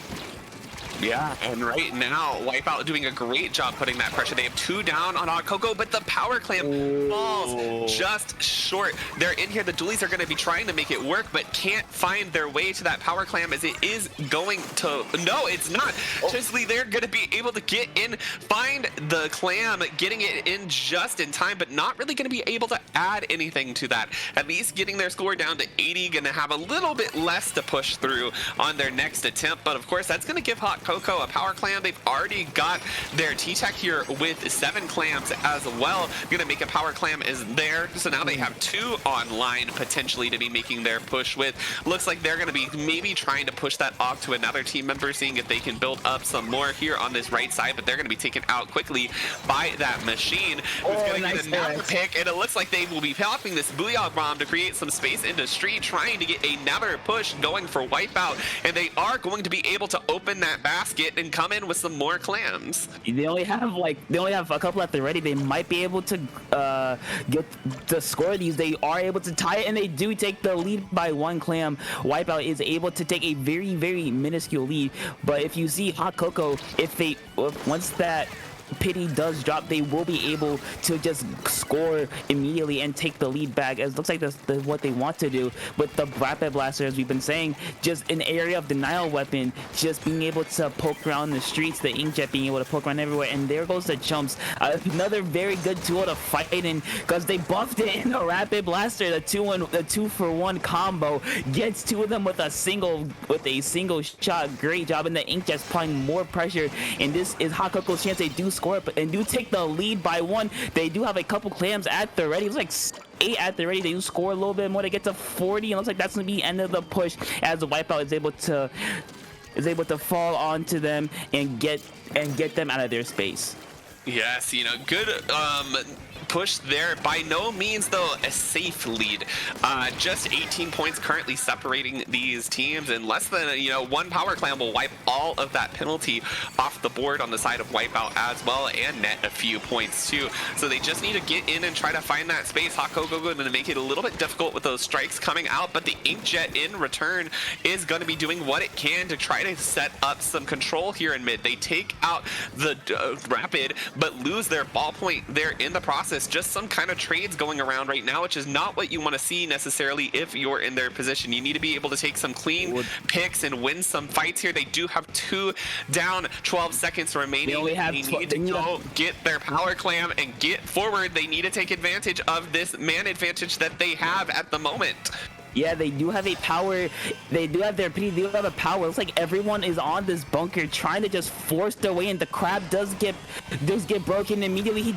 Yeah, and right now, Wipeout doing a great job putting that pressure. They have 2 down on Hot Cocoa, but the power clam falls just short. They're in here. The dualies are going to be trying to make it work, but can't find their way to that power clam as it is going to... No, it's not. Justly, they're going to be able to get in, find the clam, getting it in just in time, but not really going to be able to add anything to that. At least getting their score down to 80, going to have a little bit less to push through on their next attempt, but of course, that's going to give Hot Cocoa a power clam. They've already got their T-Tech here with 7 clams as well. Gonna make a power clam is there. So now they have 2 online potentially to be making their push with. Looks like they're gonna be maybe trying to push that off to another team member, seeing if they can build up some more here on this right side, but they're gonna be taken out quickly by that machine. Who's gonna get another pick, and it looks like they will be popping this Booyah Bomb to create some space in the street, trying to get another push going for Wipeout, and they are going to be able to open that basket and come in with some more clams. They only have a couple left already. They might be able to get to score these. They are able to tie it, and they do take the lead by 1 clam. Wipeout is able to take a very minuscule lead, but if you see Hot Cocoa, once that pity does drop, they will be able to just score immediately and take the lead back, as it looks like that's what they want to do with the Rapid Blaster, as we've been saying. Just an area of denial weapon, just being able to poke around the streets, the Inkjet being able to poke around everywhere, and there goes the Chumps. Another very good tool to fight in, because they buffed it in the Rapid Blaster. The 2-for-1 combo gets 2 of them with a single shot. Great job, and the Inkjet's applying more pressure, and this is Hot Cocoa's chance. They do score and do take the lead by 1. They do have a couple clams at the ready. It's like 8 at the ready. They do score a little bit more. They get to 40, and it looks like that's gonna be end of the push as the Wipeout is able to fall onto them and get them out of their space. Yes, good push there. By no means, though, a safe lead. Just 18 points currently separating these teams, and less than 1 power clam will wipe all of that penalty off the board on the side of Wipeout as well, and net a few points too. So they just need to get in and try to find that space. Hot Cocoa going to make it a little bit difficult with those strikes coming out, but the Inkjet in return is going to be doing what it can to try to set up some control here in mid. They take out the Rapid, but lose their ball point there in the process. Just some kind of trades going around right now, which is not what you want to see necessarily if you're in their position. You need to be able to take some clean picks and win some fights here. They do have 2 down, 12 seconds remaining. They need to go get their power clam and get forward. They need to take advantage of this man advantage that they have at the moment. Yeah, they do have a power. They do have their pretty. They do have a power. Looks like everyone is on this bunker trying to just force their way in. The crab does get broken immediately. He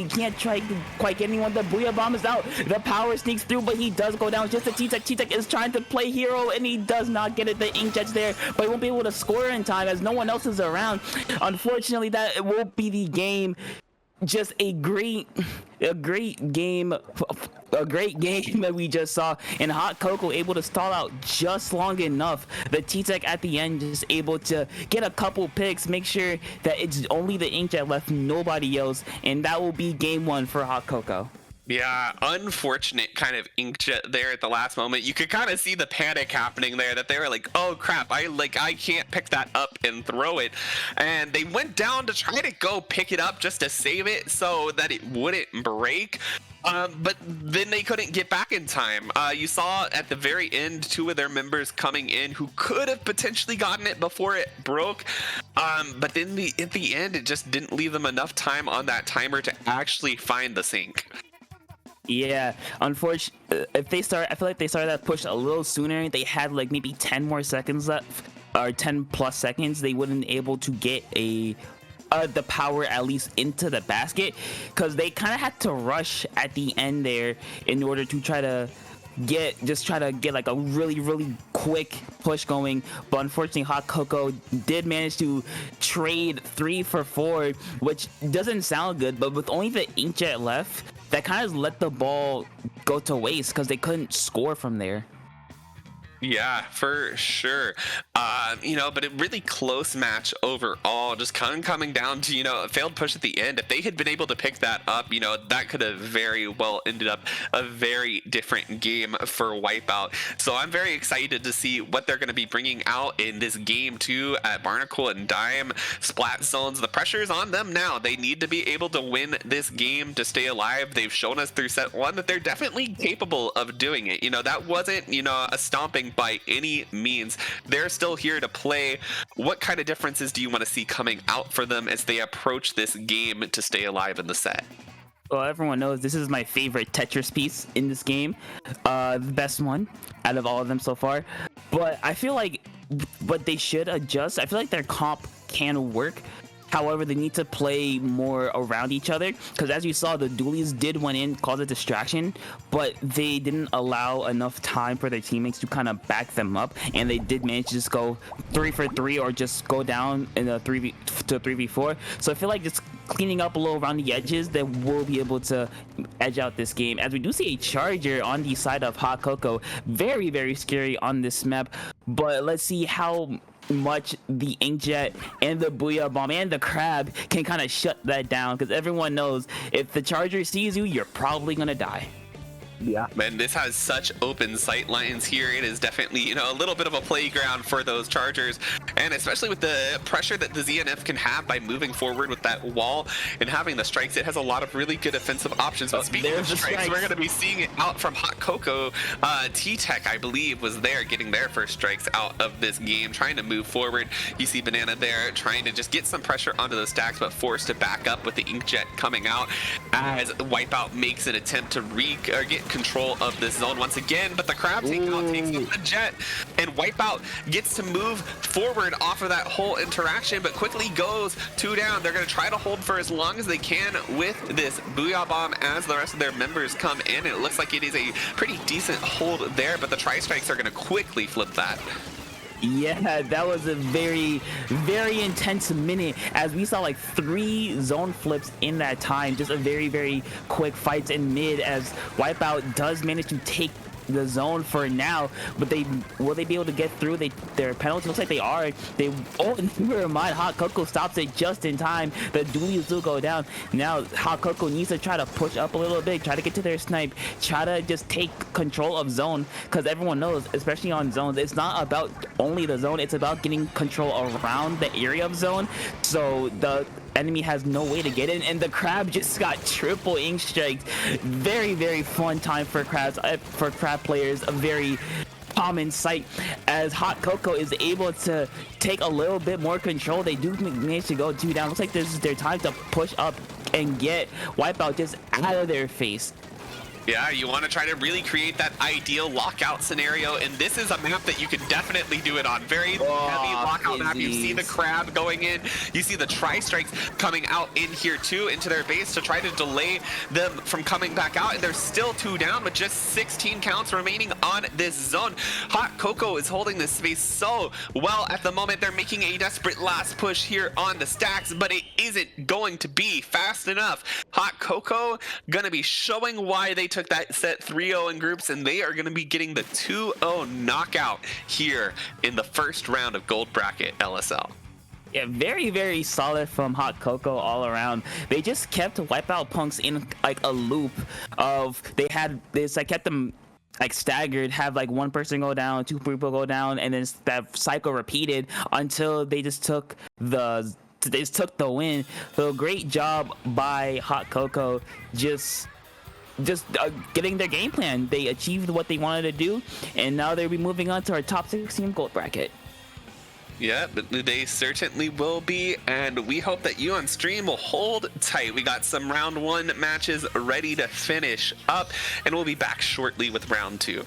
can't try to quite get anyone. The Booyah Bomb is out. The power sneaks through, but he does go down. Just the T-Tech. T-Tech is trying to play hero, and he does not get it. The Inkjet's there, but he won't be able to score in time as no one else is around. Unfortunately, that will be the game. Just a great game a great game that we just saw, and Hot Cocoa able to stall out just long enough. The T-Tech at the end just able to get a couple picks, make sure that it's only the Inkjet left, nobody else, and that will be game 1 for Hot Cocoa. Yeah, unfortunate kind of inkjet there at the last moment. You could kind of see the panic happening there, that they were like, oh crap, I can't pick that up and throw it. And they went down to try to go pick it up just to save it so that it wouldn't break. But then they couldn't get back in time. You saw at the very end 2 of their members coming in who could have potentially gotten it before it broke. But then at the end, it just didn't leave them enough time on that timer to actually find the sink. Yeah, unfortunately, I feel like they started that push a little sooner. They had like maybe 10 more seconds left, or 10 plus seconds. They wouldn't able to get the power at least into the basket, because they kind of had to rush at the end there in order to try to get like a really quick push going. But unfortunately, Hot Cocoa did manage to trade 3 for 4, which doesn't sound good, but with only the inkjet left, that kind of let the ball go to waste because they couldn't score from there. Yeah, for sure. But a really close match overall, just kind of coming down to, a failed push at the end. If they had been able to pick that up, that could have very well ended up a very different game for Wipeout. So I'm very excited to see what they're going to be bringing out in this game too at Barnacle and Dime. Splat zones, the pressure is on them now. They need to be able to win this game to stay alive. They've shown us through set 1 that they're definitely capable of doing it. That wasn't, a stomping by any means. They're still here to play. What kind of differences do you want to see coming out for them as they approach this game to stay alive in the set? Well, everyone knows this is my favorite Tetris piece in this game. The best one out of all of them so far. But I feel like what they should adjust, I feel like their comp can work. However, they need to play more around each other, because as you saw, the dualies did went in, cause a distraction, but they didn't allow enough time for their teammates to kind of back them up, and they did manage to just go 3 for 3 or just go down in a 3v4. So I feel like just cleaning up a little around the edges, that we'll be able to edge out this game. As we do see a charger on the side of Hot Cocoa, very scary on this map, but let's see how much the inkjet and the booyah bomb and the crab can kind of shut that down, because everyone knows if the charger sees you, you're probably gonna die. Yeah. Man, this has such open sight lines here. It is definitely, a little bit of a playground for those chargers. And especially with the pressure that the ZNF can have by moving forward with that wall and having the strikes, it has a lot of really good offensive options. But speaking of strikes, we're going to be seeing it out from Hot Cocoa. T-Tech, I believe, was there getting their first strikes out of this game, trying to move forward. You see Banana there trying to just get some pressure onto those stacks, but forced to back up with the inkjet coming out as Wipeout makes an attempt to get control of this zone once again, but the crab takedown takes out the jet, and Wipeout gets to move forward off of that whole interaction, but quickly goes 2 down. They're going to try to hold for as long as they can with this booyah bomb as the rest of their members come in. It looks like it is a pretty decent hold there, but the tri-strikes are going to quickly flip that. Yeah, that was a very intense minute, as we saw like 3 zone flips in that time. Just a very quick fights in mid, as Wipeout does manage to take the zone for now, but will they be able to get through their penalty? Looks like they are. Never mind, Hot Cocoa stops it just in time. The dualies do go down. Now Hot Cocoa needs to try to push up a little bit, try to get to their snipe, try to just take control of zone, because everyone knows, especially on zones, it's not about only the zone, it's about getting control around the area of zone, so the enemy has no way to get in, and the crab just got triple ink strikes. Very fun time for crab players, a very common sight, as Hot Cocoa is able to take a little bit more control. They do manage to go 2 down. Looks like this is their time to push up and get Wipeout just out of their face. Yeah, you want to try to really create that ideal lockout scenario, and this is a map that you can definitely do it on. Very heavy lockout map. You see the crab going in, you see the tri-strikes coming out in here too, into their base to try to delay them from coming back out, and they're still 2 down with just 16 counts remaining on this zone. Hot Cocoa is holding this space so well at the moment. They're making a desperate last push here on the stacks, but it isn't going to be fast enough. Hot Cocoa gonna be showing why they took took that set 3-0 in groups, and they are going to be getting the 2-0 knockout here in the first round of Gold Bracket LSL. Yeah, very, very solid from Hot Cocoa all around. They just kept Wipeout Punks in like a loop of kept them like staggered, have like one person go down, two people go down, and then that cycle repeated until they just took the win. So great job by Hot Cocoa, just getting their game plan. They achieved what they wanted to do, and now they'll be moving on to our top 16 Gold Bracket. Yeah, but they certainly will be, and we hope that you on stream will hold tight. We got some round 1 matches ready to finish up, and we'll be back shortly with round 2.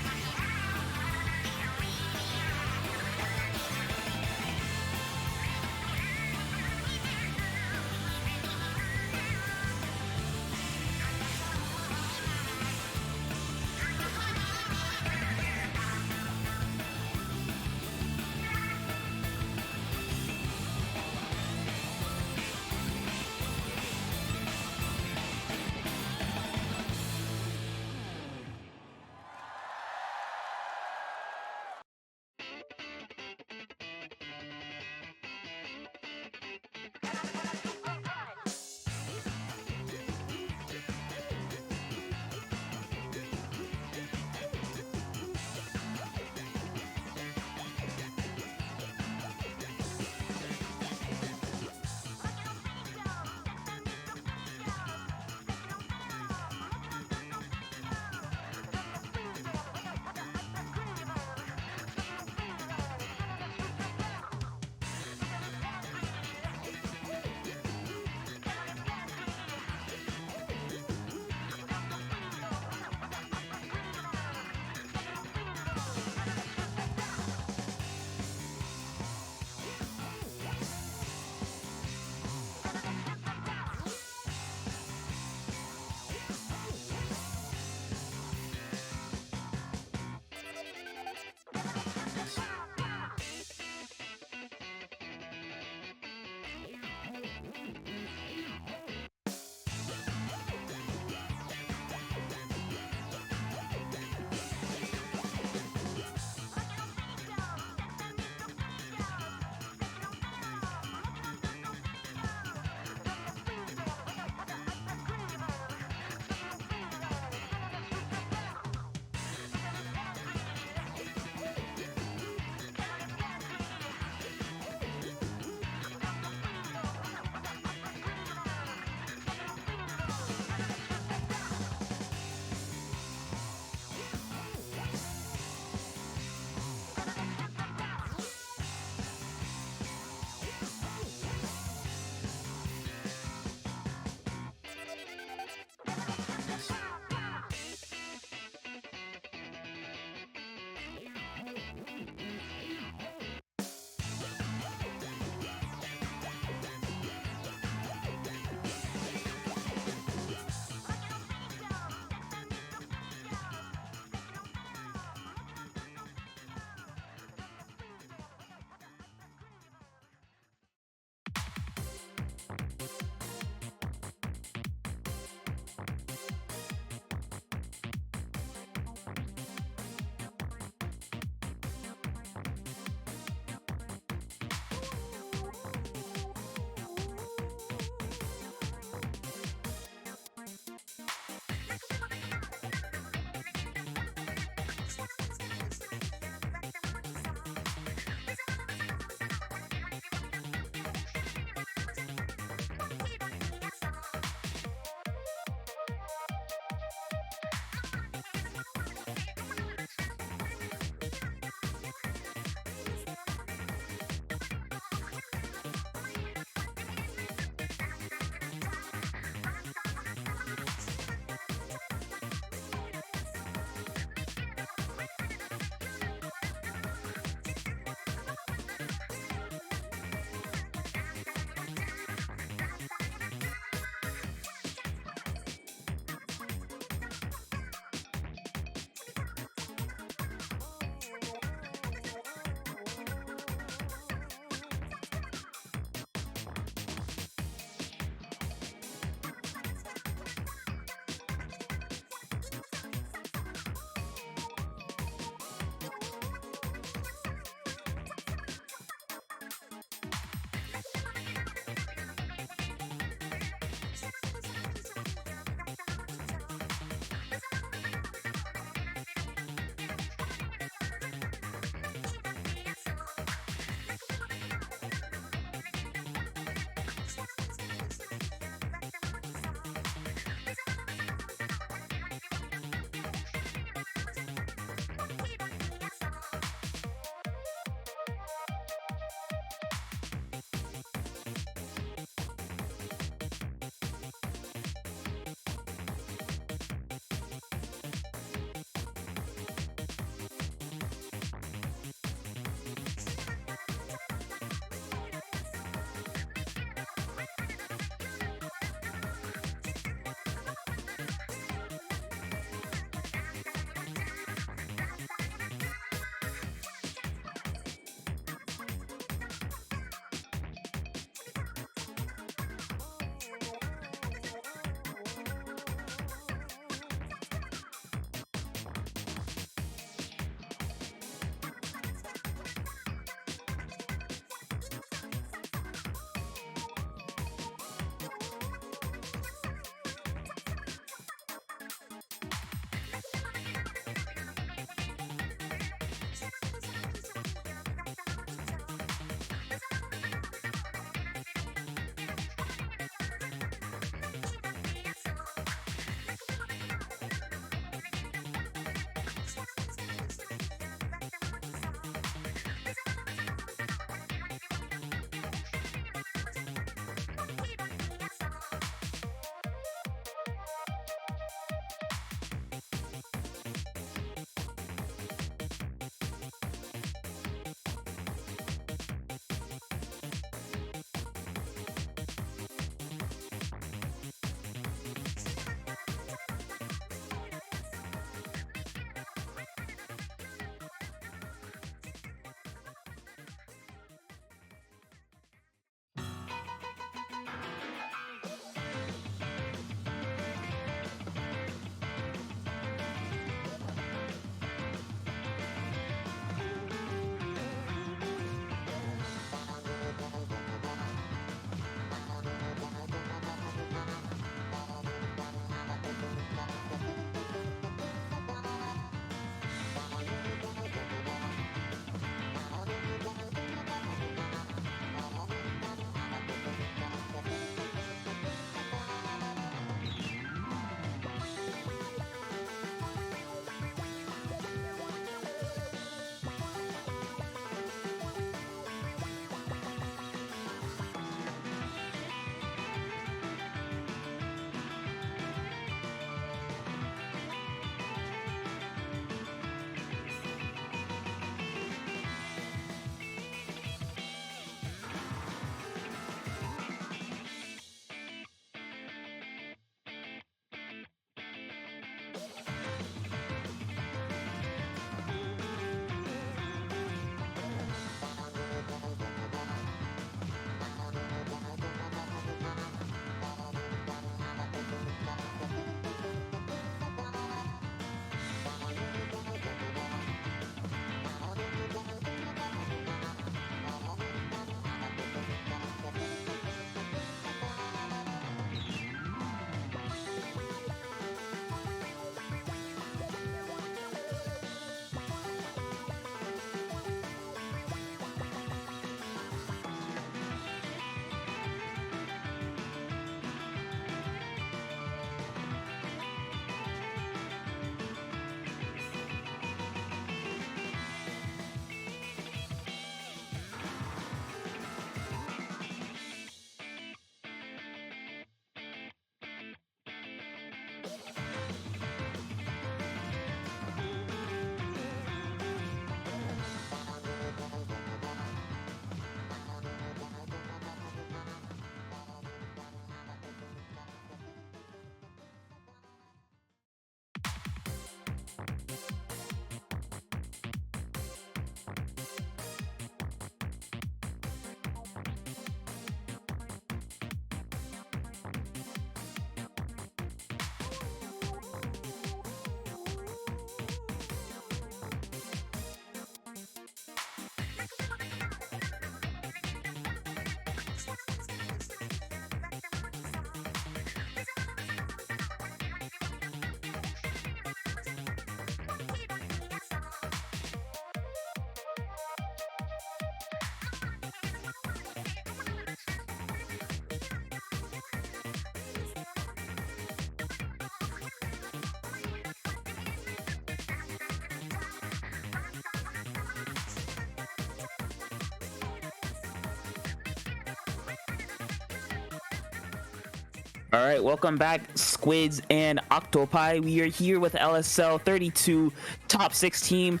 All right, welcome back, Squids and Octopi. We are here with LSL 32 top 16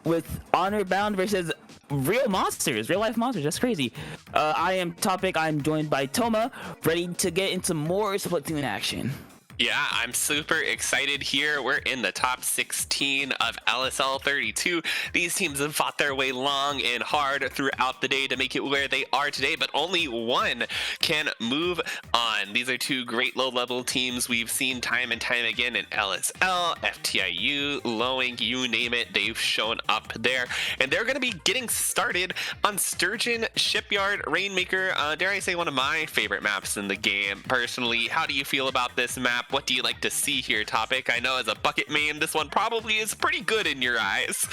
with Honor Bound versus real monsters, real life monsters. That's crazy. I am Topic. I'm joined by Toma, ready to get into more Splatoon action. Yeah, I'm super excited here. We're in the top 16 of LSL 32. These teams have fought their way long and hard throughout the day to make it where they are today, but only one can move on. These are two great low-level teams we've seen time and time again in LSL, FTIU, Lowing, you name it, they've shown up there. And they're going to be getting started on Sturgeon Shipyard Rainmaker. Dare I say one of my favorite maps in the game, personally. How do you feel about this map? What do you like to see here, Topic? I know as a bucket main, this one probably is pretty good in your eyes.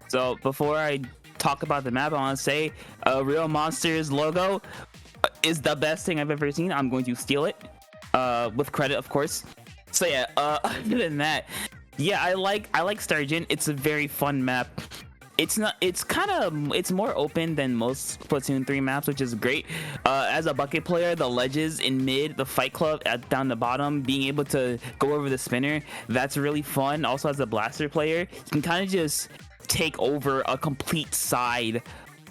So before I talk about the map, I want to say Real Monsters logo is the best thing I've ever seen. I'm going to steal it with credit, of course. So yeah, other than that, yeah, I like Sturgeon. It's a very fun map. It's more open than most Splatoon 3 maps, which is great. As a bucket player, the ledges in mid, the fight club down the bottom, being able to go over the spinner, that's really fun. Also, as a blaster player, you can kind of just take over a complete side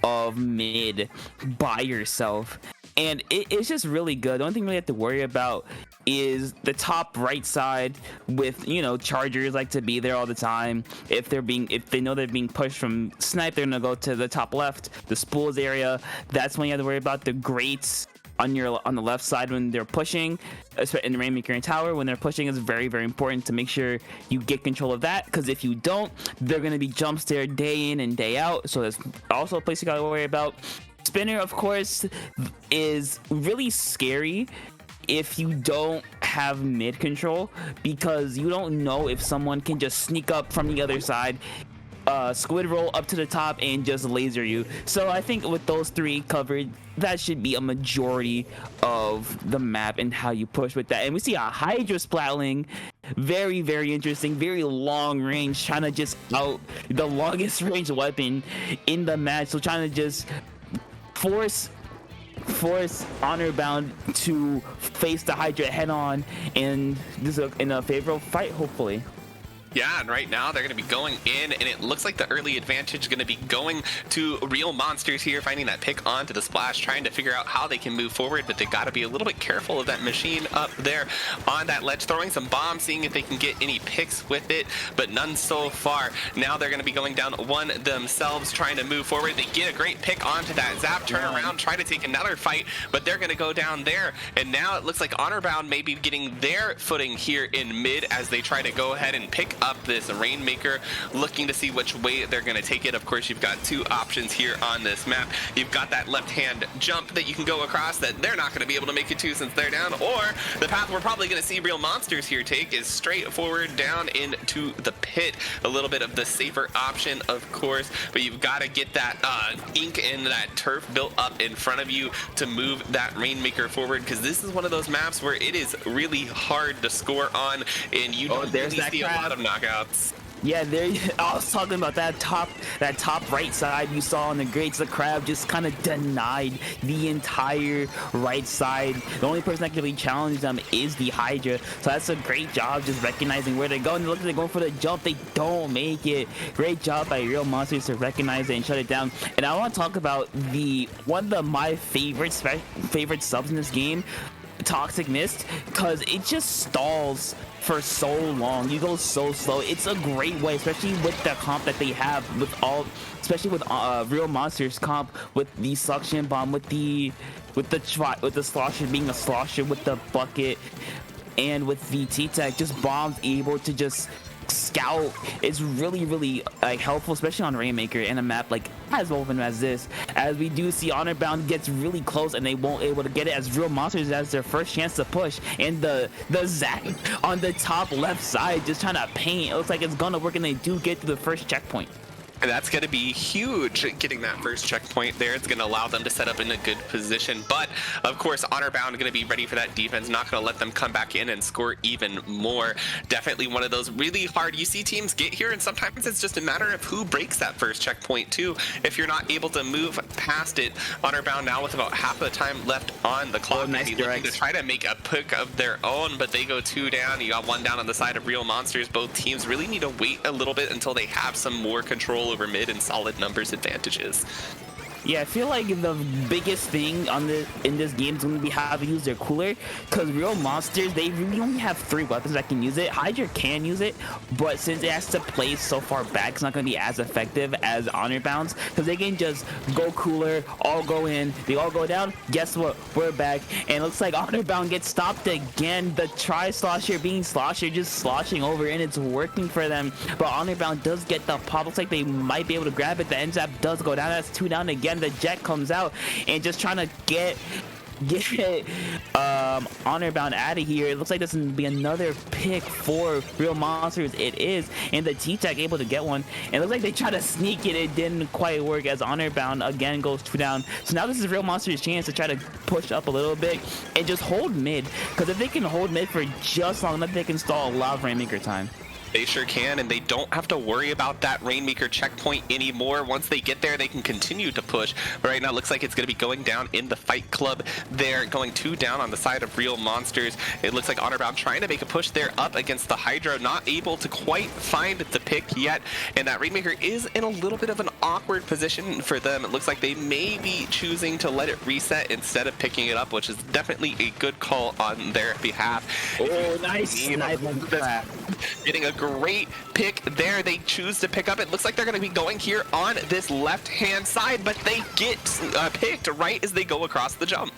of mid by yourself. And it's just really good. The only thing we have to worry about is the top right side with, you know, chargers like to be there all the time. If they know they're being pushed from snipe, they're gonna go to the top left, the spools area. That's when you have to worry about the grates on the left side when they're pushing, in the Rainmaker and Tower. When they're pushing, is very, very important to make sure you get control of that, because if you don't, they're gonna be jump scared day in and day out. So that's also a place you gotta worry about. Spinner, of course, is really scary if you don't have mid control, because you don't know if someone can just sneak up from the other side, squid roll up to the top, and just laser you. So I think with those three covered, that should be a majority of the map and how you push with that. And we see a Hydra Splatling, very, very interesting, very long range, trying to just out the longest range weapon in the match. So trying to just force Honor Bound to face the Hydra head on, and this is in a favorable fight, hopefully. Yeah, and right now they're going to be going in, and it looks like the early advantage is going to be going to Real Monsters here, finding that pick onto the splash, trying to figure out how they can move forward, but they got to be a little bit careful of that machine up there on that ledge, throwing some bombs, seeing if they can get any picks with it, but none so far. Now they're going to be going down one themselves, trying to move forward. They get a great pick onto that zap, turn around, try to take another fight, but they're going to go down there, and now it looks like Honor Bound may be getting their footing here in mid as they try to go ahead and pick up this Rainmaker, looking to see which way they're going to take it. Of course, you've got two options here on this map. You've got that left-hand jump that you can go across that they're not going to be able to make it to since they're down, or the path we're probably going to see Real Monsters here take is straight forward down into the pit. A little bit of the safer option, of course, but you've got to get that ink and that turf built up in front of you to move that Rainmaker forward, because this is one of those maps where it is really hard to score on, and you don't really see a lot of knockouts. Yeah, there. I was talking about that top right side you saw on the grades. The crab just kind of denied the entire right side. The only person that can really challenge them is the Hydra. So that's a great job just recognizing where they're going. Look, they're going for the jump. They don't make it. Great job by Real Monsters to recognize it and shut it down. And I want to talk about one of my favorite subs in this game, Toxic Mist, because it just stalls for so long. You go so slow. It's a great way, especially with the comp that they have especially with Real Monsters comp, with the suction bomb, with the slosher being a slosher, with the bucket, and with the T-Tech, just bombs able to just scout. It's really like helpful, especially on Rainmaker and a map like as open as this, as we do see Honor Bound gets really close and they won't able to get it, as Real Monsters has their first chance to push, and the Zac on the top left side just trying to paint. It looks like it's gonna work, and they do get to the first checkpoint. And that's going to be huge, getting that first checkpoint there. It's going to allow them to set up in a good position. But, of course, Honor Bound going to be ready for that defense, not going to let them come back in and score even more. Definitely one of those really hard UC teams get here, and sometimes it's just a matter of who breaks that first checkpoint, too. If you're not able to move past it, Honor Bound now with about half the time left on the clock, nice looking to try to make a pick of their own, but they go 2 down. You got 1 down on the side of Real Monsters. Both teams really need to wait a little bit until they have some more control over mid and solid numbers advantages. Yeah, I feel like the biggest thing in this game is going to be how to use their cooler, because Real Monsters, they really only have 3 weapons that can use it. Hydra can use it, but since it has to play so far back, it's not going to be as effective as Honor Bounds, because they can just go cooler, all go in, they all go down. Guess what? We're back, and it looks like Honor Bound gets stopped again. The slosher being slosher, just sloshing over, and it's working for them. But Honor Bound does get the pop. Looks like they might be able to grab it. The end zap does go down. That's 2 down again. The Jet comes out and just trying to get Honor Bound out of here. It looks like this is gonna be another pick for Real Monsters. It is, and the T-Tech able to get one. And it looks like they try to sneak it. It didn't quite work, as Honor Bound again goes 2 down. So now this is Real Monsters' chance to try to push up a little bit and just hold mid, because if they can hold mid for just long enough, they can stall a lot of Rainmaker time. They sure can, and they don't have to worry about that Rainmaker checkpoint anymore. Once they get there, they can continue to push. But right now, it looks like it's going to be going down in the Fight Club. They're going 2 down on the side of Real Monsters. It looks like Honor Bound trying to make a push there up against the Hydra, not able to quite find the pick yet. And that Rainmaker is in a little bit of an awkward position for them. It looks like they may be choosing to let it reset instead of picking it up, which is definitely a good call on their behalf. Oh, nice. Getting a great pick there. They choose to pick up. It looks like they're going to be going here on this left-hand side, but they get picked right as they go across the jump.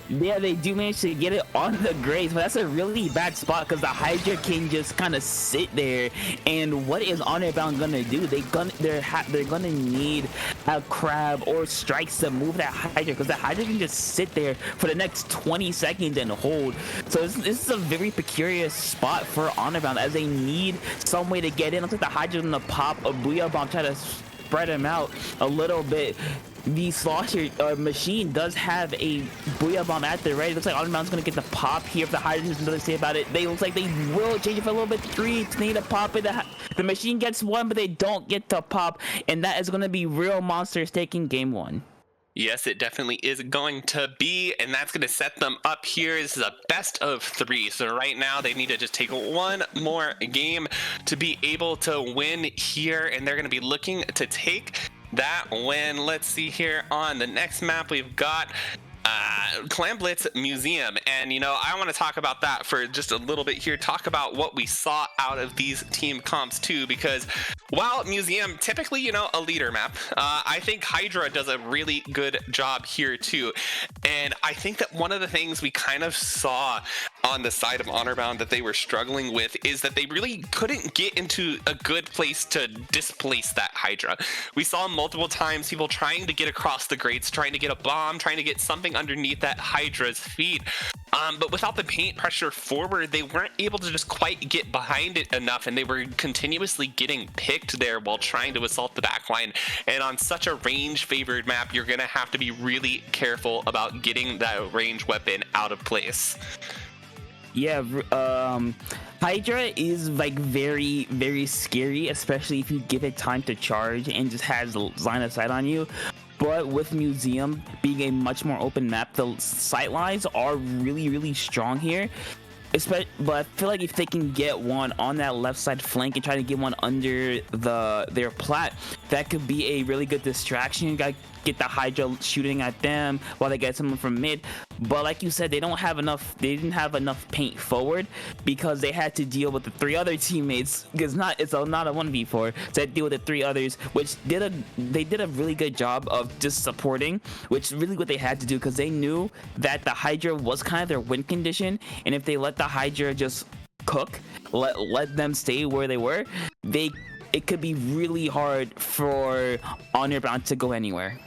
Yeah, they do manage to get it on the grades, but that's a really bad spot, because the Hydra can just kind of sit there. And what is Honor Bound gonna do? They're gonna need a crab or strikes to move that Hydra, because the Hydra can just sit there for the next 20 seconds and hold. So this is a very precarious spot for Honor Bound, as they need some way to get in. Looks like the Hydra's gonna pop a Booyah Bomb, try to spread him out a little bit. The slosher machine does have a Booyah Bomb at the ready. Looks like Honor Bound's gonna get the pop here. If the Hydra has nothing to say about it, they looks like they will change it for a little bit. 3 to need a pop it. The machine gets 1, but they don't get the pop, and that is gonna be Real Monsters taking game 1. Yes, it definitely is going to be, and that's going to set them up here. This is a best of 3, so right now they need to just take 1 more game to be able to win here, and they're going to be looking to take that win. Let's see here on the next map we've got Clam Blitz Museum, and I want to talk about that for just a little bit here, talk about what we saw out of these team comps too, because while Museum typically a leader map, I think Hydra does a really good job here too. And I think that one of the things we kind of saw on the side of Honor Bound that they were struggling with is that they really couldn't get into a good place to displace that Hydra. We saw multiple times people trying to get across the grates, trying to get a bomb, trying to get something underneath that Hydra's feet, but without the paint pressure forward, they weren't able to just quite get behind it enough, and they were continuously getting picked there while trying to assault the backline. And on such a range favored map, you're gonna have to be really careful about getting that range weapon out of place. Yeah, Hydra is like very, very scary, especially if you give it time to charge and just has line of sight on you. But with Museum being a much more open map, the sight lines are really, really strong here. But I feel like if they can get one on that left side flank and try to get one under their plat, that could be a really good distraction. Get the Hydra shooting at them while they get someone from mid. But like you said, they didn't have enough paint forward because they had to deal with the 3 other teammates, because it's not a 1v4, so they had to deal with the 3 others, which they did a really good job of just supporting, which really what they had to do, because they knew that the Hydra was kind of their win condition, and if they let the Hydra just cook, let them stay where they were, it could be really hard for Honor Bound to go anywhere.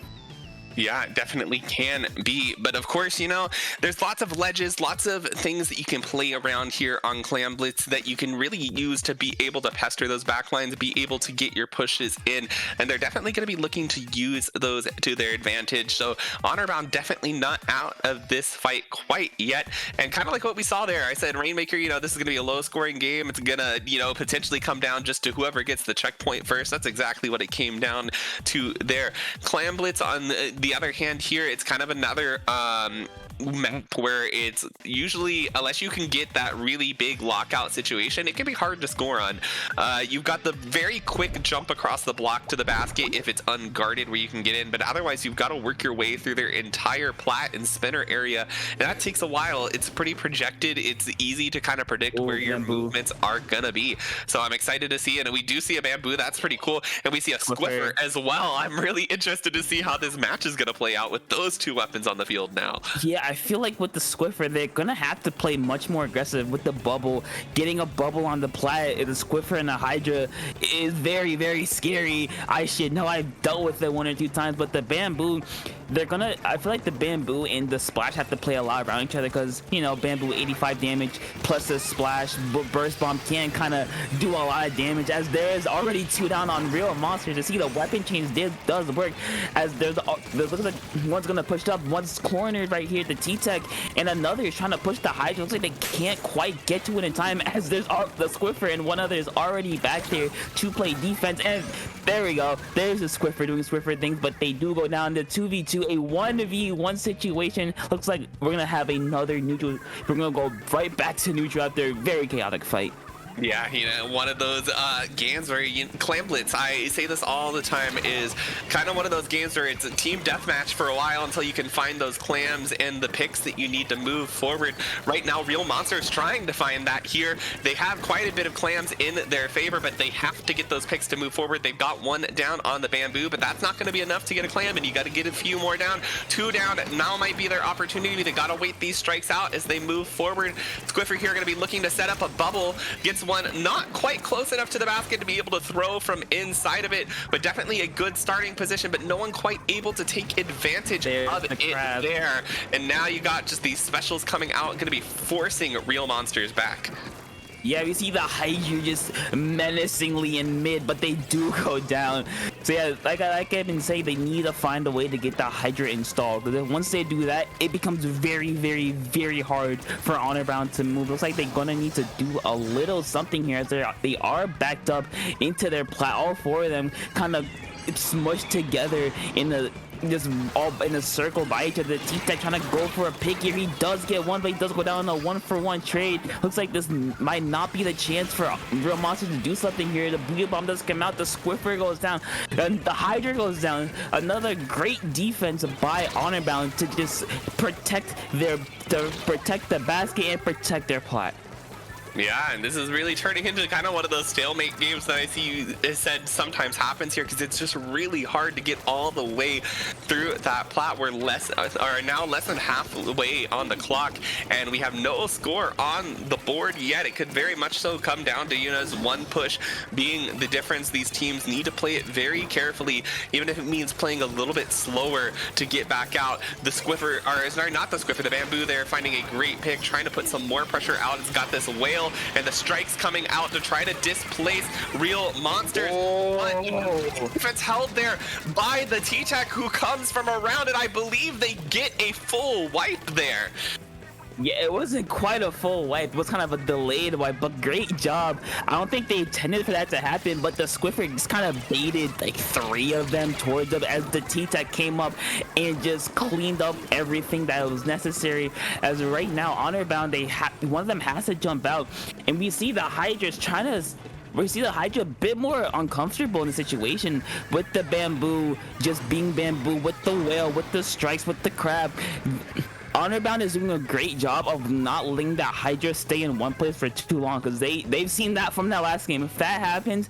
Yeah, it definitely can be. But of course, you know, there's lots of ledges, lots of things that you can play around here on Clam Blitz that you can really use to be able to pester those backlines, be able to get your pushes in. And they're definitely going to be looking to use those to their advantage. So Honor Bound definitely not out of this fight quite yet. And kind of like what we saw there, I said, Rainmaker, you know, this is going to be a low scoring game. It's going to, you know, potentially come down just to whoever gets the checkpoint first. That's exactly what it came down to there. Clam Blitz on the other hand here, it's kind of another map where it's usually, unless you can get that really big lockout situation, it can be hard to score on. You've got the very quick jump across the block to the basket if it's unguarded where you can get in, but otherwise you've got to work your way through their entire plat and spinner area, and that takes a while. It's pretty projected. It's easy to kind of predict where your movements are gonna be. So I'm excited to see it, and we do see a bamboo. That's pretty cool, and we see a Squiffer as well. I'm really interested to see how this match is gonna play out with those 2 weapons on the field now. Yeah, I feel like with the Squiffer, they're gonna have to play much more aggressive with the bubble. Getting a bubble on the plat, the Squiffer and the Hydra is very, very scary. I should know, I've dealt with it 1 or 2 times, but the bamboo, I feel like the bamboo and the splash have to play a lot around each other, because, you know, bamboo 85 damage plus the splash, burst bomb can kind of do a lot of damage, as there is already 2 down on real monsters. To see the weapon change does work, as there's looks like one's gonna push up, one's cornered right here, the T-Tech, and another is trying to push the Hydra. Looks like they can't quite get to it in time, as there's the Squiffer and one other is already back there to play defense. And there we go, there's the Squiffer doing Squiffer things, but they do go down to 2v2, a 1v1 situation. Looks like we're gonna have another neutral. We're gonna go right back to neutral after a very chaotic fight. Yeah, you know, one of those games where Clam Blitz, I say this all the time, is kind of one of those games where it's a team deathmatch for a while until you can find those clams and the picks that you need to move forward. Right now, Real Monster is trying to find that here. They have quite a bit of clams in their favor, but they have to get those picks to move forward. They've got 1 down on the bamboo, but that's not going to be enough to get a clam, and you got to get a few more down. 2 down, now might be their opportunity. They got to wait these strikes out as they move forward. Squiffer here going to be looking to set up a bubble, gets one not quite close enough to the basket to be able to throw from inside of it, but definitely a good starting position, but no one quite able to take advantage of it there. And now you got just these specials coming out, going to be forcing Real Monsters back. Yeah, we see the Hydra just menacingly in mid, but they do go down. So yeah, like I've been saying, they need to find a way to get the Hydra installed. Because once they do that, it becomes very, very, very hard for Honor Bound to move. Looks like they're gonna need to do a little something here, as they are backed up into their plat. All 4 of them kind of smushed together in just all in a circle by each other. T-Tech trying to go for a pick here. He does get one, but he does go down on a 1-for-1 trade. Looks like this might not be the chance for Real Monster to do something here. The Booyah Bomb does come out. The Squiffer goes down, and the Hydra goes down. Another great defense by Honor Bound to just protect the basket and protect their plat. Yeah, and this is really turning into kind of one of those stalemate games that I see you said sometimes happens here, because it's just really hard to get all the way through that plat. We're now less than halfway on the clock, and we have no score on the board yet. It could very much so come down to, you know, 1 push being the difference. These teams need to play it very carefully, even if it means playing a little bit slower to get back out. The Squiffer, or sorry, not the Squiffer, the bamboo there, finding a great pick, trying to put some more pressure out. It's got this whale, and the strikes coming out to try to displace Real Monsters. If it's held there by the T-Tech, who comes from around it, I believe they get a full wipe there. Yeah, it wasn't quite a full wipe. It was kind of a delayed wipe, but great job. I don't think they intended for that to happen, but the Squiffer just kind of baited like 3 of them towards them as the T-Tech came up and just cleaned up everything that was necessary. As right now, Honor Bound, one of them has to jump out, and we see the Hydra's trying to. We see the Hydra a bit more uncomfortable in the situation with the bamboo, just being bamboo, with the whale, with the strikes, with the crab. Honorbound is doing a great job of not letting that Hydra stay in one place for too long, because they've seen that from that last game. If that happens,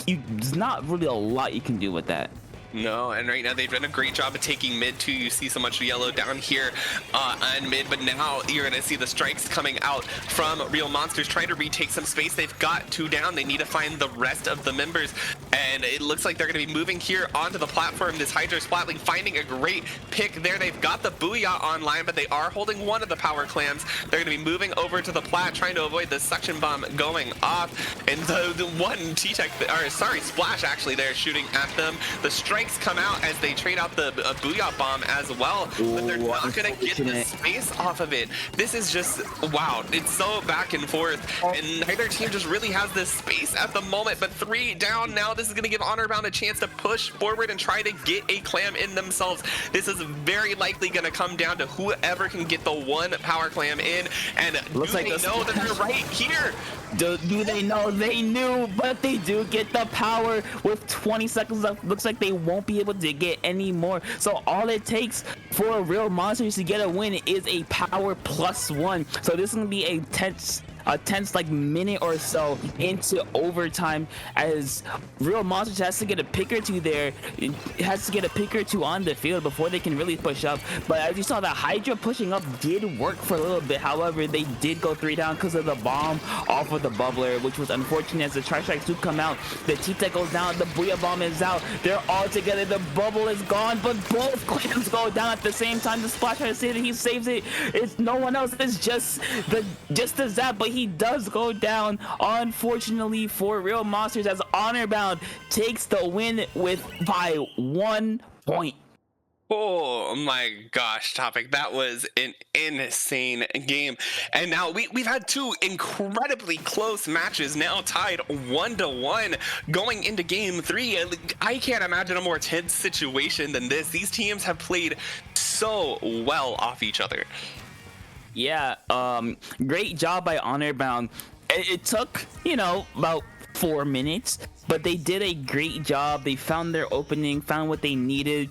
there's not really a lot you can do with that. No, and right now they've done a great job of taking mid too. You see so much yellow down here on mid, but now you're gonna see the strikes coming out from Real Monsters trying to retake some space. They've got 2 down. They need to find the rest of the members, and it looks like they're gonna be moving here onto the platform. This Hydra Splatling finding a great pick there. They've got the Booyah online, but they are holding one of the power clams. They're gonna be moving over to the plat, trying to avoid the suction bomb going off, and the one T-Tech, or sorry, Splash actually there shooting at them. The strike come out as they trade out the Booyah bomb as well, but they're not gonna get the space off of it. This is just, wow, it's so back and forth, and neither team just really has this space at the moment, but 3 down now. This is gonna give Honorbound a chance to push forward and try to get a clam in themselves. This is very likely gonna come down to whoever can get the 1 power clam in, and do they know that they're right here? Do they know? They knew, but they do get the power with 20 seconds left. Looks like they won't be able to get any more. So all it takes for Real Monsters to get a win is a power +1. So this is gonna be a tense like minute or so into overtime, as Real Monsters has to get a pick or 2 there. It has to get a pick or 2 on the field before they can really push up. But as you saw, the Hydra pushing up did work for a little bit. However, they did go 3 down because of the bomb off of the bubbler, which was unfortunate. As the Tri-Strikes do come out, the T-Tech goes down, the Booyah bomb is out. They're all together. The bubble is gone, but both clams go down at the same time. The Splash tries to say that he saves it. It's no one else. It's just the Zap, but he does go down, unfortunately for Real Monsters, as Honorbound takes the win by 1 point. Oh my gosh, Topic. That was an insane game. And now we've had 2 incredibly close matches, now tied 1-1 going into game 3. I can't imagine a more tense situation than this. These teams have played so well off each other. Yeah, great job by Honorbound. It took, about 4 minutes, but they did a great job. They found their opening, found what they needed.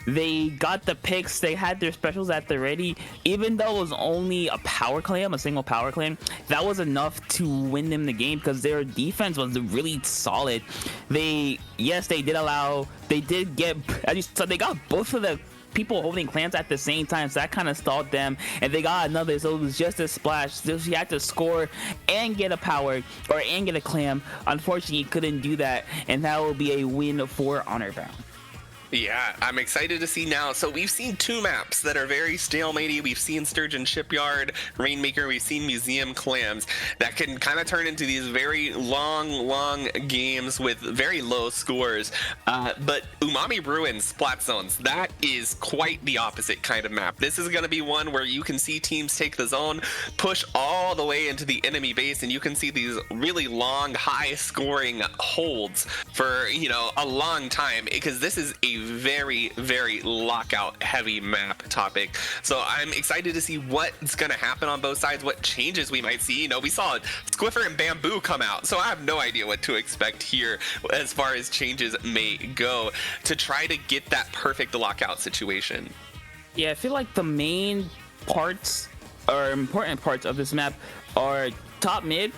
They got the picks. They had their specials at the ready. Even though it was only a power clam, a single power clam, that was enough to win them the game because their defense was really solid. They did get, as you said, they got both of the people holding clams at the same time, so that kind of stalled them, and they got another, so it was just a Splash. So she had to score and get a power and get a clam. Unfortunately, he couldn't do that, and that will be a win for Honorbound. Yeah, I'm excited to see now. So we've seen 2 maps that are very stalematey. We've seen Sturgeon Shipyard, Rainmaker. We've seen Museum Clams that can kind of turn into these very long games with very low scores. But Umami Ruins, Splat Zones, that is quite the opposite kind of map. This is going to be one where you can see teams take the zone, push all the way into the enemy base, and you can see these really long, high-scoring holds for, a long time, because this is a very lockout heavy map Topic. So I'm excited to see what's going to happen on both sides, what changes we might see. We saw Squiffer and Bamboo come out, so I have no idea what to expect here as far as changes may go to try to get that perfect lockout situation. Yeah, I feel like the main parts or important parts of this map are top mid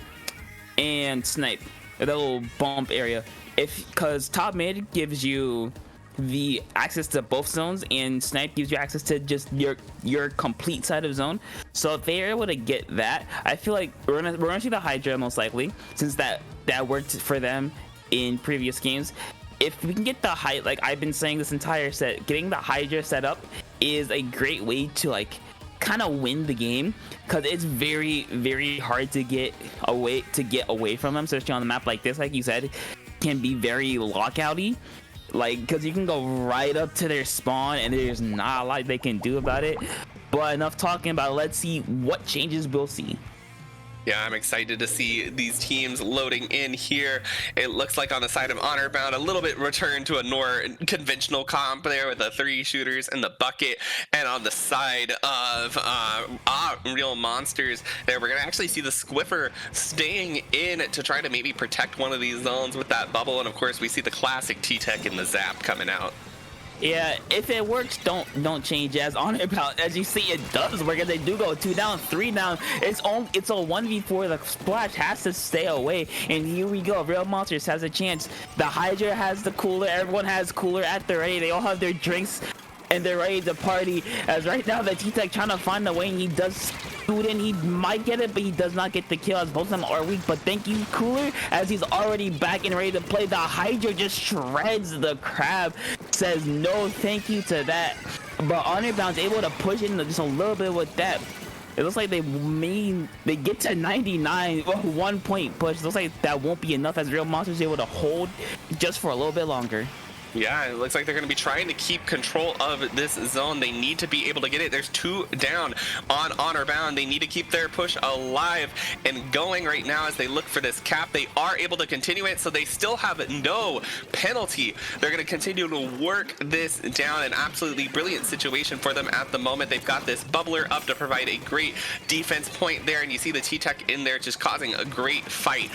and snipe, that little bump area. Because top mid gives you the access to both zones, and snipe gives you access to just your complete side of zone. So if they're able to get that, I feel like we're gonna see the Hydra most likely, since that worked for them in previous games. If we can get the height, like I've been saying this entire set, getting the Hydra set up is a great way to kind of win the game, because it's very hard to get away from them, especially on the map like this. Like you said, can be very lockouty, because you can go right up to their spawn and there's not a lot they can do about it. But enough talking about it. Let's see what changes we'll see. Yeah, I'm excited to see these teams loading in here. It looks like on the side of Honor Bound, a little bit return to a more conventional comp there with the 3 shooters and the bucket. And on the side of Real Monsters there, we're going to actually see the Squiffer staying in to try to maybe protect one of these zones with that bubble. And of course, we see the classic T-Tech and the Zap coming out. Yeah, if it works, don't change. As Honor Bound, as you see, it does work. As they do go 2 down, 3 down. It's a 1v4. The Splash has to stay away, and here we go. Real Monsters has a chance. The Hydra has the cooler. Everyone has cooler at the ready. They all have their drinks, and they're ready to party. As right now, the T-Tech trying to find a way, and he does shoot in. He might get it, but he does not get the kill, as both of them are weak. But thank you, Cooler, as he's already back and ready to play. The Hydra just shreds the Crab, says no thank you to that. But Honor Bound's able to push in just a little bit with that. It looks like they get to 99, 1 point push. It looks like that won't be enough, as Real Monsters able to hold just for a little bit longer. Yeah, it looks like they're going to be trying to keep control of this zone. They need to be able to get it. There's 2 down on Honor Bound. They need to keep their push alive and going right now as they look for this cap. They are able to continue it, so they still have no penalty. They're going to continue to work this down. An absolutely brilliant situation for them at the moment. They've got this bubbler up to provide a great defense point there, and you see the T-Tech in there just causing a great fight.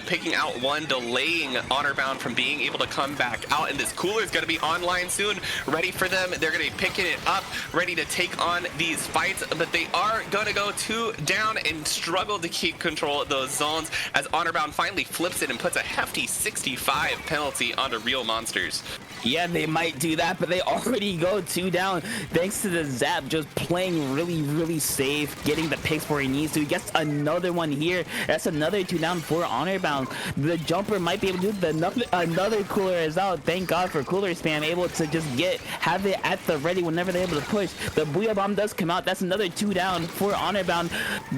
Picking out one, delaying Honor Bound from being able to come back out, and this Cooler is going to be online soon, ready for them. They're going to be picking it up, ready to take on these fights, but they are going to go 2 down and struggle to keep control of those zones as Honor Bound finally flips it and puts a hefty 65 penalty onto Real Monsters. Yeah, they might do that, but they already go 2 down thanks to the Zap just playing really safe, getting the picks where he needs to. He gets another one here. That's another 2 down for Honor Bound. The jumper might be able to do another Cooler is out. Thank God for Cooler spam, able to just have it at the ready whenever they're able to push. The Booyah Bomb does come out. That's another 2 down for Honor Bound.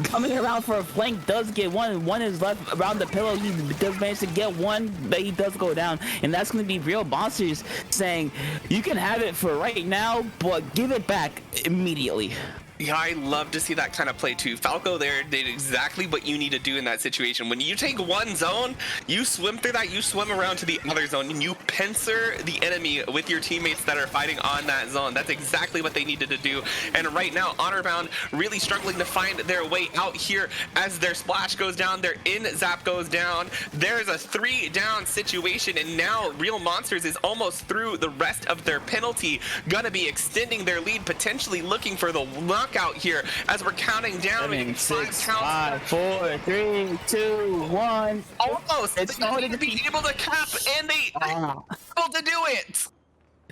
Coming around for a flank, does get one. One is left around the pillow. He does manage to get one, but he does go down. And that's going to be Real Monsters saying, you can have it for right now, but give it back immediately. Yeah, I love to see that kind of play too. Falco there did exactly what you need to do in that situation. When you take one zone, you swim through that, you swim around to the other zone, and you pincer the enemy with your teammates that are fighting on that zone. That's exactly what they needed to do. And right now, Honor Bound really struggling to find their way out here as their splash goes down, their in zap goes down. There's a 3 down situation, and now Real Monsters is almost through the rest of their penalty. Gonna be extending their lead, potentially looking for the knockout here as we're counting down. 7, 6, 5, 4, 3, 2, 1. Almost. It's They going need to to be able to cap, and they able to do it.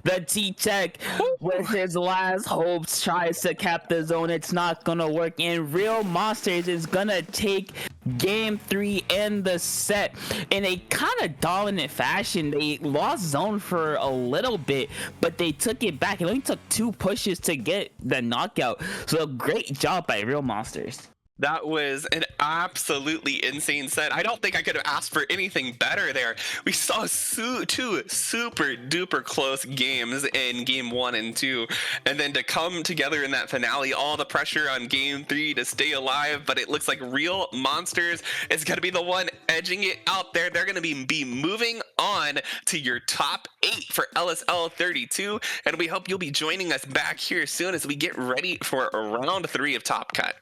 The T-Tech, with his last hopes, tries to cap the zone. It's not gonna work, and Real Monsters is gonna take game 3 in the set in a kind of dominant fashion. They lost zone for a little bit, but they took it back. It only took 2 pushes to get the knockout. So great job by Real Monsters. That was an absolutely insane set. I don't think I could have asked for anything better there. We saw 2 super duper close games in game 1 and 2, and then to come together in that finale, all the pressure on game 3 to stay alive. But it looks like Real Monsters is going to be the one edging it out there. They're going to be moving on to your top 8 for LSL 32, and we hope you'll be joining us back here soon as we get ready for round 3 of Top Cut.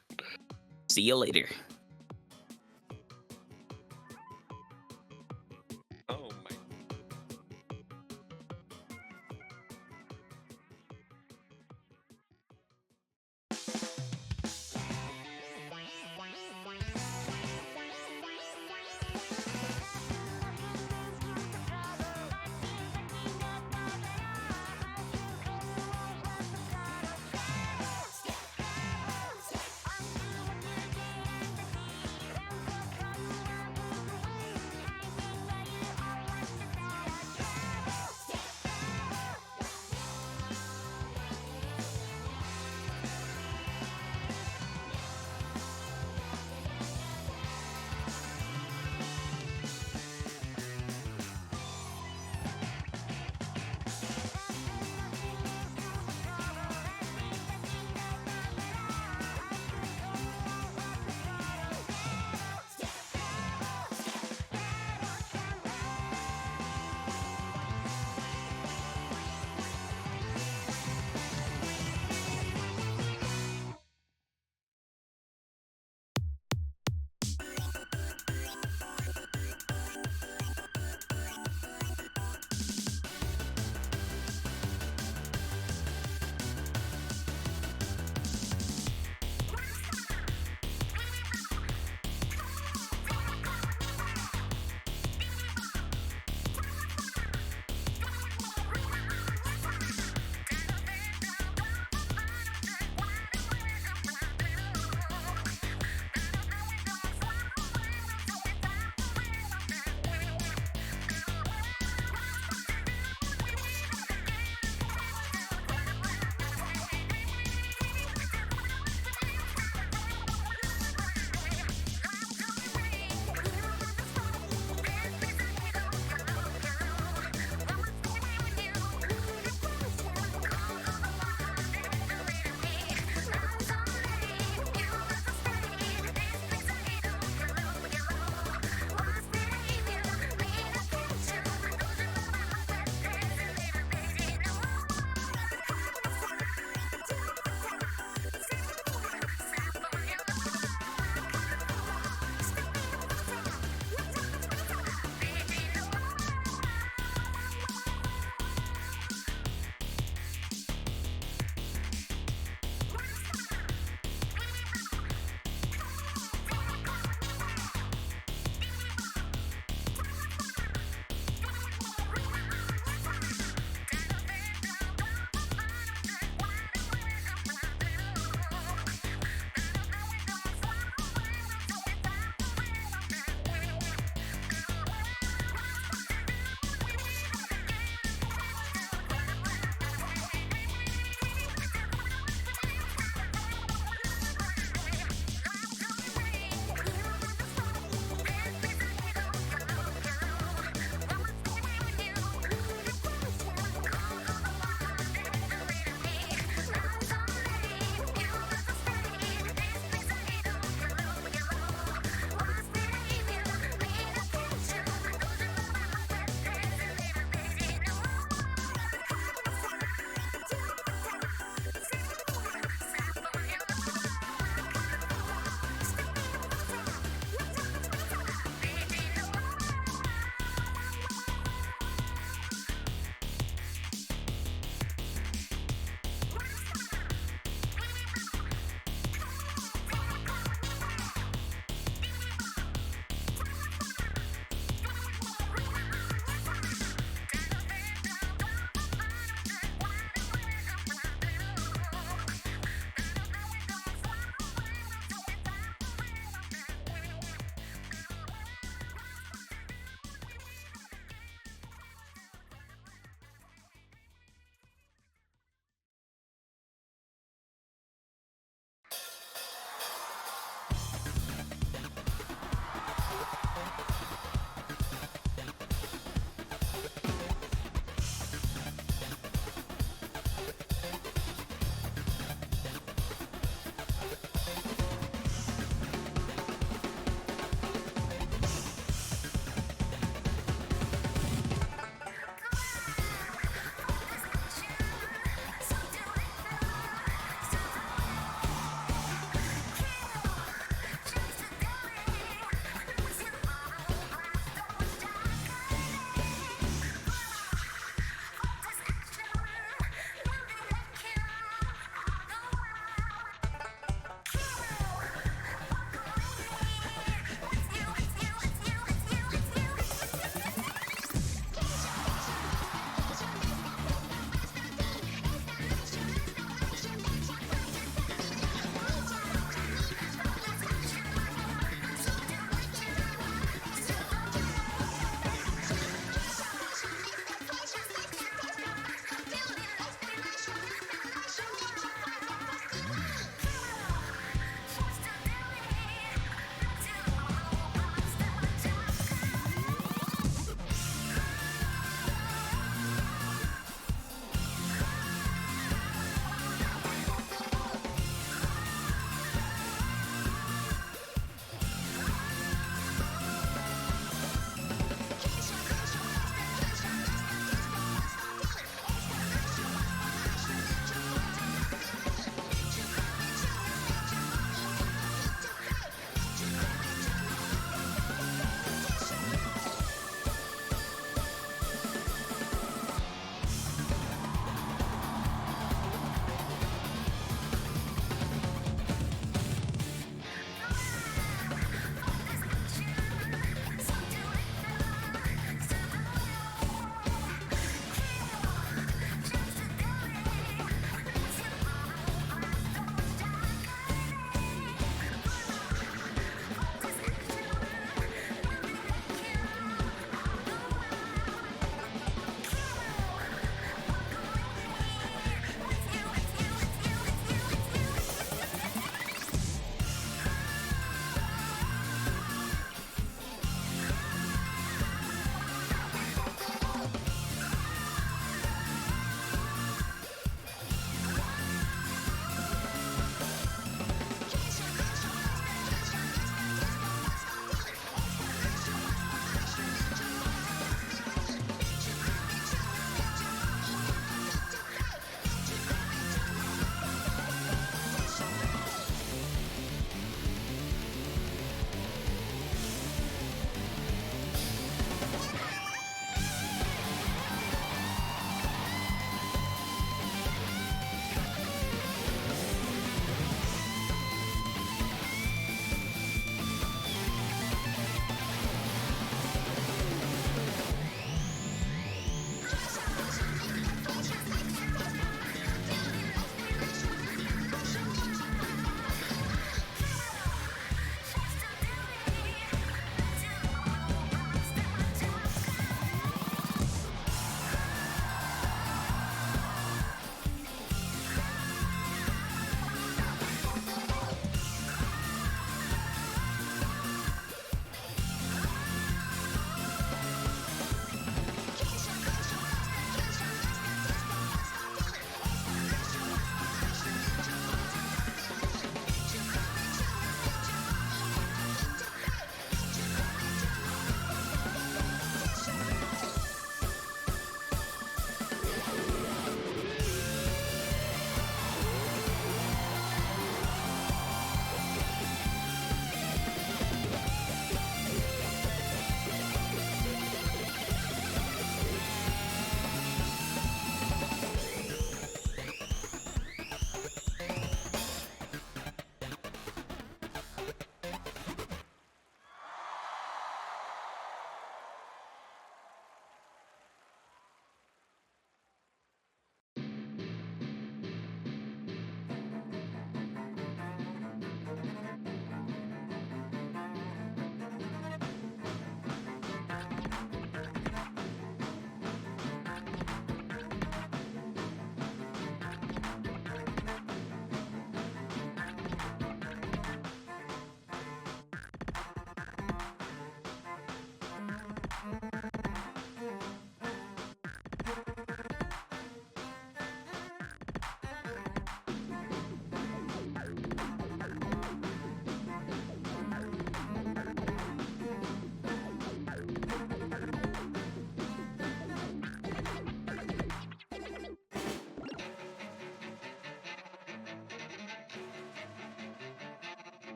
See you later. Oh my.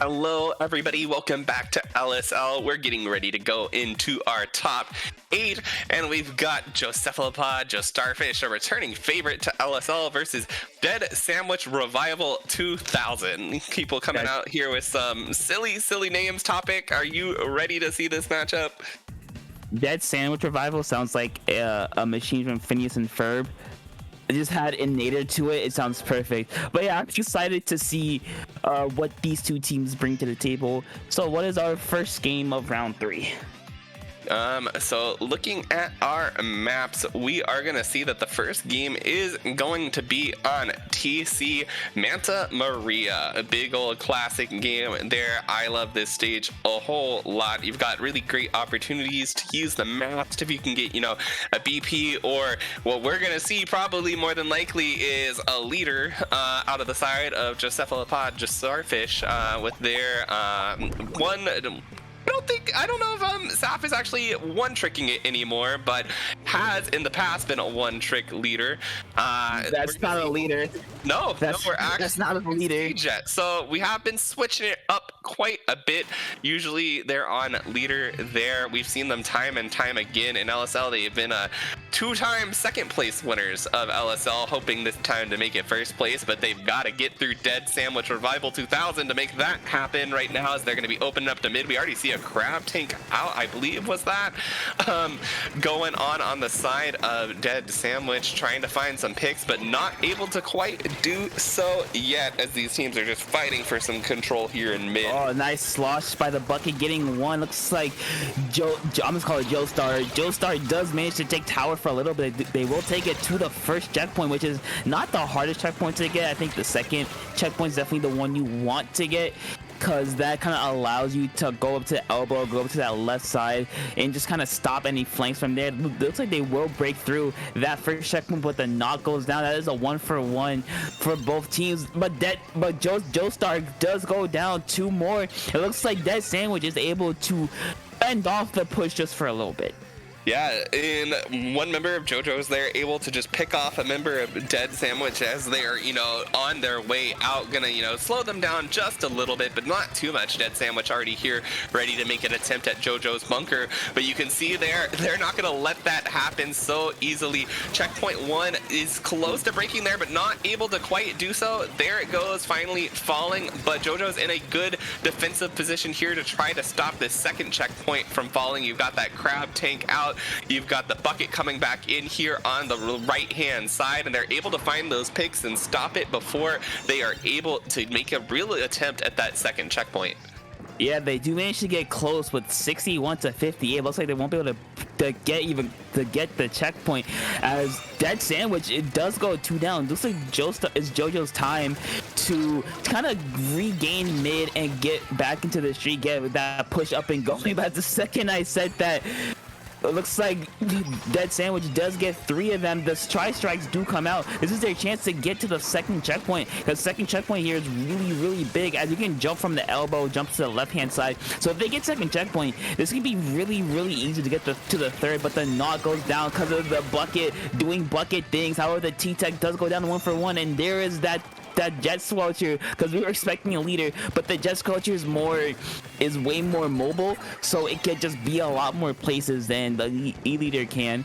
Hello, everybody. Welcome back to LSL. We're getting ready to go into our top 8, and we've got Joe Cephalopod, Joe Starfish, a returning favorite to LSL versus Dead Sandwich Revival 2000. People coming out here with some silly names. Topic. Are you ready to see this matchup? Dead Sandwich Revival sounds like a machine from Phineas and Ferb. It just had innated to it. It sounds perfect. But yeah, I'm excited to see what these two teams bring to the table. So what is our first game of round 3? So looking at our maps, we are going to see that the first game is going to be on TC Manta Maria, a big old classic game there. I love this stage a whole lot. You've got really great opportunities to use the maps if you can get, a BP, or what we're going to see probably more than likely is a leader out of the side of Jocephalopod, just Starfish, with their one. I don't know if Saf is actually one-tricking it anymore, but has in the past been a one-trick leader. That's not a leader. No, we're actually that's not a leader. Jet. So we have been switching it up quite a bit. Usually they're on leader there. We've seen them time and time again in LSL. They've been 2-time second place winners of LSL, hoping this time to make it first place, but they've got to get through Dead Sandwich Revival 2000 to make that happen right now, as they're going to be opening up to mid. We already see a crab tank out, I believe was that, going on the side of Dead Sandwich, trying to find some picks, but not able to quite do so yet, as these teams are just fighting for some control here in mid. Oh, nice slosh by the bucket, getting one. Looks like I'm just call it Joe Star. Joe Star does manage to take tower for a little bit. They will take it to the first checkpoint, which is not the hardest checkpoint to get. I think the second checkpoint is definitely the one you want to get, because that kind of allows you to go up to the elbow, go up to that left side, and just kind of stop any flanks from there. It looks like they will break through that first checkpoint, but the knock goes down. That is a 1-for-1 for both teams. But Joe Star does go down 2 more. It looks like Dead Sandwich is able to end off the push just for a little bit. Yeah, and one member of JoJo's there able to just pick off a member of Dead Sandwich as they're, on their way out. Gonna, slow them down just a little bit, but not too much. Dead Sandwich already here, ready to make an attempt at JoJo's bunker. But you can see they're not gonna let that happen so easily. Checkpoint 1 is close to breaking there, but not able to quite do so. There it goes, finally falling. But JoJo's in a good defensive position here to try to stop this second checkpoint from falling. You've got that crab tank out. You've got the bucket coming back in here on the right-hand side, and they're able to find those picks and stop it before they are able to make a real attempt at that second checkpoint. Yeah, they do manage to get close with 61 to 58. It looks like they won't be able to get the checkpoint, as Dead Sandwich, it does go 2 down. Looks like it's JoJo's time to kind of regain mid and get back into the street, get that push up and going. But the second I said that, it looks like Dead Sandwich does get 3 of them. The tri-strikes do come out. This is their chance to get to the second checkpoint, because second checkpoint here is really big, as you can jump from the elbow, jump to the left-hand side. So if they get second checkpoint, this can be really easy to get to the third, but the knock goes down because of the bucket doing bucket things. However, the T-Tech does go down to 1-for-1, and there is that Jet Squelcher, because we were expecting a leader, but the Jet Squelcher is way more mobile, so it can just be a lot more places than the E-leader can.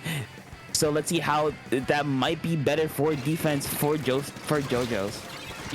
So let's see how that might be better for defense for JoJo's.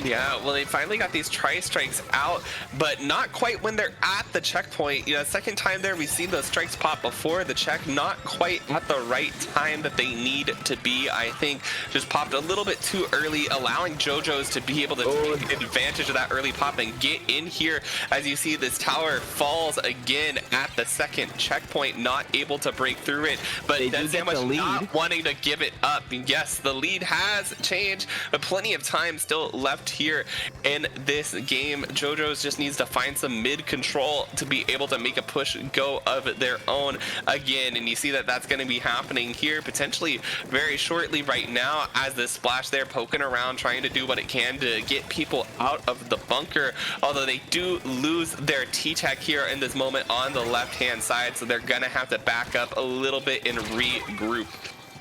Yeah, well, they finally got these tri-strikes out, but not quite when they're at the checkpoint. Second time there, we've seen those strikes pop before the check, not quite at the right time that they need to be. I think just popped a little bit too early, allowing JoJo's to be able to take advantage of that early pop and get in here. As you see, this tower falls again at the second checkpoint, not able to break through it, but Dead Sandwich not wanting to give it up. Yes, the lead has changed, but plenty of time still left here in this game. JoJo's just needs to find some mid control to be able to make a push go of their own again, and you see that that's going to be happening here potentially very shortly right now, as the Splash there poking around trying to do what it can to get people out of the bunker, although they do lose their T-Tech here in this moment on the left hand side, so they're gonna have to back up a little bit and regroup.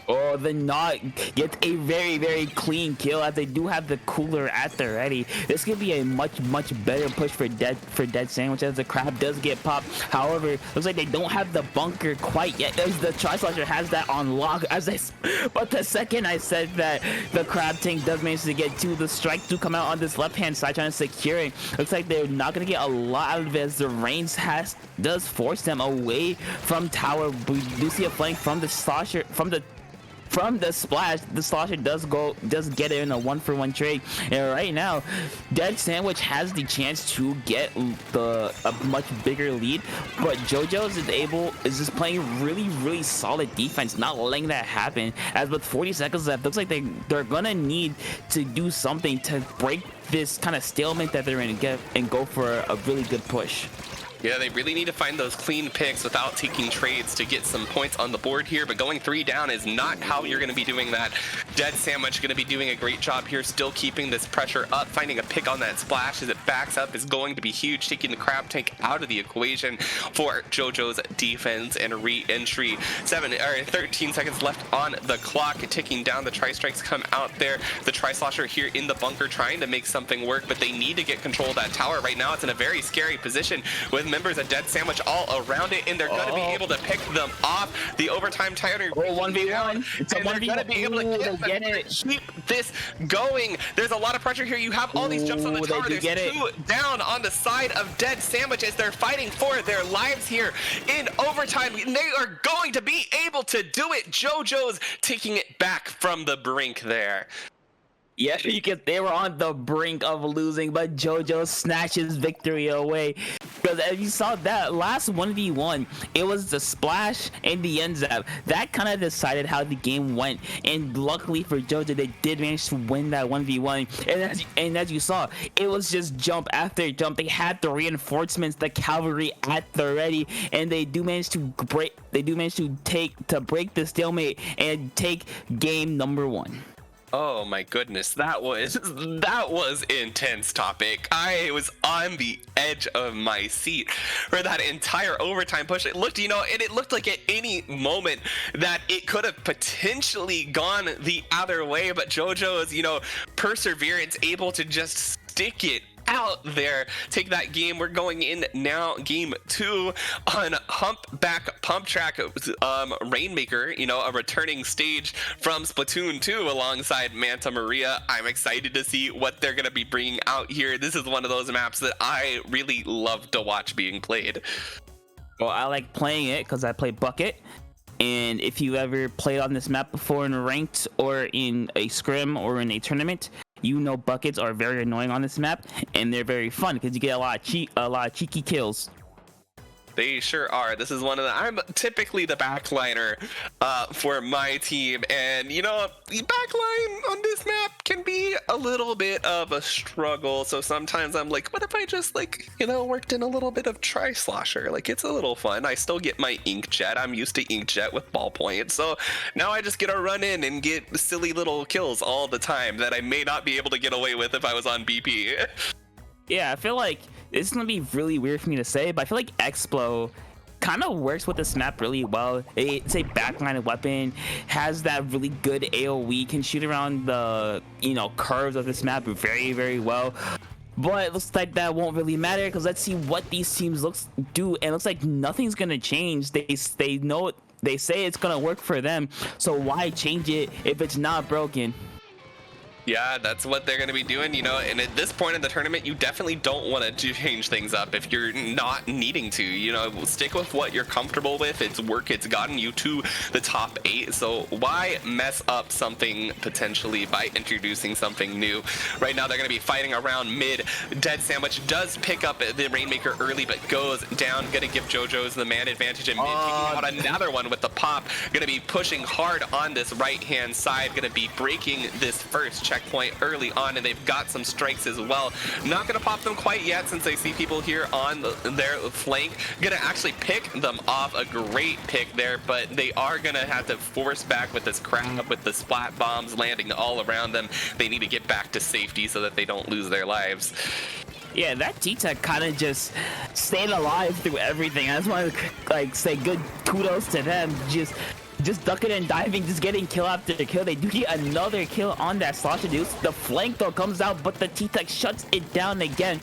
Oh, the Not gets a very, very clean kill as they do have the cooler at the ready. This could be a much better push for Dead Sandwich as the crab does get popped. However, looks like they don't have the bunker quite yet as the Tri-Slasher has that on lock. But the second I said that, the crab tank does manage to get to the strike to come out on this left-hand side trying to secure it. Looks like they're not going to get a lot out of it as the range does force them away from tower. We do see a flank from the Slasher, from the splash. The Slasher does get it in a 1-for-1 trade, and right now Dead Sandwich has the chance to get a much bigger lead, but JoJo's is just playing really solid defense, not letting that happen. As with 40 seconds left, looks like they're gonna need to do something to break this kind of stalemate that they're in and go for a really good push. Yeah, they really need to find those clean picks without taking trades to get some points on the board here, but going 3 down is not how you're going to be doing that. Dead Sandwich going to be doing a great job here, still keeping this pressure up. Finding a pick on that splash as it backs up is going to be huge, taking the crab tank out of the equation for JoJo's defense and re-entry. 13 seconds left on the clock, ticking down. The Tri-Strikes come out there. The Tri-Slosher here in the bunker trying to make something work, but they need to get control of that tower. Right now it's in a very scary position with members of Dead Sandwich all around it, and they're going to be able to pick them off. The overtime timer. 1v1. It's a 1v1. They're going to be able to keep this going. There's a lot of pressure here. You have all these jumps on the tower. There's 2 down on the side of Dead Sandwich as they're fighting for their lives here in overtime. They are going to be able to do it. JoJo's taking it back from the brink there. Yeah, they were on the brink of losing, but JoJo snatches victory away. Because as you saw that last 1v1, it was the splash and the end zap that kind of decided how the game went. And luckily for JoJo, they did manage to win that 1v1. And as you saw, it was just jump after jump. They had the reinforcements, the cavalry at the ready, and they do manage to break. They do manage to break the stalemate and take game number 1. Oh my goodness, that was intense topic. I was on the edge of my seat for that entire overtime push. It looked, and it looked like at any moment that it could have potentially gone the other way, but JoJo's, perseverance able to just stick it out there, take that game. We're going in now, game 2 on Humpback Pump Track. Rainmaker, a returning stage from Splatoon 2 alongside Manta Maria. I'm excited to see what they're going to be bringing out here. This is one of those maps that I really love to watch being played. Well, I like playing it because I play Bucket. And if you ever played on this map before in ranked or in a scrim or in a tournament, buckets are very annoying on this map, and they're very fun because you get a lot of cheeky kills. They sure are. This is one of the. I'm typically the backliner for my team, and the backline on this map can be a little bit of a struggle. So sometimes I'm like, what if I just worked in a little bit of Tri-Slosher? It's a little fun. I still get my Inkjet. I'm used to Inkjet with ballpoint, so now I just get to run in and get silly little kills all the time that I may not be able to get away with if I was on BP. Yeah, I feel like this is gonna be really weird for me to say, but I feel like Explo kind of works with this map really well. It's a backline weapon, has that really good AoE, can shoot around the curves of this map very well. But it looks like that won't really matter because let's see what these teams do, and it looks like nothing's gonna change. They know they say it's gonna work for them, so why change it if it's not broken? Yeah, that's what they're going to be doing, and at this point in the tournament, you definitely don't want to change things up if you're not needing to, stick with what you're comfortable with. It's gotten you to the top 8, so why mess up something potentially by introducing something new? Right now, they're going to be fighting around mid. Dead Sandwich does pick up the Rainmaker early, but goes down. Going to give JoJo's the man advantage in mid, taking out another one with the pop. Going to be pushing hard on this right-hand side. Going to be breaking this first checkpoint early on, and they've got some strikes as well. Not going to pop them quite yet since they see people here on their flank. Going to actually pick them off. A great pick there, but they are going to have to force back with this crap, with the splat bombs landing all around them. They need to get back to safety so that they don't lose their lives. Yeah, that T-Tech kind of just stayed alive through everything. I just want to say good kudos to them. Just just ducking and diving, just getting kill after kill. They do get another kill on that Slosh Deuce. The flank though comes out, but the T-Tech shuts it down again.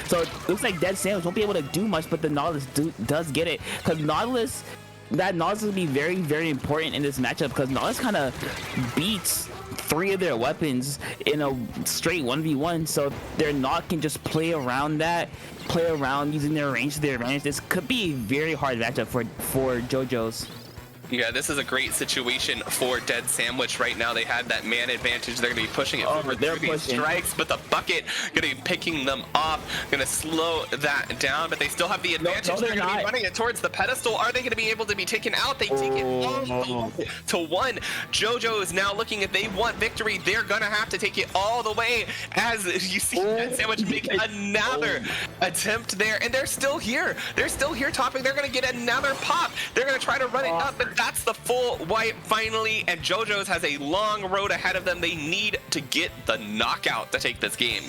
So it looks like Dead Sandwich won't be able to do much, but the Nautilus does get it. Because Nautilus will be very, very important in this matchup, because Nautilus kind of beats 3 of their weapons in a straight 1v1. So their Naut can just play around using their range to their advantage. This could be a very hard matchup for JoJo's. Yeah, this is a great situation for Dead Sandwich right now. They had that man advantage. They're going to be pushing it forward through these strikes, but the bucket going to be picking them off, going to slow that down, but they still have the advantage. No, they're going to be running it towards the pedestal. Are they going to be able to be taken out? They take it all to 1. JoJo is now looking, if they want victory, they're going to have to take it all the way, as you see Dead Sandwich make another attempt there, and they're still here. They're still here topping. They're going to get another pop. They're going to try to run it up, but that's the full wipe finally, and JoJo's has a long road ahead of them. They need to get the knockout to take this game.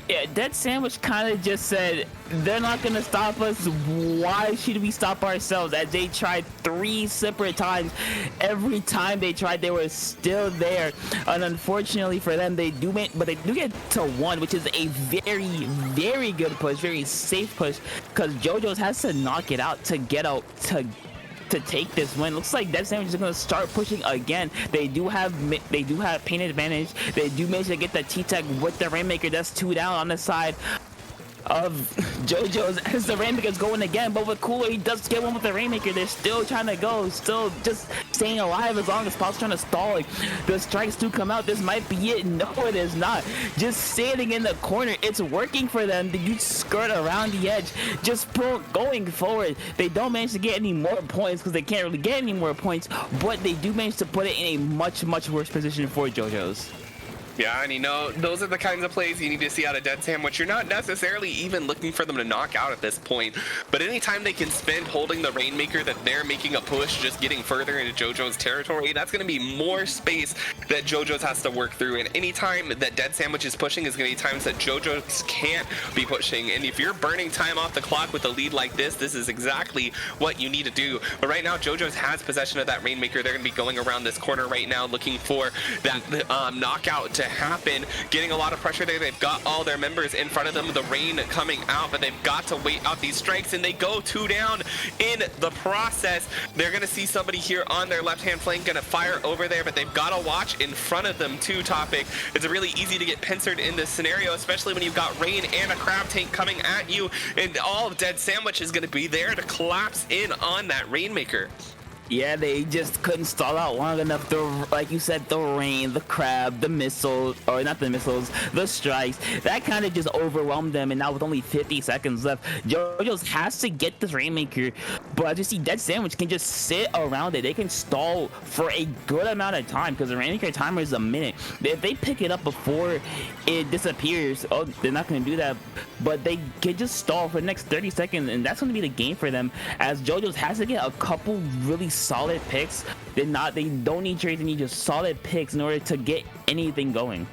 Yeah, Dead Sandwich kind of just said, they're not going to stop us. Why should we stop ourselves? As they tried 3 separate times. Every time they tried, they were still there. And unfortunately for them, they do get to 1, which is a very, very good push, very safe push, because JoJo's has to knock it out to get out to take this win. Looks like Dead Sandwich is going to start pushing again. They do have paint advantage. They do manage to get the T-Tech with the Rainmaker. That's 2 down on the side of JoJo's as the Rainmaker's going again, but with Cooler, he does get one with the Rainmaker. They're still trying to go, still just staying alive as long as possible, trying to stall it. The strikes do come out. This might be it. No, it is not. Just standing in the corner, it's working for them. They do skirt around the edge, just going forward. They don't manage to get any more points because they can't really get any more points, but they do manage to put it in a much, much worse position for JoJo's. Yeah, and you know, those are the kinds of plays you need to see out of Dead Sandwich. You're not necessarily even looking for them to knock out at this point, but anytime they can spend holding the Rainmaker, that they're making a push, just getting further into JoJo's territory, that's going to be more space that JoJo's has to work through. And anytime that Dead Sandwich is pushing is going to be times that JoJo's can't be pushing. And if you're burning time off the clock with a lead like this is exactly what you need to do. But right now, JoJo's has possession of that Rainmaker. They're going to be going around this corner right now, looking for that knockout to happen, getting a lot of pressure there. They've got all their members in front of them, the rain coming out, but they've got to wait out these strikes, and they go 2 down in the process. They're going to see somebody here on their left-hand flank going to fire over there, but they've got to watch in front of them too, Topic. It's really easy to get pincered in this scenario, especially when you've got rain and a crab tank coming at you, and all of Dead Sandwich is going to be there to collapse in on that Rainmaker. Yeah, they just couldn't stall out long enough. Like you said, the rain, the crab, the missiles, or not the missiles, the strikes, that kind of just overwhelmed them. And now with only 50 seconds left, JoJo's has to get this Rainmaker. But as you see, Dead Sandwich can just sit around it. They can stall for a good amount of time because the Rainmaker timer is a minute. If they pick it up before it disappears, oh, they're not going to do that. But they can just stall for the next 30 seconds, and that's going to be the game for them. As JoJo's has to get a couple really solid picks. They don't need trades, they need just solid picks in order to get anything going.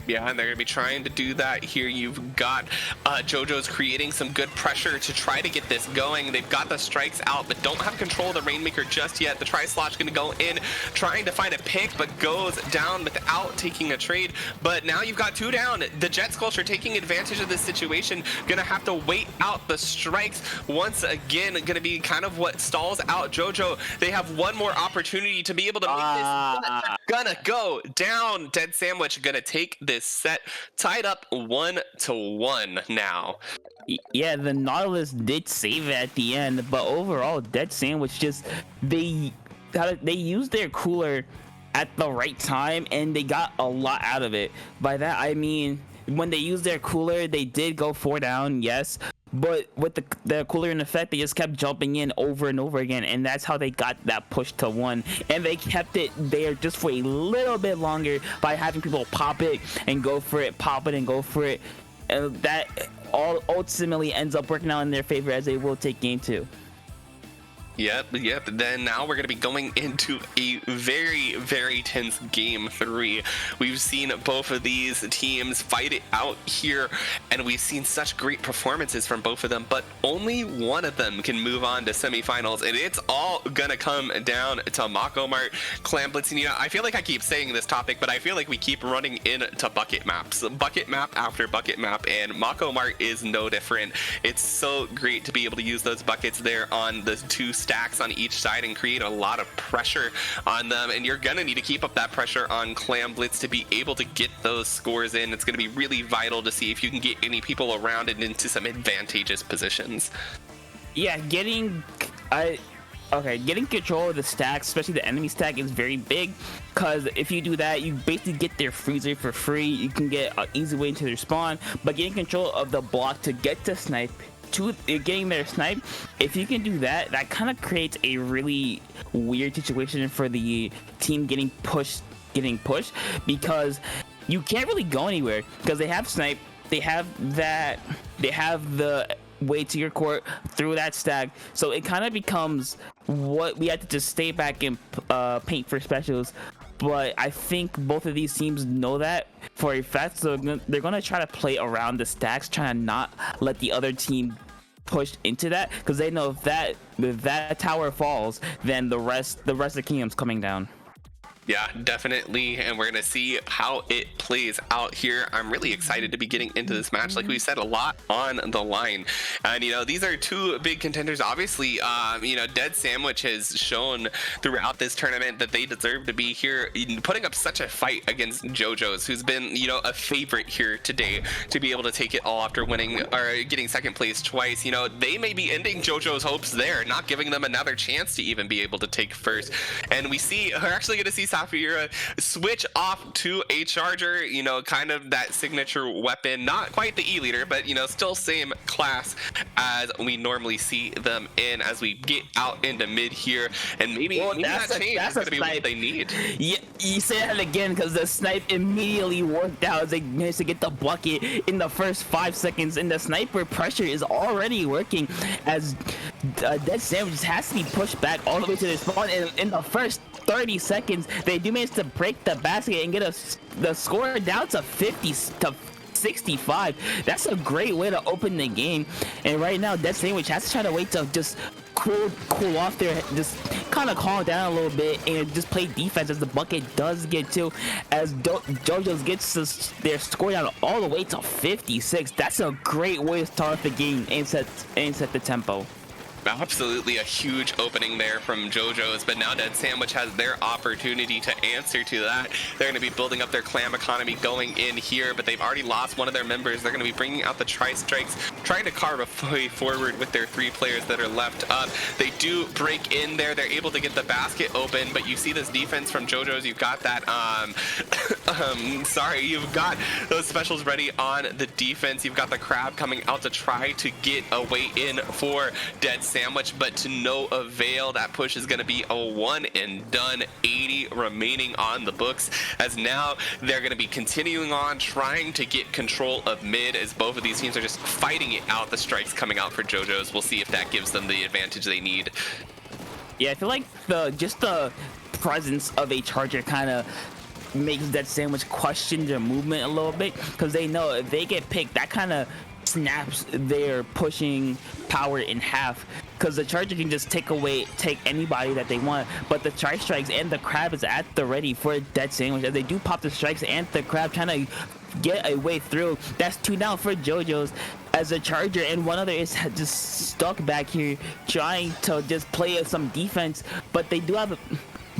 Yeah, and they're going to be trying to do that here. You've got JoJo's creating some good pressure to try to get this going. They've got the strikes out, but don't have control of the Rainmaker just yet. The Tri-Slosh going to go in, trying to find a pick, but goes down without taking a trade. But now you've got 2 down. The Jet Sculpture taking advantage of this situation, going to have to wait out the strikes. Once again, going to be kind of what stalls out JoJo. They have one more opportunity to be able to make this. They're gonna go down. Dead Sandwich going to take this set tied up 1-1 now. Yeah, the Nautilus did save it at the end, but overall, Dead Sandwich just they used their cooler at the right time and they got a lot out of it. By that I mean, when they used their cooler, they did go 4 down, yes. But with the cooler in effect, they just kept jumping in over and over again, and that's how they got that push to 1. And they kept it there just for a little bit longer by having people pop it and go for it, pop it and go for it. And that all ultimately ends up working out in their favor as they will take game 2. Yep. Then now we're going to be going into a very, very tense game 3. We've seen both of these teams fight it out here, and we've seen such great performances from both of them, but only one of them can move on to semifinals, and it's all going to come down to Mako Mart, Clam Blitz. And, I feel like I keep saying this topic, but I feel like we keep running into bucket maps. Bucket map after bucket map, and Mako Mart is no different. It's so great to be able to use those buckets there on the 2 stacks on each side and create a lot of pressure on them, and you're gonna need to keep up that pressure on Clam Blitz to be able to get those scores in. It's gonna be really vital to see if you can get any people around and into some advantageous positions. Yeah, getting control of the stacks, especially the enemy stack, is very big, because if you do that, you basically get their freezer for free. You can get an easy way into their spawn, but getting control of the block to get to snipe, to getting their snipe, if you can do that, that kind of creates a really weird situation for the team getting pushed, because you can't really go anywhere because they have snipe, they have the way to your court through that stack, so it kind of becomes what we have to just stay back and paint for specials. But I think both of these teams know that for a fact, so they're going to try to play around the stacks, trying to not let the other team push into that, because they know if that tower falls, then the rest of the kingdom's coming down. Yeah, definitely, and we're gonna see how it plays out here. I'm really excited to be getting into this match. Like we said, a lot on the line, and these are 2 big contenders. Obviously, Dead Sandwich has shown throughout this tournament that they deserve to be here, putting up such a fight against JoJo's, who's been a favorite here today to be able to take it all after winning or getting second place twice. They may be ending JoJo's hopes there, not giving them another chance to even be able to take first. And we're actually going to see Safira switch off to a charger, kind of that signature weapon, not quite the E-liter, but still same class as we normally see them in, as we get out into mid here, and maybe that change is going to be what they need. Yeah, you say that again, because the snipe immediately worked out as they managed to get the bucket in the first 5 seconds, and the sniper pressure is already working as Dead Sandwich has to be pushed back all the way to the spawn, and in the first 30 seconds they do manage to break the basket and get the score down to 50 to 65. That's a great way to open the game, and right now Dead Sandwich has to try to wait to just cool off there, just kind of calm down a little bit and just play defense as the bucket does get to, as JoJo's gets their score down all the way to 56. That's a great way to start the game and set the tempo. Absolutely a huge opening there from JoJo's, but now Dead Sandwich has their opportunity to answer to that. They're going to be building up their clam economy going in here, but they've already lost one of their members. They're going to be bringing out the tri-strikes, trying to carve a way forward with their 3 players that are left up. They do break in there. They're able to get the basket open, but you see this defense from JoJo's. You've got that, you've got those specials ready on the defense. You've got the crab coming out to try to get a way in for Dead Sandwich, but to no avail. That push is going to be a one and done. 80 remaining on the books, as now they're going to be continuing on trying to get control of mid, as both of these teams are just fighting it out. The strikes coming out for JoJo's. We'll see if that gives them the advantage they need. Yeah, I feel like the presence of a charger kind of makes Dead Sandwich question their movement a little bit, because they know if they get picked, that kind of snaps their pushing power in half, because the charger can just take anybody that they want, but the tri-strikes and the crab is at the ready for Dead Sandwich, as they do pop the strikes and the crab trying to get a way through. That's 2 down for JoJo's, as a charger and one other is just stuck back here trying to just play some defense, but they do have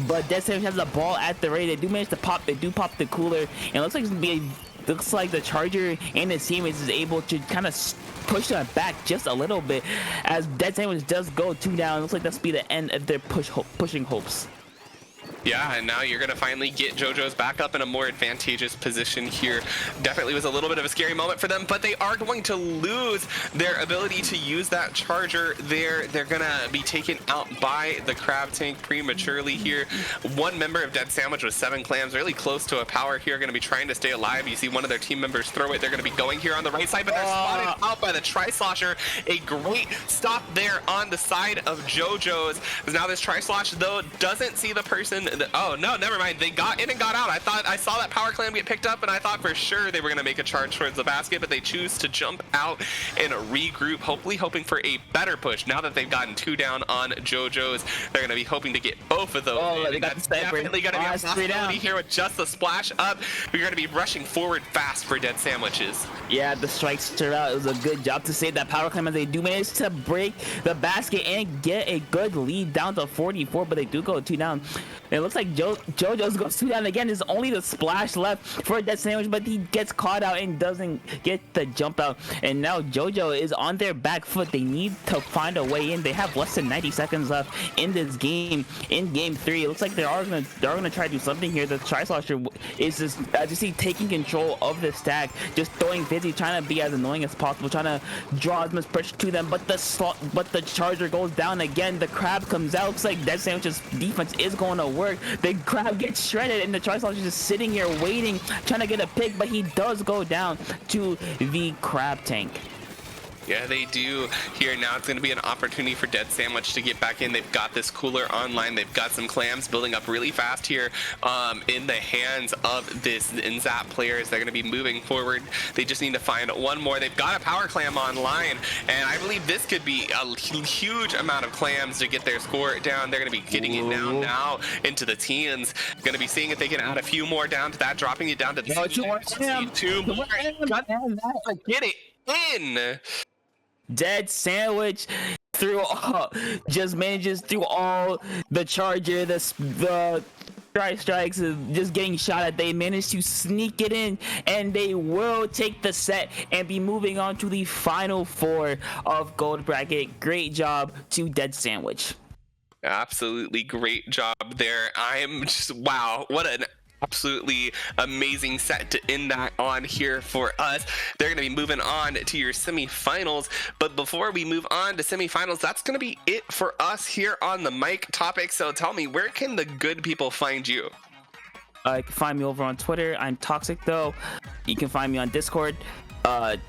but Dead Sandwich has the ball at the ready. They do manage to pop the cooler, and it looks like it's gonna be looks like the charger and his teammates is able to kind of push them back just a little bit, as Dead Sandwich does go 2 down. It looks like that's be the end of their pushing hopes. Yeah, and now you're going to finally get JoJo's back up in a more advantageous position here. Definitely was a little bit of a scary moment for them, but they are going to lose their ability to use that charger there. They're going to be taken out by the Crab Tank prematurely here. One member of Dead Sandwich with 7 clams, really close to a power here, going to be trying to stay alive. You see one of their team members throw it. They're going to be going here on the right side, but they're spotted out by the Tri-Slosher. A great stop there on the side of JoJo's. Now this Tri-Slosh, though, doesn't see the person. Oh no, never mind. They got in and got out. I saw that power clam get picked up, and I thought for sure they were going to make a charge towards the basket, but they choose to jump out and regroup, hopefully hoping for a better push. Now that they've gotten 2 down on JoJo's, they're going to be hoping to get both of those. Oh, they got That's the sniper. definitely going to be a possibility here with just the splash up. We're going to be rushing forward fast for Dead Sandwiches. Yeah, the strikes turned out. It was a good job to save that power climb, as they do manage to break the basket and get a good lead down to 44, but they do go 2 down. It looks like JoJo's goes 2 down again. There's only the splash left for Dead Sandwich, but he gets caught out and doesn't get the jump out. And now JoJo is on their back foot. They need to find a way in. They have less than 90 seconds left in this game. In game 3, it looks like they are gonna try to do something here. The Tri-Slosher is just, as you see, taking control of the stack, just throwing busy, trying to be as annoying as possible, trying to draw as much pressure to them. But the charger goes down again. The crab comes out. Looks like Dead Sandwich's defense is going to work. The crab gets shredded, and the Tri-Slosher is just sitting here waiting, trying to get a pick, but he does go down to the Crab Tank. Yeah, they do here. Now it's going to be an opportunity for Dead Sandwich to get back in. They've got this cooler online. They've got some clams building up really fast here in the hands of this Nzap players. They're going to be moving forward. They just need to find one more. They've got a power clam online, and I believe this could be a huge amount of clams to get their score down. They're going to be getting it down now into the teens. Going to be seeing if they can add a few more down to that, dropping it down to the 2 more. Get it in. Dead Sandwich just manages through all the charger, the strikes is just getting shot at. They manage to sneak it in, and they will take the set and be moving on to the final 4 of Gold Bracket. Great job to Dead Sandwich. Absolutely great job there. I'm just, wow, what an absolutely amazing set to end that on here for us. They're going to be moving on to your semifinals, but before we move on to semifinals, that's going to be it for us here on the mic topic. So tell me, where can the good people find you? You can find me over on Twitter. I'm Toxic though. You can find me on Discord.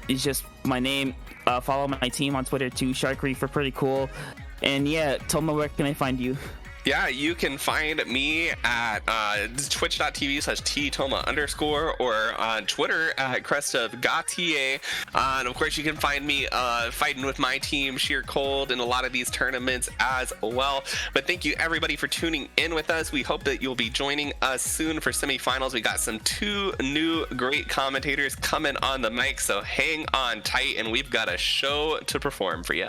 It's just my name. Follow my team on Twitter too, Shark Reef, for pretty cool. And yeah, Toma, where can I find you? Yeah, you can find me at twitch.tv/ttoma_ or on Twitter at crestofgautier. And of course, you can find me fighting with my team, Sheer Cold, in a lot of these tournaments as well. But thank you, everybody, for tuning in with us. We hope that you'll be joining us soon for semifinals. We got some 2 new great commentators coming on the mic, so hang on tight, and we've got a show to perform for you.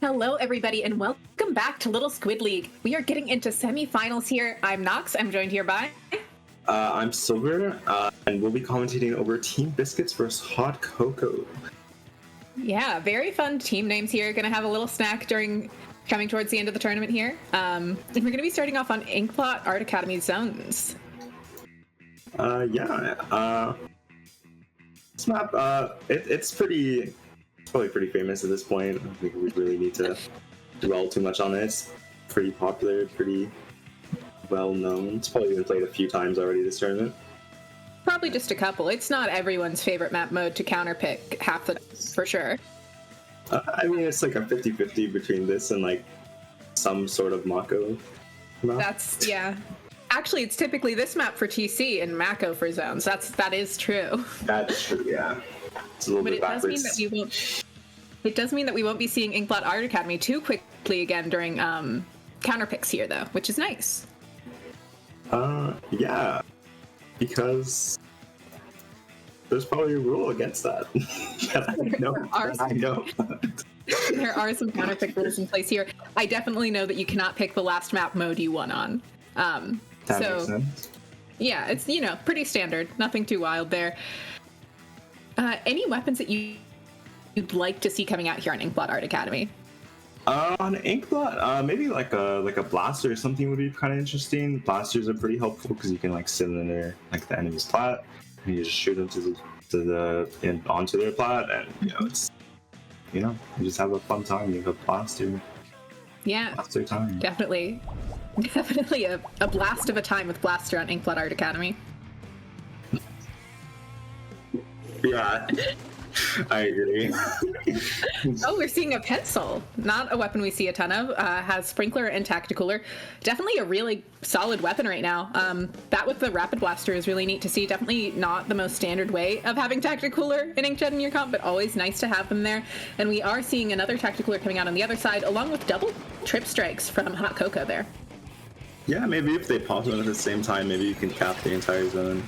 Hello, everybody, and welcome back to Little Squid League. We are getting into semifinals here. I'm Nox. I'm joined here by... I'm Silver, and we'll be commentating over Team Biscuits versus Hot Cocoa. Yeah, very fun team names here. Gonna have a little snack coming towards the end of the tournament here. And we're gonna be starting off on Inkblot Art Academy Zones. This map, it's probably pretty famous at this point. I don't think we really need to dwell too much on it. It's pretty popular, pretty well known. It's probably been played a few times already this tournament. Probably just a couple. It's not everyone's favorite map mode to counterpick half the for sure. I mean, it's like a 50-50 between this and like some sort of Mako map. Yeah. Actually, it's typically this map for TC and Mako for zones. That is true. That's true, yeah. It's a little bit backwards. It does mean that we won't be seeing Inkblot Art Academy too quickly again during counterpicks here, though, which is nice. Yeah. Because there's probably a rule against that. I know. There are some counterpick rules in place here. I definitely know that you cannot pick the last map mode you won on. That makes sense. Yeah, it's, pretty standard. Nothing too wild there. Any weapons that you'd like to see coming out here on Inkblot Art Academy? On Inkblot, maybe like a blaster or something would be kind of interesting. Blasters are pretty helpful because you can like sit in there like the enemy's plat, and you just shoot them onto their plat, and you just have a fun time. You have a blaster. Yeah, blaster time. Definitely a blast of a time with Blaster on Inkblot Art Academy. Yeah. I agree. Oh, we're seeing a pencil. Not a weapon we see a ton of. Has Sprinkler and Tacticooler. Definitely a really solid weapon right now. That with the Rapid Blaster is really neat to see. Definitely not the most standard way of having Tacticooler and Inkjet in your comp, but always nice to have them there. And we are seeing another Tacticooler coming out on the other side, along with double trip strikes from Hot Cocoa there. Yeah, maybe if they pop them at the same time, maybe you can cap the entire zone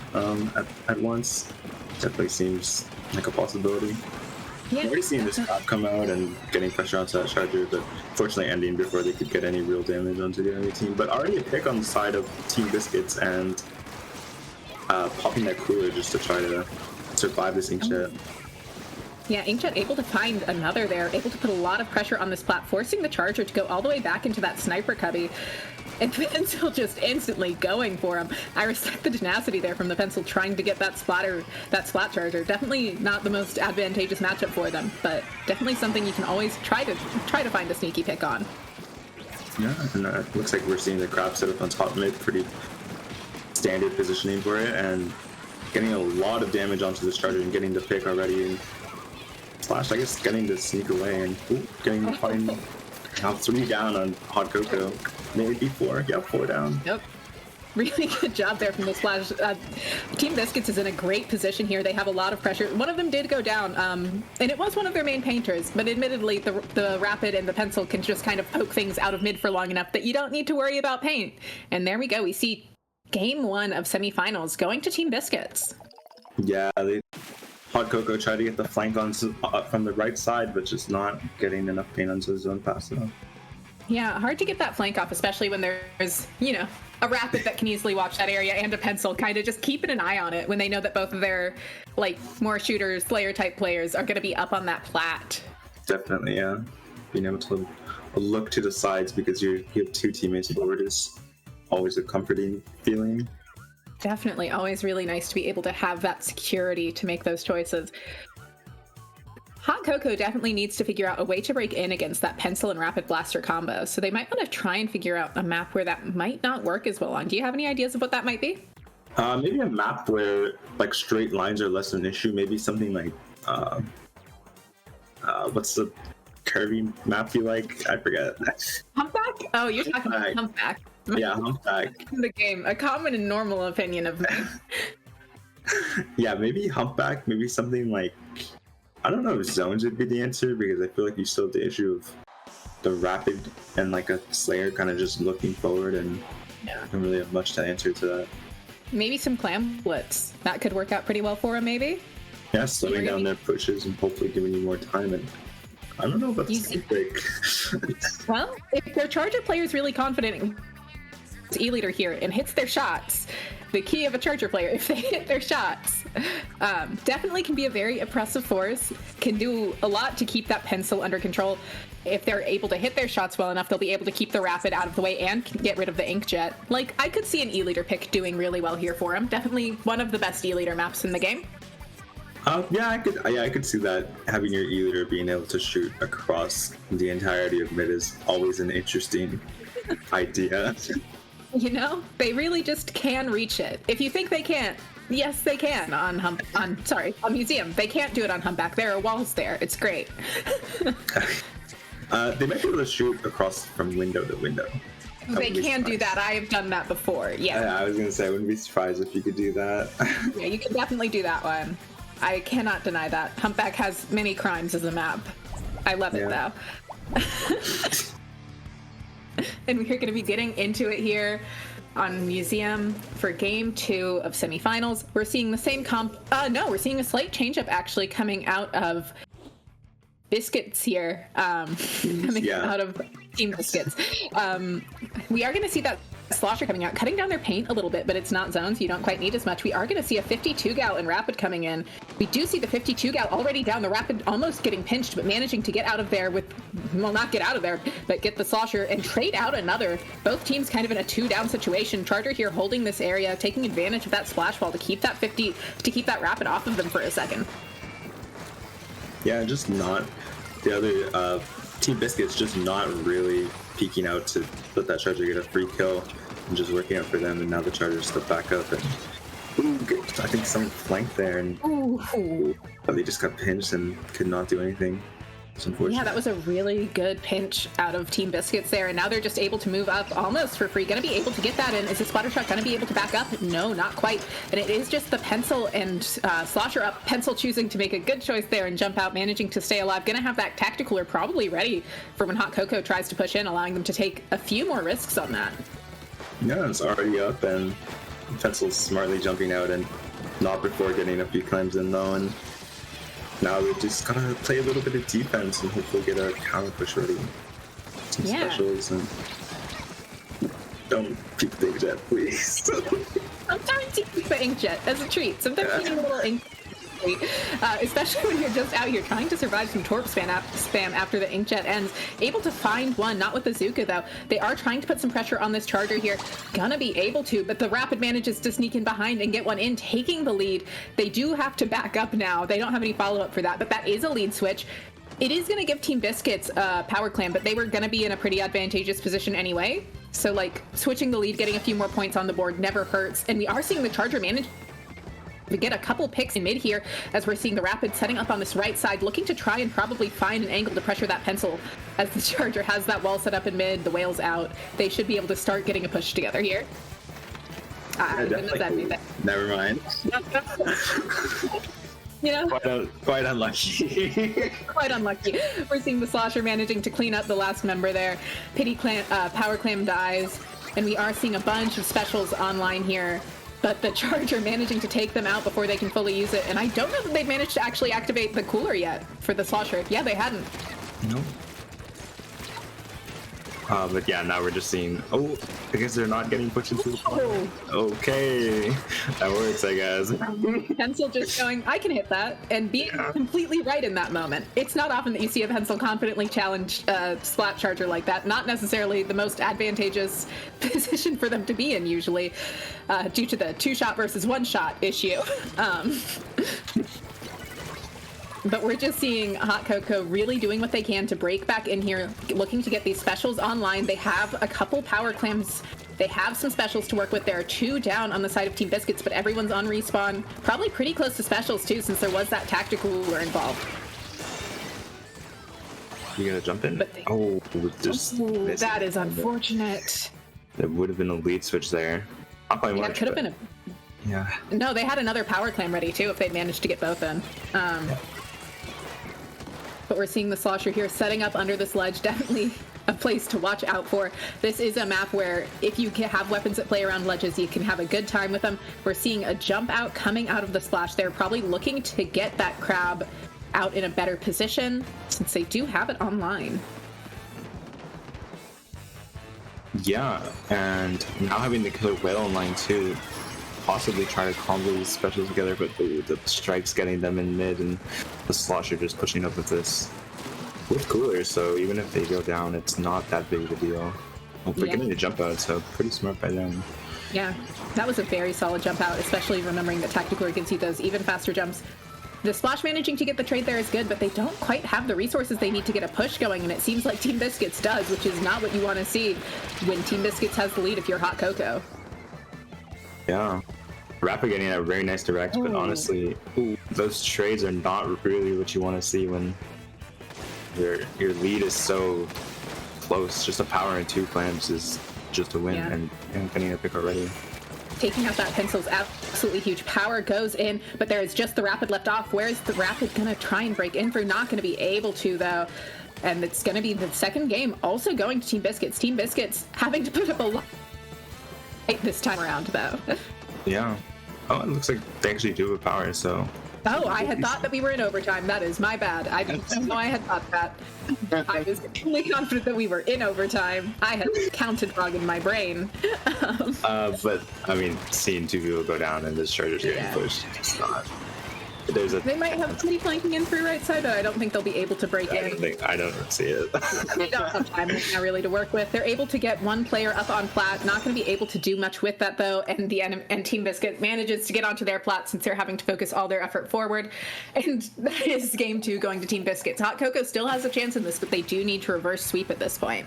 at once. Definitely seems like a possibility. Yeah, I've already seen this crap come out and getting pressure onto that charger, but fortunately ending before they could get any real damage onto the enemy team. But already a pick on the side of Team Biscuits and popping that cooler just to try to survive this Inkjet. Yeah, Inkjet able to find another there, able to put a lot of pressure on this plat, forcing the charger to go all the way back into that sniper cubby. And Pencil just instantly going for him. I respect the tenacity there from the Pencil trying to get that splat charger. Definitely not the most advantageous matchup for them, but definitely something you can always try to find a sneaky pick on. Yeah, and it looks like we're seeing the crab set up on top mid, pretty standard positioning for it, and getting a lot of damage onto this charger and getting the pick already. And Slash, I guess, getting to sneak away and getting the fighting. Now 3 down on Hot Cocoa. Maybe 4. Yeah, 4 down. Yep. Really good job there from the Splash. Team Biscuits is in a great position here. They have a lot of pressure. One of them did go down, and it was one of their main painters, but admittedly the Rapid and the Pencil can just kind of poke things out of mid for long enough that you don't need to worry about paint. And there we go. We see game 1 of semifinals going to Team Biscuits. Yeah, Hot Cocoa tried to get the flank on from the right side, but just not getting enough paint onto the zone fast enough. Yeah, hard to get that flank off, especially when there's, a Rapid that can easily watch that area and a Pencil kind of just keeping an eye on it when they know that both of their, more shooter, Slayer type players are going to be up on that plat. Definitely, yeah. Being able to look to the sides because you have 2 teammates forward is always a comforting feeling. Definitely, always really nice to be able to have that security to make those choices. Hot Cocoa definitely needs to figure out a way to break in against that Pencil and Rapid Blaster combo, so they might want to try and figure out a map where that might not work as well on. Do you have any ideas of what that might be? Maybe a map where straight lines are less an issue. Maybe something like what's the curvy map you like? I forget. Humpback? Oh, you're talking about Humpback. Yeah, Humpback. In the game, a common and normal opinion of me. Yeah, maybe Humpback. Maybe something like, I don't know if zones would be the answer, because I feel like you still have the issue of the Rapid and a Slayer kind of just looking forward, and I don't really have much to answer to that. Maybe some Clam Blitz. That could work out pretty well for him, maybe? Yeah, slowing down their pushes and hopefully giving you more time and I don't know about Easy. quick. Well, if their Charger player is really confident in E-leader here and hits their shots, the key of a Charger player, if they hit their shots, definitely can be a very oppressive force, can do a lot to keep that pencil under control. If they're able to hit their shots well enough, they'll be able to keep the Rapid out of the way and can get rid of the Inkjet. Like, I could see an E-leader pick doing really well here for him. Definitely one of the best E-leader maps in the game. Yeah, I could see that. Having your E-leader being able to shoot across the entirety of mid is always an interesting idea. You know, they really just can reach it. If you think they can't, yes, they can on Museum. They can't do it on Humpback. There are walls there. It's great. They might be able to shoot across from window to window. They can do that. I have done that before. Yeah. I was gonna say I wouldn't be surprised if you could do that. Yeah, you can definitely do that one. I cannot deny that. Humpback has many crimes as a map. I love it Yeah. though. And we're going to be getting into it here on Museum for game 2 of semifinals. We're seeing the same we're seeing a slight change up actually coming out of Biscuits here. Coming out of Team Biscuits. We are going to see that Slosher coming out, cutting down their paint a little bit, but it's not zones. You don't quite need as much. We are going to see a 52 gal and Rapid coming in. We do see the 52 gal already down. The Rapid almost getting pinched, but managing to get out of there with, well, not get out of there, but get the Slosher and trade out another. Both teams kind of in a 2-down situation. Charger here holding this area, taking advantage of that splash wall to keep that Rapid off of them for a second. Yeah, just not the other Team Biscuits just not really peeking out to let that Charger get a free kill and just working out for them, and now the Chargers step back up and I think someone flanked there and they just got pinched and could not do anything. It's unfortunate. Yeah, that was a really good pinch out of Team Biscuits there, and now they're just able to move up almost for free. Gonna be able to get that in. Is the Splatter Shot gonna be able to back up? No, not quite. And it is just the Pencil and Slosher up. Pencil choosing to make a good choice there and jump out, managing to stay alive. Gonna have that Tacticaler probably ready for when Hot Cocoa tries to push in, allowing them to take a few more risks on that. Yeah, it's already up, and Pencil's smartly jumping out and not before getting a few climbs in though, and now we just gotta play a little bit of defense and hopefully get a counter push ready. Some specials and don't peek the Inkjet, please. Sometimes you keep the Inkjet as a treat. Sometimes you need a little Inkjet. Especially when you're just out here trying to survive some torp spam after the Inkjet ends. Able to find one, not with the Zuka though. They are trying to put some pressure on this Charger here. Gonna be able to, but the Rapid manages to sneak in behind and get one in, taking the lead. They do have to back up now. They don't have any follow-up for that, but that is a lead switch. It is going to give Team Biscuits power clam, but they were going to be in a pretty advantageous position anyway. So, like, switching the lead, getting a few more points on the board never hurts. And we are seeing the Charger manage to get a couple picks in mid here, as we're seeing the Rapid setting up on this right side, looking to try and probably find an angle to pressure that Pencil. As the Charger has that wall set up in mid, the Whale's out. They should be able to start getting a push together here. Never mind. You know? Quite unlucky. Quite unlucky. We're seeing the Slosher managing to clean up the last member there. Power Clam dies, and we are seeing a bunch of specials online here, but the Charger managing to take them out before they can fully use it, and I don't know that they've managed to actually activate the cooler yet for the Slosher. Yeah, they hadn't. No. But yeah, now we're just seeing. Oh, I guess they're not getting pushed into the corner. Okay, that works, I guess. Pencil just going, I can hit that, and being completely right in that moment. It's not often that you see a Pencil confidently challenge a Splat Charger like that. Not necessarily the most advantageous position for them to be in, usually, due to the 2-shot versus 1-shot issue. But we're just seeing Hot Cocoa really doing what they can to break back in here, looking to get these specials online. They have a couple power clams. They have some specials to work with. There are 2 down on the side of Team Biscuits, but everyone's on respawn. Probably pretty close to specials, too, since there was that tactical ruler involved. You gonna jump in? That is unfortunate. There would have been a lead switch there. Not by much, could have been a... Yeah. No, they had another power clam ready, too, if they'd managed to get both in. But we're seeing the Slosher here setting up under this ledge. Definitely a place to watch out for. This is a map where if you have weapons that play around ledges, you can have a good time with them. We're seeing a jump out coming out of the splash. They're probably looking to get that crab out in a better position since they do have it online. Yeah, and now having the killer whale online too, possibly try to combo these specials together, but the strikes getting them in mid and the slosher just pushing up with this with coolers, so even if they go down, it's not that big of a deal. Well, they're getting a jump out, so pretty smart by them. Yeah, that was a very solid jump out, especially remembering that Tactical gives you those even faster jumps. The Splash managing to get the trade there is good, but they don't quite have the resources they need to get a push going, and it seems like Team Biscuits does, which is not what you want to see when Team Biscuits has the lead if you're Hot Cocoa. Yeah. Rapid getting a very nice direct, but honestly, those trades are not really what you want to see when your lead is so close. Just a power and 2 clams is just a win, and getting a pick already. Taking out that pencil is absolutely huge. Power goes in, but there is just the Rapid left off. Where is the Rapid going to try and break in through? Not going to be able to, though. And it's going to be the second game also going to Team Biscuits. Team Biscuits having to put up a lot this time around, though. Yeah. Oh, it looks like they actually do have power, so... Oh, I had thought that we were in overtime. That is my bad. I didn't know I had thought that. I was fully confident that we were in overtime. I had counted wrong in my brain. But, I mean, seeing 2 people go down and this charger's getting pushed, it's not... They might have somebody flanking in through right side, but I don't think they'll be able to break in. I don't see it. They don't have time now really to work with. They're able to get one player up on plat, not going to be able to do much with that though, and Team Biscuit manages to get onto their plat since they're having to focus all their effort forward. And that is game 2 going to Team Biscuits. Hot Cocoa still has a chance in this, but they do need to reverse sweep at this point.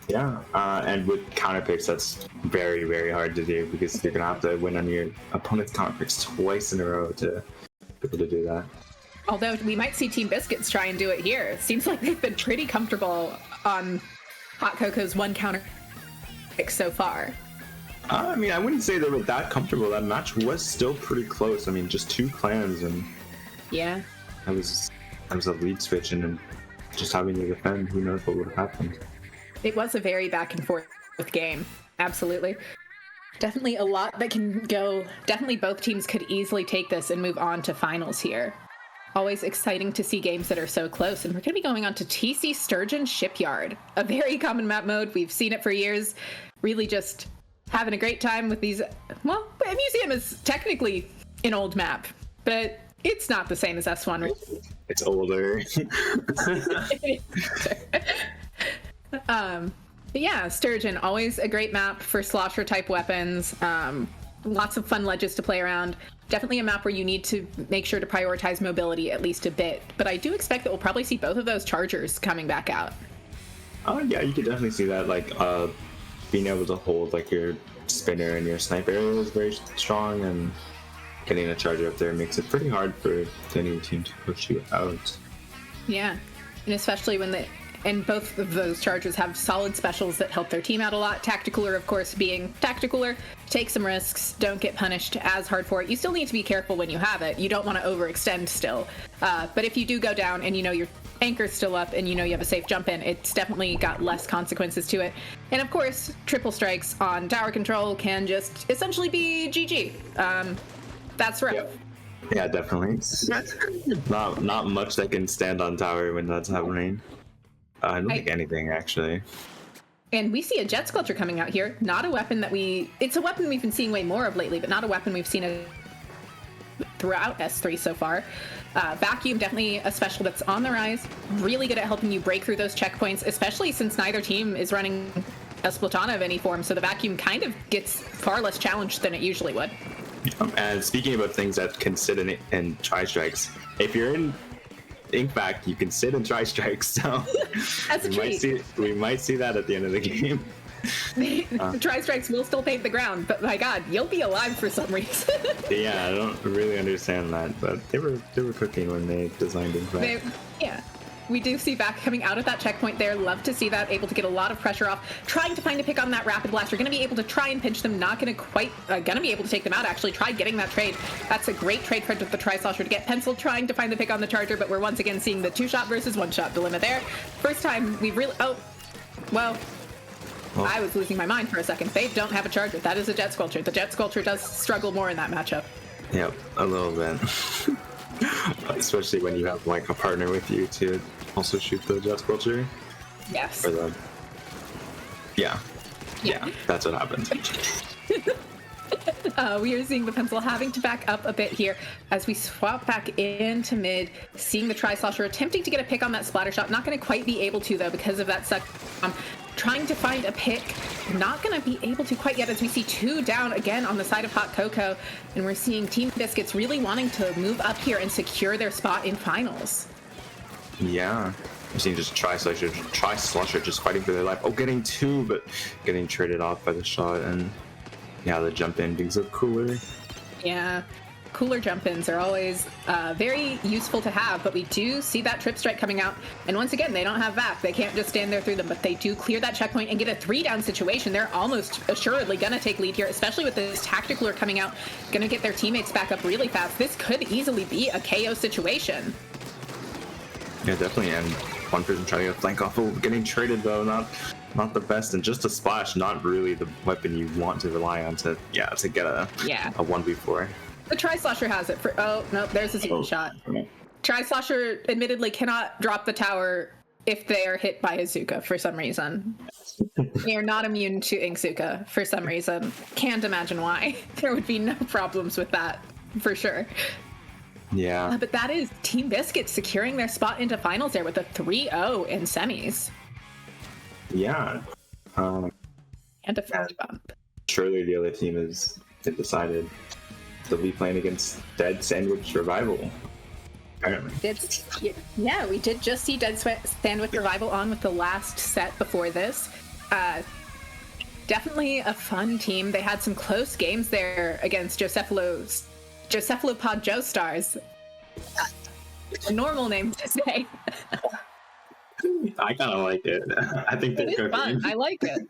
Yeah, and with counter picks, that's very, very hard to do because you're gonna have to win on your opponent's counter picks twice in a row to be able to do that. Although we might see Team Biscuits try and do it here. It seems like they've been pretty comfortable on Hot Cocoa's one counter pick so far. I mean, I wouldn't say they were that comfortable. That match was still pretty close. I mean, just 2 clans, and yeah, that was a lead switch, and just having to defend. Who knows what would have happened? It was a very back and forth game. Absolutely. Definitely a lot that can go. Definitely both teams could easily take this and move on to finals here. Always exciting to see games that are so close. And we're going to be going on to TC Sturgeon Shipyard, a very common map mode. We've seen it for years. Really just having a great time with these. Well, a museum is technically an old map, but it's not the same as S1. Right? It's older. But yeah, Sturgeon, always a great map for slosher type weapons. Lots of fun ledges to play around. Definitely a map where you need to make sure to prioritize mobility at least a bit. But I do expect that we'll probably see both of those chargers coming back out. Oh yeah, you could definitely see that. Like being able to hold like your spinner and your sniper area is very strong, and getting a charger up there makes it pretty hard for any team to push you out. Yeah, and especially when and both of those chargers have solid specials that help their team out a lot. Tacticaler, of course, being Tacticaler, take some risks, don't get punished as hard for it. You still need to be careful when you have it. You don't want to overextend still. But if you do go down and you know your anchor's still up and you know you have a safe jump in, it's definitely got less consequences to it. And of course, triple strikes on tower control can just essentially be GG. That's rough. Yep. Yeah, definitely. Not much that can stand on tower when that's happening. I don't think anything, actually. And we see a Jet Sculpture coming out here. Not a weapon that it's a weapon we've been seeing way more of lately, but not a weapon we've seen throughout S3 so far. Vacuum, definitely a special that's on the rise. Really good at helping you break through those checkpoints, especially since neither team is running a Splatana of any form, so the Vacuum kind of gets far less challenged than it usually would. And speaking about things that can sit in tri-strikes, if you're in Inkback, you can sit in tri-strikes, so we might see that at the end of the game. Tri-strikes will still paint the ground, but my god, you'll be alive for some reason. Yeah, I don't really understand that, but they were cooking when they designed Inkback. Yeah. We do see back coming out of that checkpoint there. Love to see that. Able to get a lot of pressure off. Trying to find a pick on that Rapid Blaster. Going to be able to try and pinch them. Not going to quite... going to be able to take them out, actually. Try getting that trade. That's a great trade for the Tri-Slosher to get penciled. Trying to find the pick on the Charger, but we're once again seeing the 2-shot versus 1-shot dilemma there. First time we've really... Oh, well... I was losing my mind for a second. They don't have a Charger. That is a Jet Sculpture. The Jet Sculpture does struggle more in that matchup. Yep, a little bit. Especially when you have like a partner with you to also shoot the jet squelcher. Yes. Or the... Yeah, that's what happened. We are seeing the pencil having to back up a bit here as we swap back into mid, seeing the Tri-Slosher attempting to get a pick on that splatter shot. Not going to quite be able to, though, because of that suck. Trying to find a pick. Not going to be able to quite yet as we see 2 down again on the side of Hot Cocoa. And we're seeing Team Biscuits really wanting to move up here and secure their spot in finals. Yeah. I'm seeing just Tri-Slosher just fighting for their life. Oh, getting 2, but getting traded off by the shot. And yeah, the jump in being so cooler. Yeah. Cooler jump-ins are always very useful to have, but we do see that trip strike coming out. And once again, they don't have VAC. They can't just stand there through them, but they do clear that checkpoint and get a 3-down situation. They're almost assuredly going to take lead here, especially with this Tacticler coming out, going to get their teammates back up really fast. This could easily be a KO situation. Yeah, definitely. And one person trying to get a flank off. Oh, getting traded, though. Not the best. And just a splash, not really the weapon you want to rely on to get a 1v4. The Tri-Slosher has it for... Oh, no, there's a zero shot. Okay. Tri-Slosher admittedly cannot drop the tower if they are hit by Azuka for some reason. They are not immune to Inkzuka for some reason. Can't imagine why. There would be no problems with that, for sure. Yeah. But that is Team Biscuit securing their spot into finals there with a 3-0 in semis. Yeah. And a first bump. Surely the other team has decided they'll be playing against Dead Sandwich Revival. Apparently. Yeah, we did just see Dead Sandwich Revival on with the last set before this. Definitely a fun team. They had some close games there against Jocephalopod Joestars. A normal name to say. I kind of like it. I think It is fun. I like it.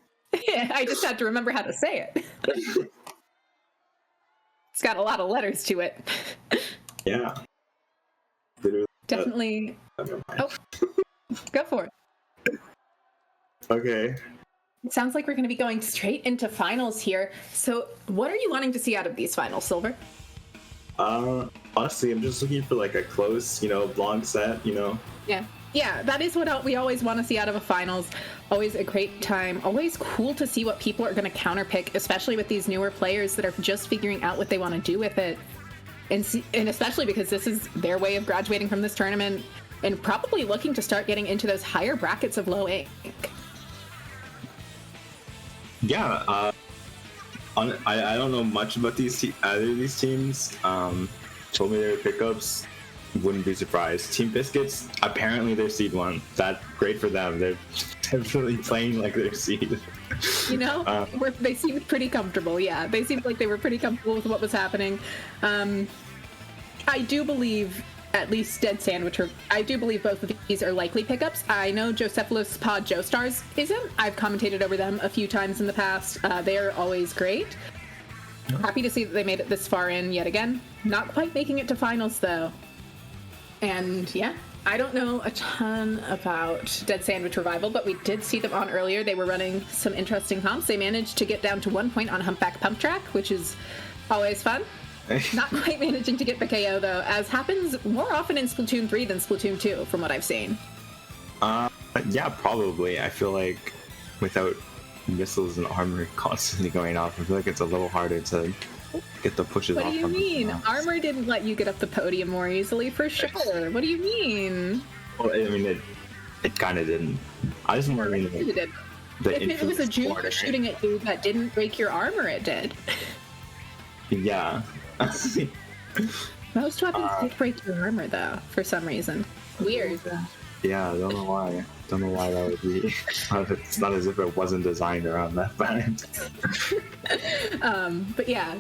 I just had to remember how to say it. It's got a lot of letters to it. Yeah. Literally. Definitely. Oh, go for it. Okay. It sounds like we're going to be going straight into finals here. So what are you wanting to see out of these finals, Silver? Honestly, I'm just looking for like a close, long set, Yeah, that is what we always want to see out of a finals. Always a great time. Always cool to see what people are going to counterpick, especially with these newer players that are just figuring out what they want to do with it. And especially because this is their way of graduating from this tournament and probably looking to start getting into those higher brackets of low ink. Yeah, I don't know much about either of these teams. Told me they were pickups. Wouldn't be surprised. Team Biscuits, apparently they're seed 1. That's great for them. They're definitely playing like they're seed. They seemed pretty comfortable. Yeah, they seemed like they were pretty comfortable with what was happening. I do believe at least Dead Sandwich. I do believe both of these are likely pickups. I know Jocephalopod Joestars isn't. I've commentated over them a few times in the past. They're always great. Happy to see that they made it this far in yet again. Not quite making it to finals though. And yeah, I don't know a ton about Dead Sandwich Revival, but we did see them on earlier. They were running some interesting comps. They managed to get down to 1 point on Humpback Pump Track, which is always fun. Not quite managing to get the KO though, as happens more often in Splatoon 3 than Splatoon 2, from what I've seen. Yeah, probably. I feel like without missiles and armor constantly going off, I feel like it's a little harder to get the pushes off. What do you mean? Armor didn't let you get up the podium more easily, for sure. What do you mean? Well, I mean, it kind of didn't. I just more mean it did. If it was a Junior shooting at you that didn't break your armor, it did. Yeah. Most weapons did break your armor, though, for some reason. Weird. Yeah, I don't know why. Don't know why that would be. It's not as if it wasn't designed around that fact. But yeah,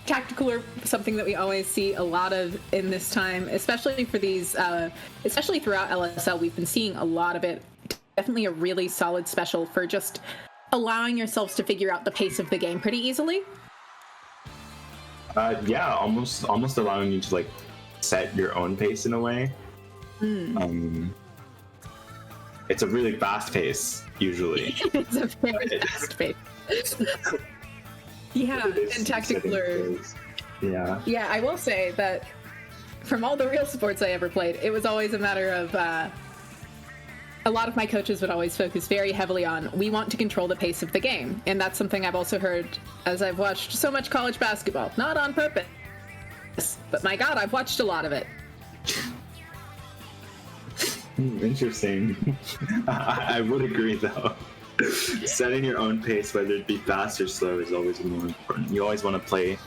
tactical are something that we always see a lot of in this time, especially for these, especially throughout LSL. We've been seeing a lot of it. Definitely a really solid special for just allowing yourselves to figure out the pace of the game pretty easily. Yeah, almost allowing you to like set your own pace in a way. It's a really fast pace usually. It's a very fast pace. Yeah, and tactical are. Yeah. Yeah, I will say that from all the real sports I ever played, it was always a matter of a lot of my coaches would always focus very heavily on, we want to control the pace of the game. And that's something I've also heard as I've watched so much college basketball. Not on purpose, but my God, I've watched a lot of it. Interesting. I would agree, though. Setting your own pace, whether it be fast or slow, is always more important. You always want to play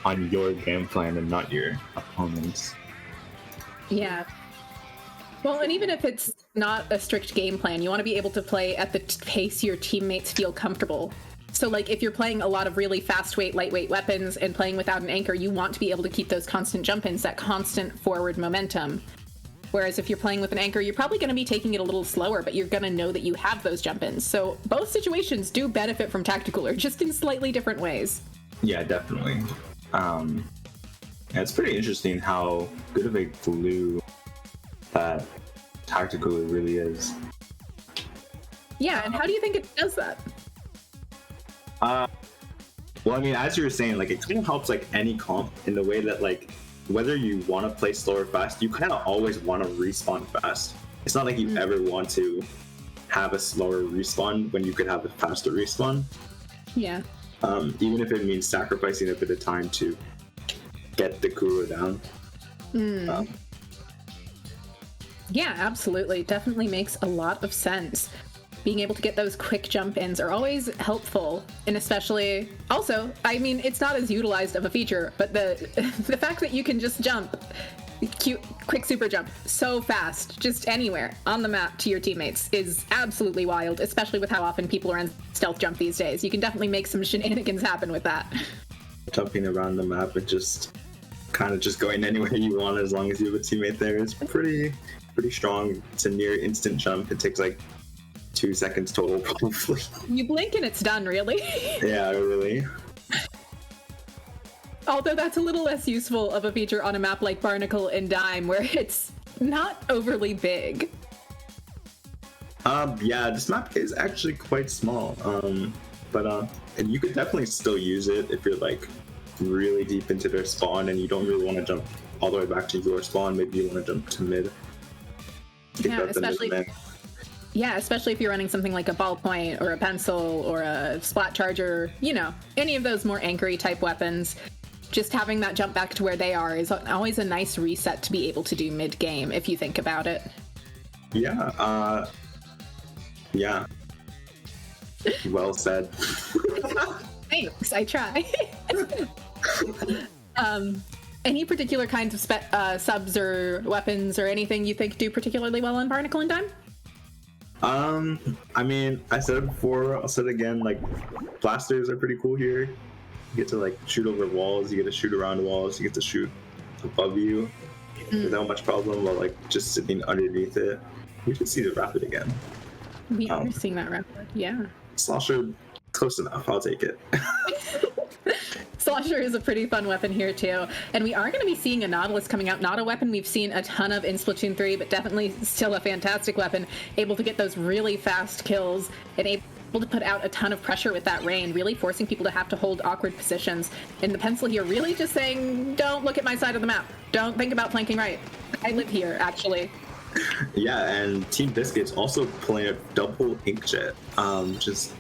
on your game plan and not your opponent's. Yeah. Well, and even if it's not a strict game plan, you want to be able to play at the pace your teammates feel comfortable. So, like, if you're playing a lot of really fast-weight, lightweight weapons and playing without an anchor, you want to be able to keep those constant jump-ins, that constant forward momentum. Whereas if you're playing with an anchor, you're probably going to be taking it a little slower, but you're going to know that you have those jump-ins. So both situations do benefit from Tacticooler, just in slightly different ways. Yeah, definitely. Yeah, it's pretty interesting how good of a glue that Tacticooler really is. Yeah, and how do you think it does that? Well, I mean, as you were saying, like, it kind of helps, like, any comp in the way that, like, whether you want to play slow or fast, you kind of always want to respawn fast. It's not like you ever want to have a slower respawn when you could have a faster respawn. Yeah. Even if it means sacrificing a bit of time to get the cooler down. Yeah, absolutely. Definitely makes a lot of sense. Being able to get those quick jump-ins are always helpful, and especially, also, I mean, it's not as utilized of a feature, but the fact that you can just jump, quick super jump, so fast, just anywhere on the map to your teammates is absolutely wild, especially with how often people are on stealth jump these days. You can definitely make some shenanigans happen with that. Jumping around the map and just kind of just going anywhere you want as long as you have a teammate there is pretty strong. It's a near instant jump. It takes like 2 seconds total, probably. You blink and it's done, really? Yeah, really. Although that's a little less useful of a feature on a map like Barnacle and Dime, where it's not overly big. Yeah, this map is actually quite small. And you could definitely still use it if you're like really deep into their spawn and you don't really want to jump all the way back to your spawn. Maybe you want to jump to mid. Yeah, especially if you're running something like a ballpoint or a pencil or a splat charger, you know, any of those more anchory type weapons. Just having that jump back to where they are is always a nice reset to be able to do mid game if you think about it. Yeah. Yeah. Well said. Thanks, I try. Any particular kinds of subs or weapons or anything you think do particularly well on Barnacle and Dime? I mean, I said it before, I'll say it again, like, blasters are pretty cool here. You get to, like, shoot over walls, you get to shoot around walls, you get to shoot above you without much problem, while, like, just sitting underneath it. We should see the rapid again. We are seeing that rapid, yeah. Slosher, close enough, I'll take it. Slosher is a pretty fun weapon here too, and we are going to be seeing a Nautilus coming out. Not a weapon we've seen a ton of in Splatoon 3, but definitely still a fantastic weapon, able to get those really fast kills and able to put out a ton of pressure with that rain, really forcing people to have to hold awkward positions. And the pencil here really just saying, don't look at my side of the map. Don't think about flanking right. I live here, actually. Yeah, and Team Biscuit's also playing a double inkjet, just...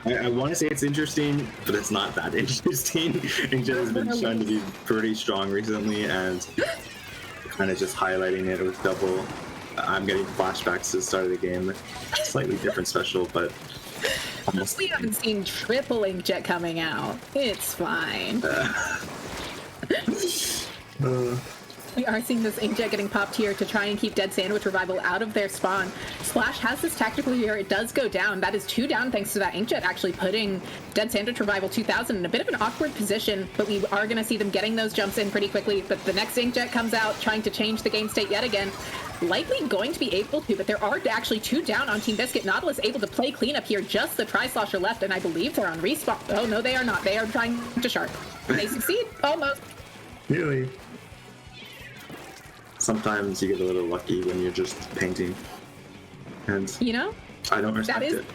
I want to say it's interesting, but it's not that interesting. Inkjet has been shown to be pretty strong recently, and kind of just highlighting it with double. I'm getting flashbacks to the start of the game. Slightly different special, but almost. We haven't seen triple inkjet coming out. It's fine. We are seeing this inkjet getting popped here to try and keep Dead Sandwich Revival out of their spawn. Splash has this tactical here. It does go down. That is 2 down thanks to that inkjet actually putting Dead Sandwich Revival 2000 in a bit of an awkward position, but we are going to see them getting those jumps in pretty quickly. But the next inkjet comes out trying to change the game state yet again. Likely going to be able to, but there are actually 2 down on Team Biscuit. Nautilus able to play cleanup here. Just the Tri-Slosher left, and I believe they're on respawn. Oh, no, they are not. They are trying to shark. They succeed. Almost. Really? Sometimes you get a little lucky when you're just painting. And you know, I don't respect that is it.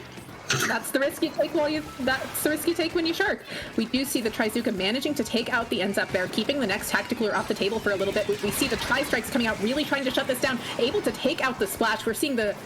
That's the risk you take that's the risk you take when you shark. We do see the Trizuka managing to take out the ends up there, keeping the next Tacticooler off the table for a little bit. We see the Tri-Strikes coming out, really trying to shut this down, able to take out the Splash. We're seeing the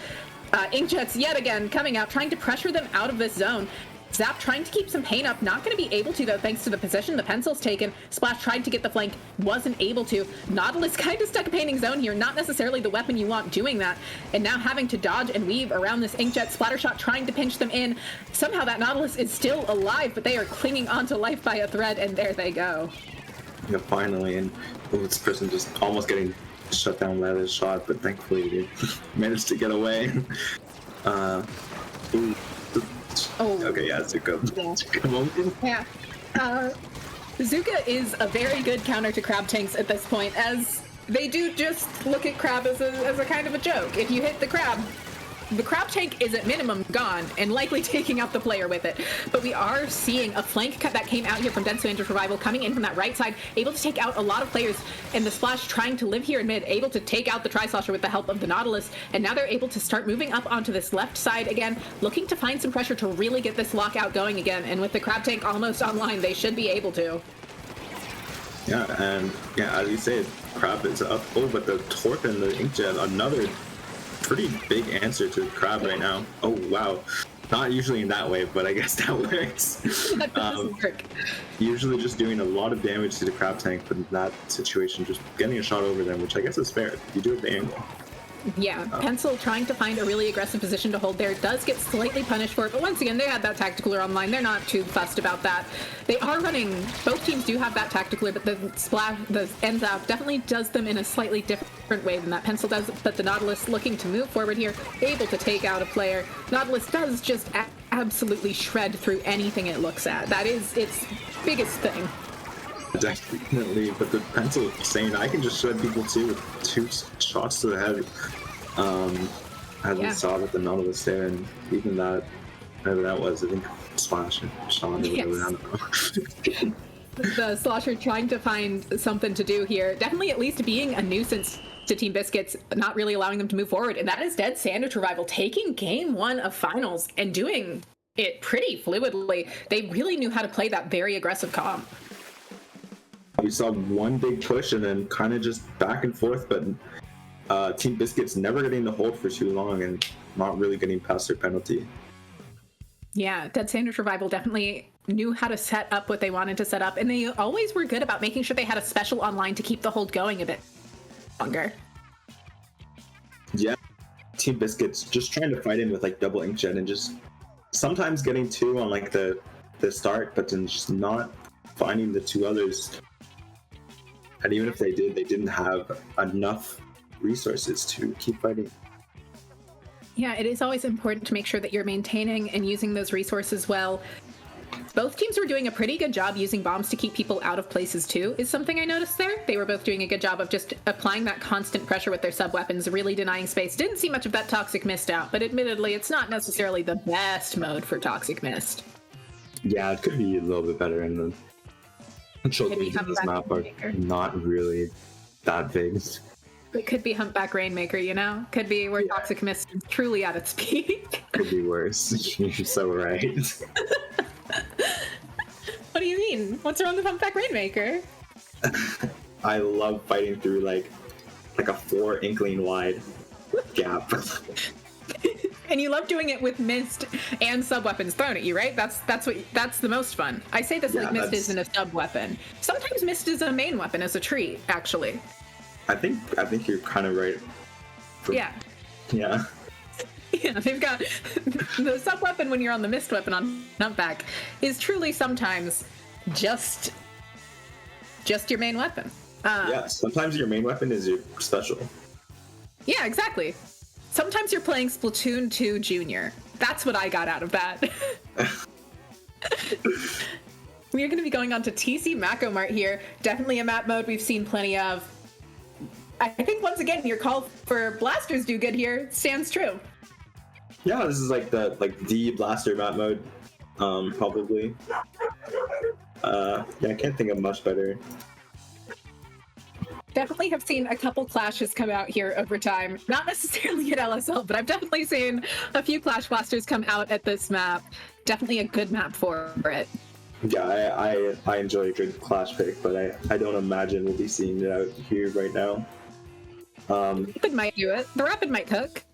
Inkjets yet again coming out, trying to pressure them out of this zone. Zap trying to keep some pain up, not going to be able to though, thanks to the position the pencil's taken. Splash tried to get the flank, wasn't able to. Nautilus kind of stuck a painting zone here, not necessarily the weapon you want doing that. And now having to dodge and weave around this Inkjet. Splattershot trying to pinch them in. Somehow that Nautilus is still alive, but they are clinging onto life by a thread, and there they go. Yeah, finally, and this person just almost getting shut down by this shot, but thankfully they managed to get away. Ooh. Oh. Okay, yeah, Zuko. Yeah. Zuka is a very good counter to crab tanks at this point, as they do just look at crab as a kind of a joke. If you hit the crab tank is at minimum gone and likely taking out the player with it. But we are seeing a flank cut that came out here from Dead Standard Revival coming in from that right side, able to take out a lot of players, and the Splash trying to live here in mid, able to take out the Tri-Slosher with the help of the Nautilus, and now they're able to start moving up onto this left side again, looking to find some pressure to really get this lockout going again, and with the crab tank almost online, they should be able to. Yeah, and yeah, as you say, crab is up. Oh, but the Torp and the Inkjet, another pretty big answer to crab right now. Oh wow, not usually in that way, but I guess that works. That doesn't work. Usually just doing a lot of damage to the crab tank, but in that situation just getting a shot over them, which I guess is fair. You do it the angle. Yeah, Pencil trying to find a really aggressive position to hold there, does get slightly punished for it, but once again, they had that Tacticooler online. They're not too fussed about that. They are running, both teams do have that Tacticooler, but the ends out definitely does them in a slightly different way than that Pencil does, but the Nautilus looking to move forward here, able to take out a player. Nautilus does just absolutely shred through anything it looks at. That is its biggest thing. Definitely, but the Pencil is saying I can just shred people too with 2 shots to the head. As we saw with the Nautilus there, and even that, whatever that was, I think Splash or Sean or whatever, I don't know. The Slosher trying to find something to do here, definitely at least being a nuisance to Team Biscuits, not really allowing them to move forward, and that is Dead Sandwich Revival taking game 1 of finals and doing it pretty fluidly. They really knew how to play that very aggressive comp. We saw one big push and then kind of just back and forth, but Team Biscuits never getting the hold for too long and not really getting past their penalty. Yeah, Dead Sandwich Revival definitely knew how to set up what they wanted to set up, and they always were good about making sure they had a special online to keep the hold going a bit longer. Yeah, Team Biscuits just trying to fight in with like double Inkjet and just sometimes getting 2 on like the start, but then just not finding the 2 others. And even if they did, they didn't have enough resources to keep fighting. Yeah, it is always important to make sure that you're maintaining and using those resources well. Both teams were doing a pretty good job using bombs to keep people out of places too, is something I noticed there. They were both doing a good job of just applying that constant pressure with their sub-weapons, really denying space. Didn't see much of that Toxic Mist out, but admittedly, it's not necessarily the best mode for Toxic Mist. Yeah, it could be a little bit better in the control things in this map are not really that big. It could be Humpback Rainmaker, you know? Could be where Toxic Mist is truly at its peak. Could be worse. You're so right. What do you mean? What's wrong with Humpback Rainmaker? I love fighting through like a 4 inkling wide gap. And you love doing it with Mist and sub-weapons thrown at you, right? That's the most fun. I say this like Mist isn't a sub-weapon. Sometimes Mist is a main weapon as a treat, actually. I think you're kind of right. Yeah. Yeah. Yeah, they've got the sub-weapon when you're on the Mist weapon on Humpback is truly sometimes just your main weapon. Yeah, sometimes your main weapon is your special. Yeah, exactly. Sometimes you're playing Splatoon 2 Junior. That's what I got out of that. We are going to be going on to TC Mako Mart here. Definitely a map mode we've seen plenty of. I think once again your call for blasters do good here stands true. Yeah, this is like the blaster map mode, probably. Yeah, I can't think of much better. definitely have seen a couple clashes come out here over time. Not necessarily at LSL, but I've definitely seen a few Clash Blasters come out at this map. Definitely a good map for it. Yeah, I enjoy a good Clash pick, but I don't imagine we'll be seeing it out here right now. Rapid might do it. The Rapid might cook.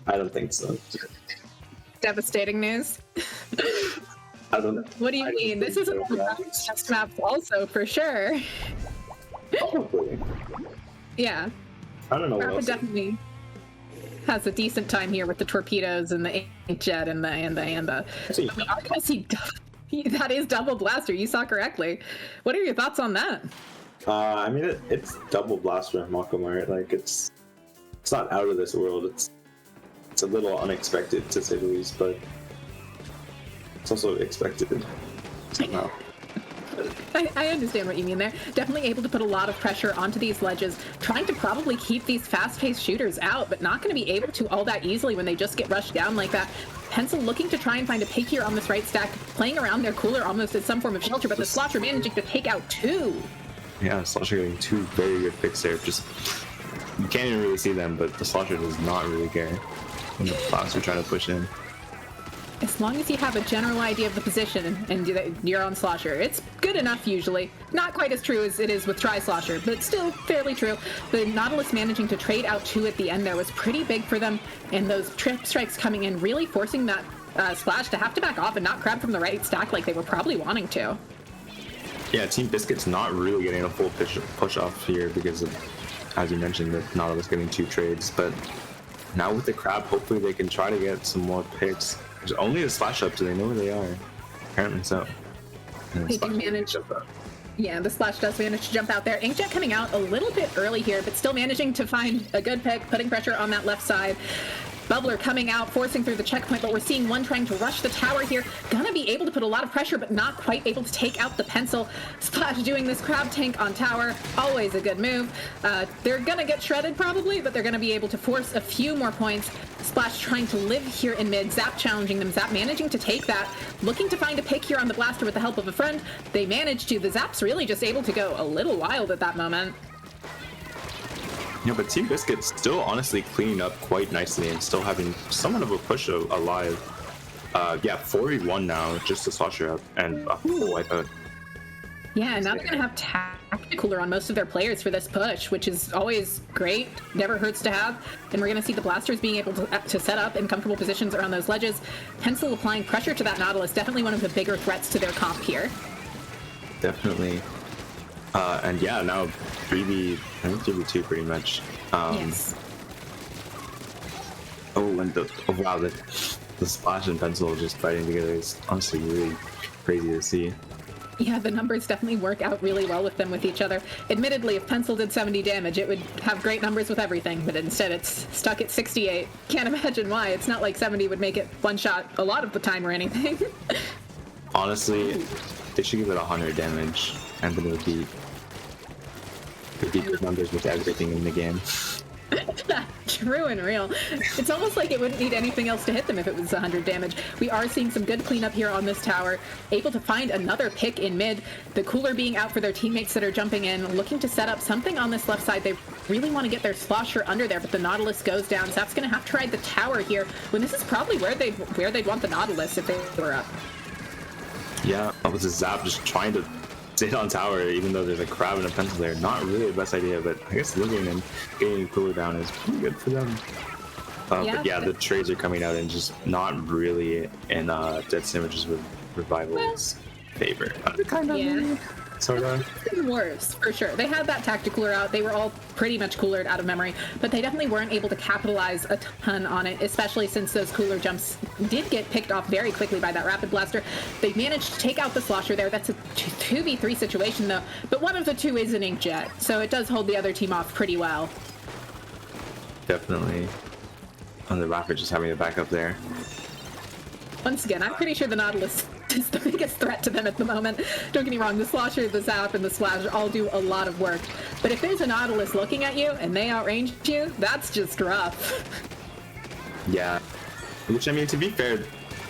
I don't think so. Devastating news. I don't know. What do you mean? This is a test map also, for sure. Probably. Yeah. I don't know what Rapid else. definitely has a decent time here with the torpedoes and the inkjet and the. See. But we are going to see. That is double blaster. You saw correctly. What are your thoughts on that? I mean, it's double blaster and Makamar. Like it's not out of this world. It's a little unexpected to say the least, but it's also expected somehow. I understand what you mean there. Definitely able to put a lot of pressure onto these ledges, trying to probably keep these fast-paced shooters out, but not going to be able to all that easily when they just get rushed down like that. Pencil looking to try and find a pick here on this right stack, playing around their cooler almost as some form of shelter, but the Slosher managing to take out two. Yeah, Slosher getting two very good picks there. Just you can't even really see them, but the Slosher does not really care when the Fox are trying to push in. As long as you have a general idea of the position and you're on Slosher, it's good enough usually. Not quite as true as it is with Tri-Slosher, but still fairly true. The Nautilus managing to trade out two at the end there was pretty big for them, and those trip strikes coming in really forcing that Splash to have to back off and not grab from the right stack like they were probably wanting to. Yeah, Team Biscuit's not really getting a full push off here because of, as you mentioned, the Nautilus getting two trades, but now with the Crab, hopefully they can try to get some more picks. There's only a Splash up, so they know where they are. Apparently so. And They do manage. Yeah, the Splash does manage to jump out there. Inkjet coming out a little bit early here, but still managing to find a good pick, putting pressure on that left side. Bubbler coming out, forcing through the checkpoint, but we're seeing one trying to rush the tower here. Gonna be able to put a lot of pressure, but not quite able to take out the pencil. Splash doing this crab tank on tower. Always a good move. They're gonna get shredded probably, but they're gonna be able to force a few more points. Splash trying to live here in mid. Zap challenging them. Zap managing to take that. Looking to find a pick here on the blaster with the help of a friend. They managed to. The Zap's really just able to go a little wild at that moment. Yeah, but Team Biscuit's still honestly cleaning up quite nicely and still having somewhat of a push alive. Yeah, 4v1 now, just a Slosher up and a full wipeout. Yeah, now they're going to have Tacticooler on most of their players for this push, which is always great, never hurts to have. And we're going to see the Blasters being able to set up in comfortable positions around those ledges. Pencil applying pressure to that Nautilus, definitely one of the bigger threats to their comp here. Definitely. And yeah, now 3v, I think 3v2 pretty much. Yes. Oh, and wow, the Splash and Pencil just fighting together is honestly really crazy to see. Yeah, the numbers definitely work out really well with them with each other. Admittedly, if Pencil did 70 damage, it would have great numbers with everything, but instead it's stuck at 68. Can't imagine why. It's not like 70 would make it one shot a lot of the time or anything. Honestly, they should give it 100 damage, and then it would be good numbers with everything in the game. True and real. It's almost like it wouldn't need anything else to hit them if it was 100 damage. We are seeing some good cleanup here on this tower. Able to find another pick in mid. The cooler being out for their teammates that are jumping in, looking to set up something on this left side. They really want to get their Slosher under there, but the Nautilus goes down. Zap's going to have to ride the tower here, when this is probably where they'd want the Nautilus if they were up. Yeah, with the Zap just trying to sit on tower, even though there's a Crab and a Pencil there. Not really the best idea, but I guess living and getting cooler down is pretty good for them. But yeah, the trades are coming out and just not really in Dead Sandwiches with Revival's favor. Yeah. Sort of. Worse, for sure. They had that Tacticooler out. They were all pretty much coolered out of memory, but they definitely weren't able to capitalize a ton on it, especially since those cooler jumps did get picked off very quickly by that Rapid Blaster. They managed to take out the Slosher there. That's a 2v3 situation, though, but one of the two is an Inkjet, so it does hold the other team off pretty well. Definitely. And the Rapid just having a backup there. Once again, I'm pretty sure the Nautilus is the biggest threat to them at the moment. Don't get me wrong, the Slosher, the Zap, and the Splash all do a lot of work. But if there's a Nautilus looking at you and they outrange you, that's just rough. Yeah. Which, I mean, to be fair,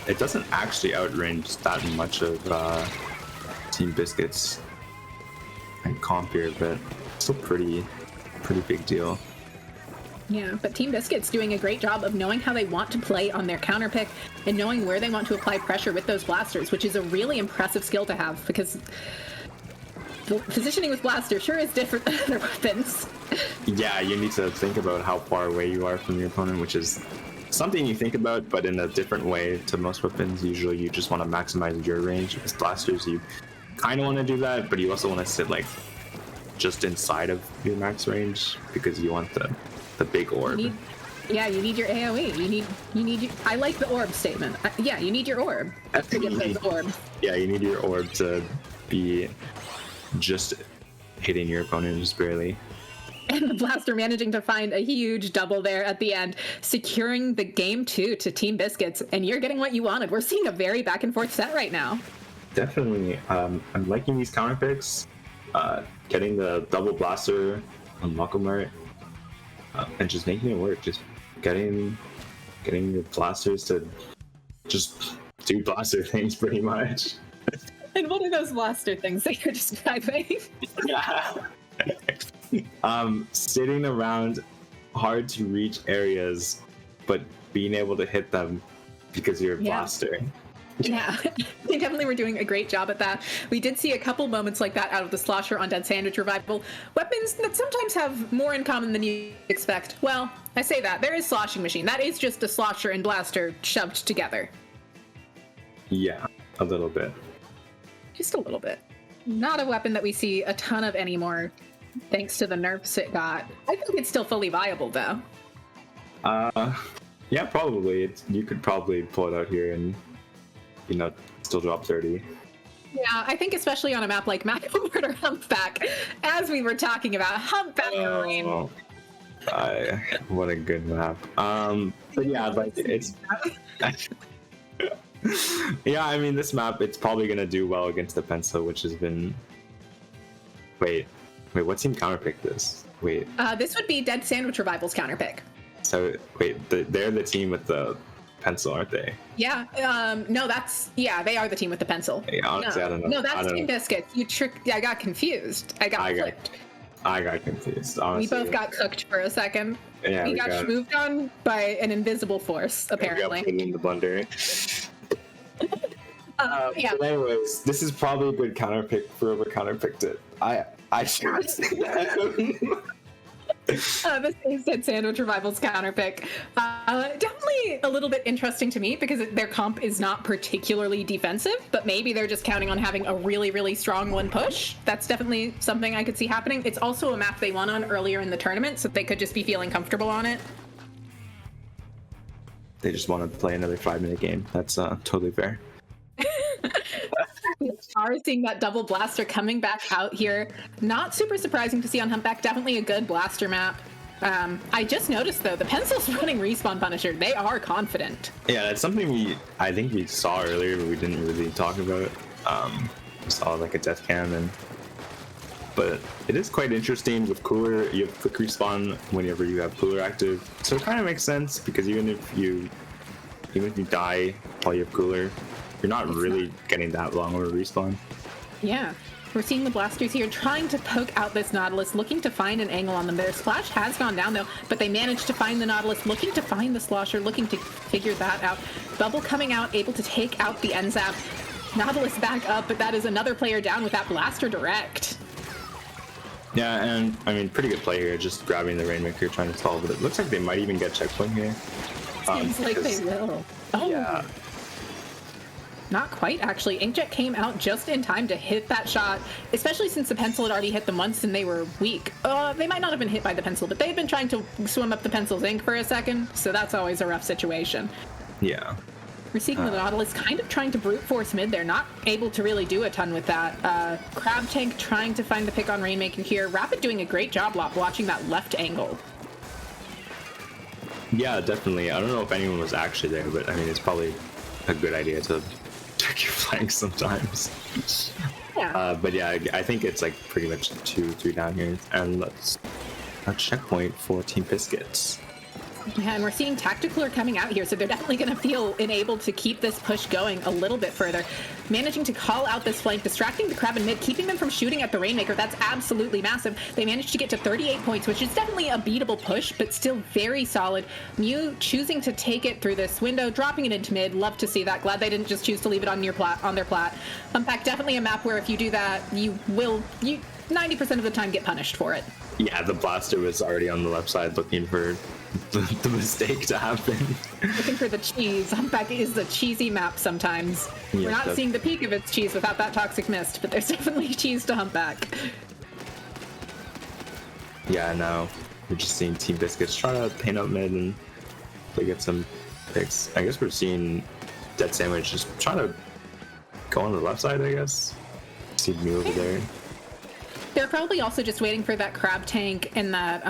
it doesn't actually outrange that much of Team Biscuit's comp here, but still pretty big deal. Yeah, but Team Biscuit's doing a great job of knowing how they want to play on their counter pick and knowing where they want to apply pressure with those blasters, which is a really impressive skill to have because the positioning with blaster sure is different than other weapons. Yeah, you need to think about how far away you are from your opponent, which is something you think about, but in a different way to most weapons. Usually you just want to maximize your range. With blasters, you kind of want to do that, but you also want to sit like just inside of your max range because you want the big orb. You need your AoE. You need your, I like the orb statement. Yeah, you need your orb to get those orbs. Yeah, you need your orb to be just hitting your opponent just barely. And the blaster managing to find a huge double there at the end, securing the game 2 to Team Biscuits, and you're getting what you wanted. We're seeing a very back and forth set right now. Definitely. I'm liking these counter picks. Getting the double blaster on Makomart, and just making it work. Just getting your blasters to just do blaster things pretty much. And what are those blaster things that you're describing? Yeah. Sitting around hard to reach areas, but being able to hit them because you're a blaster. Yeah, they definitely were doing a great job at that. We did see a couple moments like that out of the Slosher on Dead Sandwich Revival. Weapons that sometimes have more in common than you expect. Well, I say that. There is Sloshing Machine. That is just a Slosher and Blaster shoved together. Yeah, a little bit. Just a little bit. Not a weapon that we see a ton of anymore, thanks to the nerfs it got. I think it's still fully viable, though. Yeah, probably. You could probably pull it out here and, still drop 30. Yeah, I think especially on a map like Macomart or Humpback, as we were talking about, Humpback Marine. Oh, what a good map. But yeah, like it's. Yeah, I mean, this map, it's probably gonna do well against the pencil, which has been. Wait, what team counterpicked this? Wait. This would be Dead Sandwich Revival's counterpick. So wait, they're the team with the pencil, aren't they? Yeah. No, they are the team with the pencil. Yeah, honestly, no. I don't know. No, that's Team Biscuits. You tricked. I got confused. I got flipped. I got confused. Honestly. We both got cooked for a second. Yeah, we got moved on by an invisible force, apparently. We got put in the blender. Yeah. But anyways, this is probably a good counter pick for whoever counter picked it. I should say that. This is Dead Sandwich Revival's counterpick. Definitely a little bit interesting to me because their comp is not particularly defensive, but maybe they're just counting on having a really, really strong one push. That's definitely something I could see happening. It's also a map they won on earlier in the tournament, so they could just be feeling comfortable on it. They just want to play another 5-minute game. That's totally fair. We are seeing that double blaster coming back out here. Not super surprising to see on Humpback. Definitely a good blaster map. I just noticed, though, the pencil's running Respawn Punisher. They are confident. Yeah, that's something I think we saw earlier, but we didn't really talk about. We saw like a death cannon. But it is quite interesting with Cooler. You have quick respawn whenever you have Cooler active. So it kind of makes sense because even if you die while you have Cooler, you're not really getting that long of a respawn. Yeah. We're seeing the blasters here trying to poke out this Nautilus, looking to find an angle on them. Their splash has gone down, though, but they managed to find the Nautilus, looking to find the Slosher, looking to figure that out. Bubble coming out, able to take out the NZAP. Nautilus back up, but that is another player down with that blaster direct. Yeah, and I mean, pretty good play here, just grabbing the Rainmaker, trying to solve it. It looks like they might even get checkpoint here. Seems like they will. Oh. Yeah. Not quite, actually. Inkjet came out just in time to hit that shot, especially since the pencil had already hit them once and they were weak. They might not have been hit by the pencil, but they've been trying to swim up the pencil's ink for a second, so that's always a rough situation. Yeah. We're seeing the Nautilus kind of trying to brute force mid. They're not able to really do a ton with that. Crab Tank trying to find the pick on Rainmaker here. Rapid doing a great job watching that left angle. Yeah, definitely. I don't know if anyone was actually there, but I mean, it's probably a good idea to check your flanks sometimes. Yeah. But yeah, I think it's like pretty much 2-3 down here. And let's a checkpoint for Team Biscuits. Yeah, and we're seeing Tactical are coming out here, so they're definitely going to feel enabled to keep this push going a little bit further. Managing to call out this flank, distracting the Crab in mid, keeping them from shooting at the Rainmaker. That's absolutely massive. They managed to get to 38 points, which is definitely a beatable push, but still very solid. Mew choosing to take it through this window, dropping it into mid. Love to see that. Glad they didn't just choose to leave it on their plat. Fact, definitely a map where if you do that, you 90% of the time get punished for it. Yeah, the blaster was already on the left side looking for the mistake to happen. Looking for the cheese. Humpback is a cheesy map sometimes. Yeah, We're not seeing the peak of its cheese without that toxic mist, but there's definitely cheese to Humpback. Yeah, now we're just seeing Team Biscuits try to paint up mid and they get some picks. I guess we're seeing Dead Sandwich just trying to go on the left side, I guess. See Mew over there. They're probably also just waiting for that Crab Tank and that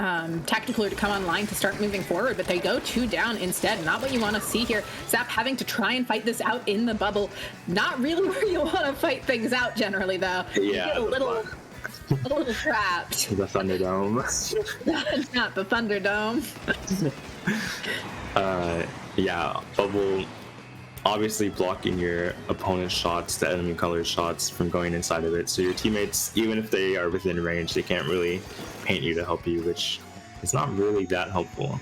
Tactical to come online to start moving forward, but they go 2 down instead. Not what you want to see here. Zap having to try and fight this out in the bubble. Not really where you want to fight things out generally, though. Yeah, you get a little trapped. The Thunderdome. Not the Thunderdome. Yeah, bubble obviously blocking your opponent's shots, the enemy color's shots from going inside of it. So your teammates, even if they are within range, they can't really paint you to help you, which is not really that helpful.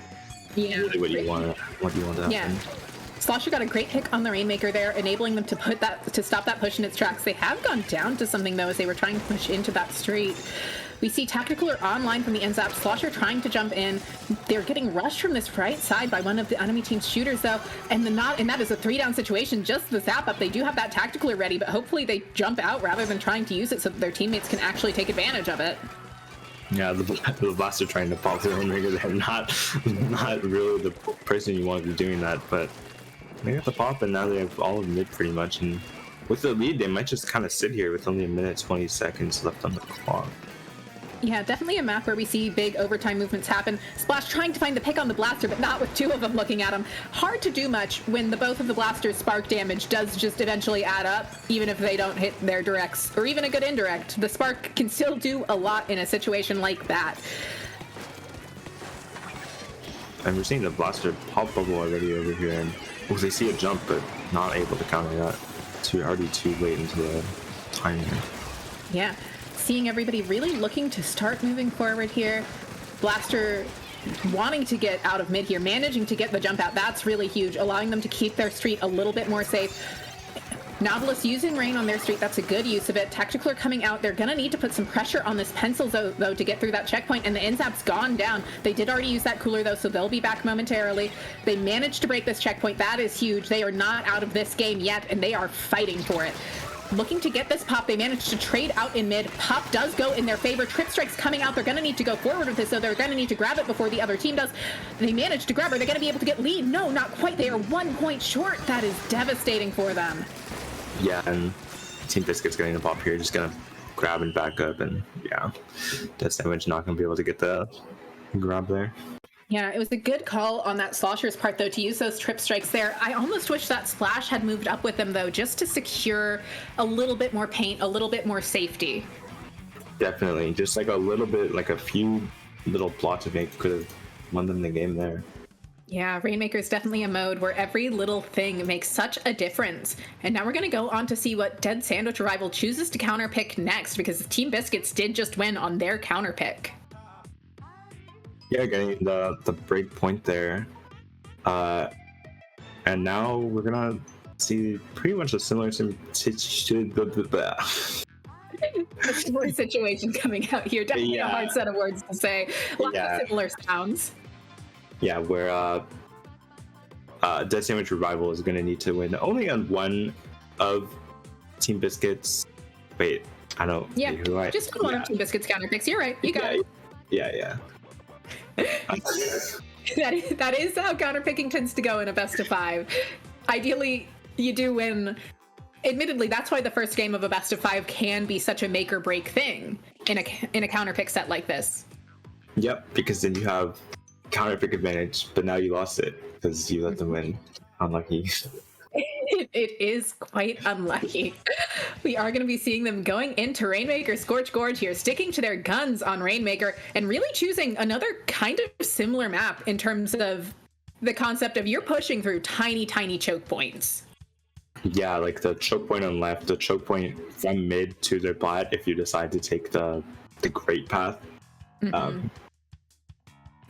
Yeah. Really what you want to happen. Yeah. Slosher got a great pick on the Rainmaker there, enabling them to stop that push in its tracks. They have gone down to something though as they were trying to push into that street. We see Tactical are online from the NZAP. Slosher trying to jump in. They're getting rushed from this right side by one of the enemy team's shooters though, and that is a 3-down situation. Just the zap up. They do have that Tactical ready, but hopefully they jump out rather than trying to use it so that their teammates can actually take advantage of it. Yeah, the blaster trying to pop their own Rainmaker. They're not really the person you want to be doing that, but they got the pop, and now they have all of mid pretty much. And with the lead, they might just kind of sit here with only 1:20 seconds left on the clock. Yeah, definitely a map where we see big overtime movements happen. Splash trying to find the pick on the blaster, but not with 2 of them looking at him. Hard to do much when both of the blasters' spark damage does just eventually add up, even if they don't hit their directs, or even a good indirect. The spark can still do a lot in a situation like that. And we're seeing the blaster pop bubble already over here, and they see a jump, but not able to counter that. Already too late into the timing. Yeah. Seeing everybody really looking to start moving forward here. Blaster wanting to get out of mid here, managing to get the jump out. That's really huge, allowing them to keep their street a little bit more safe. Nautilus using Rain on their street. That's a good use of it. Tactical are coming out. They're going to need to put some pressure on this pencil, though, to get through that checkpoint, and the NZAP's gone down. They did already use that cooler, though, so they'll be back momentarily. They managed to break this checkpoint. That is huge. They are not out of this game yet, and they are fighting for it. Looking to get this pop. They managed to trade out in mid. Pop does go in their favor. Trip Strike's coming out. They're going to need to go forward with this, so they're going to need to grab it before the other team does. They managed to grab her. They're going to be able to get lead. No, not quite. They are 1 point short. That is devastating for them. Yeah, and Team Biscuit's getting the pop here, just gonna grab and back up, and yeah, Dead Sandwich not gonna be able to get the grab there. Yeah, it was a good call on that Slosher's part, though, to use those trip strikes there. I almost wish that Splash had moved up with them, though, just to secure a little bit more paint, a little bit more safety. Definitely, just like a little bit, like a few little plots of make could have won them the game there. Yeah, Rainmaker is definitely a mode where every little thing makes such a difference. And now we're going to go on to see what Dead Sandwich Rival chooses to counterpick next, because Team Biscuits did just win on their counterpick. Yeah, getting the break point there. And now we're going to see pretty much a similar situation coming out here. Definitely a hard set of words to say. Lots of similar sounds. Yeah, where Dead Sandwich Revival is going to need to win only on one of Team Biscuits. Wait, I don't. Yeah, just one of Team Biscuits counterpicks. You're right. You got it. Yeah. That is how counterpicking tends to go in a best of 5. Ideally, you do win. Admittedly, that's why the first game of a best of 5 can be such a make or break thing in a counterpick set like this. Yep, because then you have counterpick advantage, but now you lost it because you let them win. Unlucky. It is quite unlucky. We are going to be seeing them going into Rainmaker Scorch Gorge here, sticking to their guns on Rainmaker and really choosing another kind of similar map in terms of the concept of you're pushing through tiny, tiny choke points. Yeah, like the choke point on left, the choke point from mid to the plat if you decide to take the great path.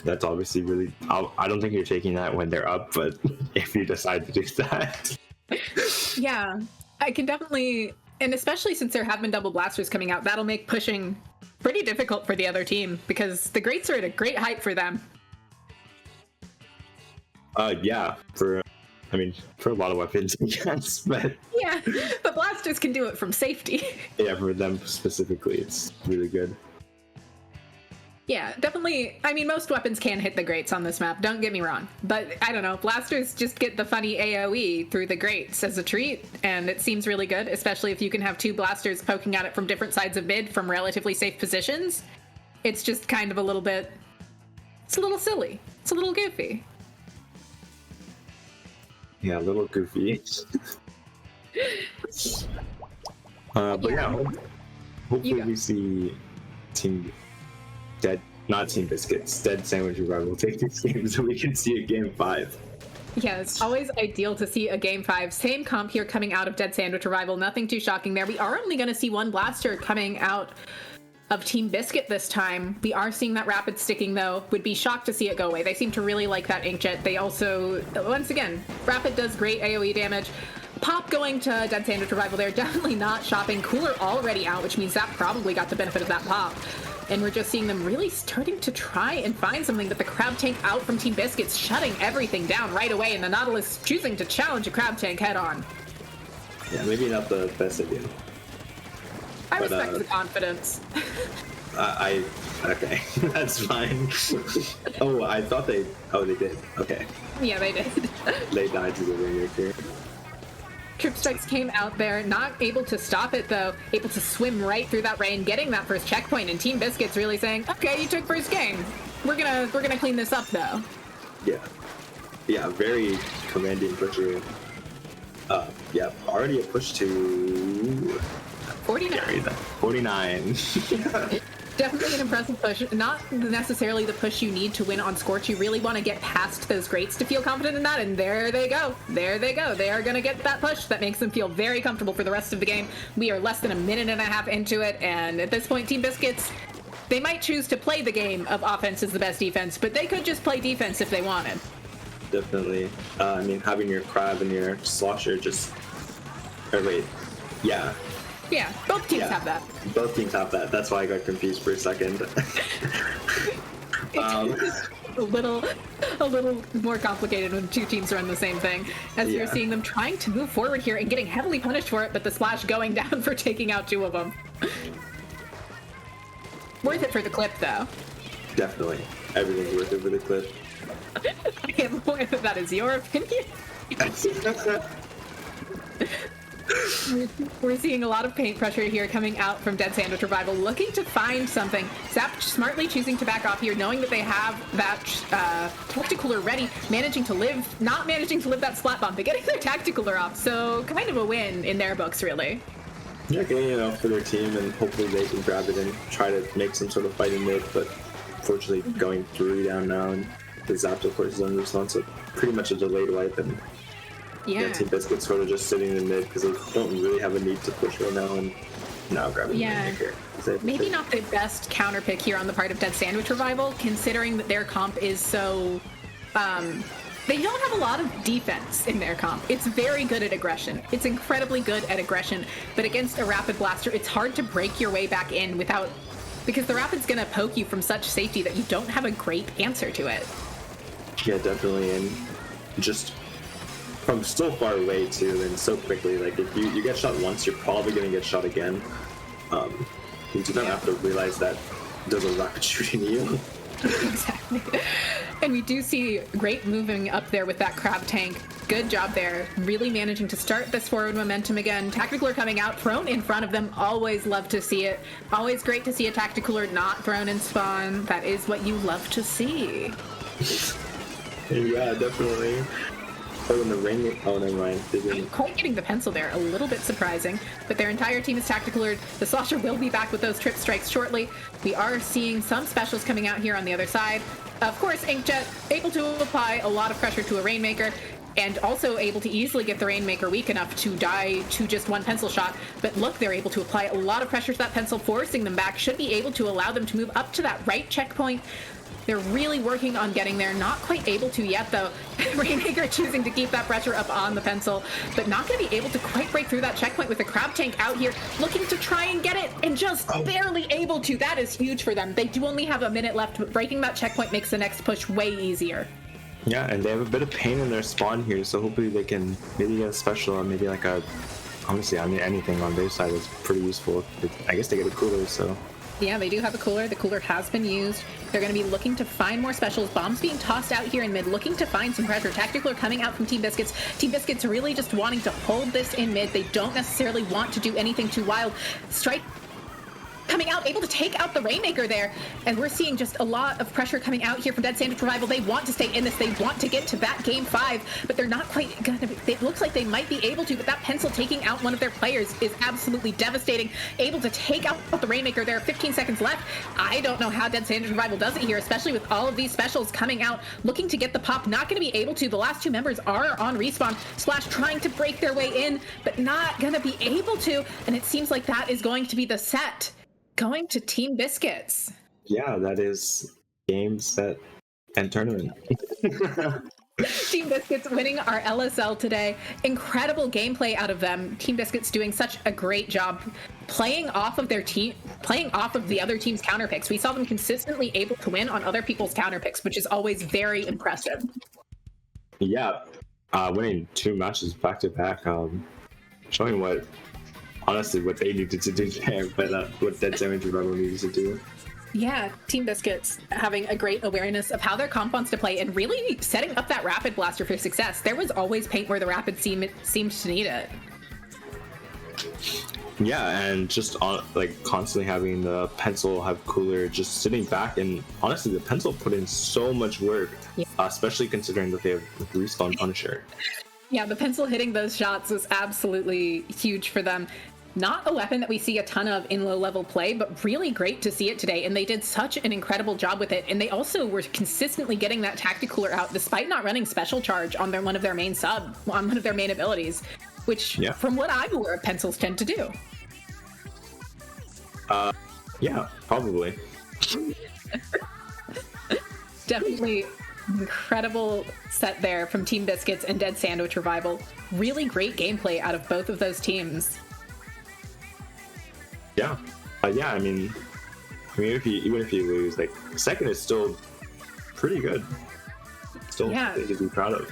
That's obviously really... I don't think you're taking that when they're up, but if you decide to do that... Yeah, I can definitely... And especially since there have been double blasters coming out, that'll make pushing pretty difficult for the other team, because the greats are at a great height for them. Yeah, for a lot of weapons, yes, but... Yeah, but blasters can do it from safety. Yeah, for them specifically, it's really good. Yeah, definitely. I mean, most weapons can hit the grates on this map, don't get me wrong. But, I don't know, blasters just get the funny AoE through the grates as a treat, and it seems really good, especially if you can have two blasters poking at it from different sides of mid from relatively safe positions. It's just kind of a little bit... It's a little silly. It's a little goofy. Yeah, a little goofy. But yeah, hopefully we see Team Biscuits, Dead Sandwich Revival take this game so we can see a game 5. Yeah, it's always ideal to see a game 5. Same comp here coming out of Dead Sandwich Revival. Nothing too shocking there. We are only going to see one blaster coming out of Team Biscuit this time. We are seeing that rapid sticking, though. Would be shocked to see it go away. They seem to really like that inkjet. They also, once again, rapid does great AoE damage. Pop going to Dead Sandwich Revival there. Definitely not shopping. Cooler already out, which means that probably got the benefit of that pop. And we're just seeing them really starting to try and find something, but the Crab Tank out from Team Biscuits shutting everything down right away, and the Nautilus choosing to challenge a Crab Tank head on. Yeah, maybe not the best idea. I respect the confidence. Okay, that's fine. Oh, I thought they did. Okay. Yeah, they did. They died to the Rainmaker. Trip Strikes came out there, not able to stop it though, able to swim right through that rain, getting that first checkpoint, and Team Biscuits really saying, okay, you took first game. We're gonna clean this up though. Yeah, very commanding pusher. Yeah, already a push to 49. 49. Definitely an impressive push. Not necessarily the push you need to win on Scorch. You really want to get past those grates to feel confident in that, and there they go. There they go. They are going to get that push that makes them feel very comfortable for the rest of the game. We are less than a minute and a half into it, and at this point, Team Biscuits, they might choose to play the game of offense is the best defense, but they could just play defense if they wanted. Definitely. I mean, having your Crab and your Slosher just... Or wait. Yeah. Yeah, both teams have that. Both teams have that. That's why I got confused for a second. a little more complicated when two teams run the same thing. As you're seeing them trying to move forward here and getting heavily punished for it, but the splash going down for taking out two of them. Worth it for the clip, though. Definitely. Everything's worth it for the clip. I am aware that that is your opinion. We're seeing a lot of paint pressure here coming out from Dead Sandwich Revival, looking to find something. Zap smartly choosing to back off here, knowing that they have that Tacticooler ready, not managing to live that splat bomb, but getting their Tacticooler off. So kind of a win in their books, really. Yeah, getting it off for their team, and hopefully they can grab it and try to make some sort of fight in mid, but unfortunately going 3 down now, and the Zap, of course, is under response, so pretty much a delayed wipe, and Team Biscuits sort of just sitting in mid because they don't really have a need to push right now, and now grabbing the here. Maybe not the best counter pick here on the part of Dead Sandwich Revival, considering that their comp is so... they don't have a lot of defense in their comp. It's very good at aggression. It's incredibly good at aggression, but against a Rapid Blaster, it's hard to break your way back in without... Because the Rapid's gonna poke you from such safety that you don't have a great answer to it. Yeah, definitely, and just... from so far away too, and so quickly. Like if you get shot once, you're probably gonna get shot again. You do not have to realize that there's a rocket shooting you. Exactly. And we do see great moving up there with that Crab Tank. Good job there. Really managing to start this forward momentum again. Tacticooler coming out, thrown in front of them. Always love to see it. Always great to see a Tacticooler not thrown in spawn. That is what you love to see. Yeah, definitely. Oh, and the rain... Oh, never mind. Quite getting the pencil there, a little bit surprising. But their entire team is Tacticoolered. The Slosher will be back with those trip strikes shortly. We are seeing some specials coming out here on the other side. Of course, Inkjet able to apply a lot of pressure to a Rainmaker, and also able to easily get the Rainmaker weak enough to die to just one pencil shot. But look, they're able to apply a lot of pressure to that pencil, forcing them back. Should be able to allow them to move up to that right checkpoint. They're really working on getting there. Not quite able to yet, though. Rainmaker choosing to keep that pressure up on the pencil, but not going to be able to quite break through that checkpoint with the Crab Tank out here, looking to try and get it, and just barely able to. That is huge for them. They do only have a minute left, but breaking that checkpoint makes the next push way easier. Yeah, and they have a bit of pain in their spawn here, so hopefully they can maybe get a special or maybe like a, honestly, I mean, anything on their side is pretty useful. I guess they get a cooler, so. Yeah, they do have a cooler. The cooler has been used. They're going to be looking to find more specials. Bombs being tossed out here in mid, looking to find some pressure. Tactical coming out from Team Biscuits. Team Biscuits really just wanting to hold this in mid. They don't necessarily want to do anything too wild. Strike coming out, able to take out the Rainmaker there, and we're seeing just a lot of pressure coming out here from Dead Sandwich Revival. They want to stay in this, they want to get to that game 5, but they're not quite gonna be, it looks like they might be able to, but that pencil taking out one of their players is absolutely devastating. Able to take out the Rainmaker there, 15 seconds left. I don't know how Dead Sandwich Revival does it here, especially with all of these specials coming out, looking to get the pop, not gonna be able to. The last two members are on respawn. Splash trying to break their way in, but not gonna be able to, and it seems like that is going to be the set. Going to Team Biscuits. Yeah, that is game, set, and tournament. Team Biscuits winning our LSL today. Incredible gameplay out of them. Team Biscuits doing such a great job playing off of their team, playing off of the other team's counter picks. We saw them consistently able to win on other people's counter picks, which is always very impressive. Yeah, winning 2 matches back to back, showing what. Honestly, what they needed to do there, but what Dead Sandwich Revival needed to do. Yeah, Team Biscuits having a great awareness of how their comp wants to play and really setting up that Rapid Blaster for success. There was always paint where the Rapid seemed to need it. Yeah, and just like constantly having the pencil have cooler, just sitting back, and honestly, the pencil put in so much work, yeah. Especially considering that they have the respawn Punisher. Yeah, the pencil hitting those shots was absolutely huge for them. Not a weapon that we see a ton of in low-level play, but really great to see it today, and they did such an incredible job with it, and they also were consistently getting that Tacticooler out despite not running Special Charge on one of their main abilities, which, yeah. From what I'm aware of, pencils tend to do. Yeah, probably. Definitely incredible set there from Team Biscuits and Dead Sandwich Revival. Really great gameplay out of both of those teams. Yeah, yeah. I mean, even if you lose, like second is still pretty good. Still, yeah. To be proud of.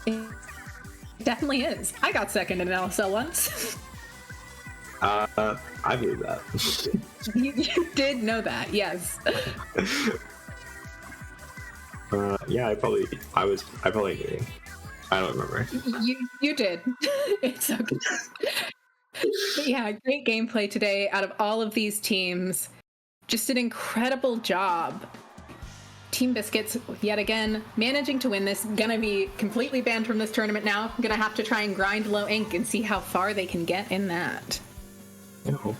It definitely is. I got second in an LSL once. I believe that. You did know that, yes. Yeah, I probably agree. I don't remember. You did. It's okay. But yeah, great gameplay today out of all of these teams. Just an incredible job. Team Biscuits, yet again, managing to win this. Gonna be completely banned from this tournament now. Gonna have to try and grind low ink and see how far they can get in that. No.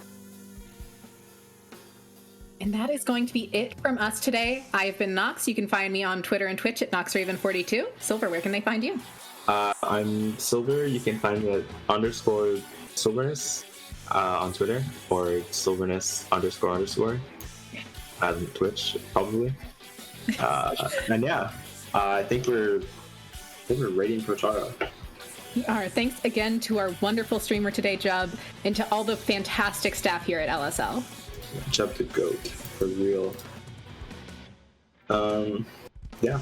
And that is going to be it from us today. I've been Nox. You can find me on Twitter and Twitch at NoxRaven42. Silver, where can they find you? I'm Silver. You can find me at _Silverness on Twitter, or Silverness __ on Twitch, probably. And yeah, I think we're ready for Chara. We are. Thanks again to our wonderful streamer today, Jub, and to all the fantastic staff here at LSL. Jub the GOAT, for real. Yeah.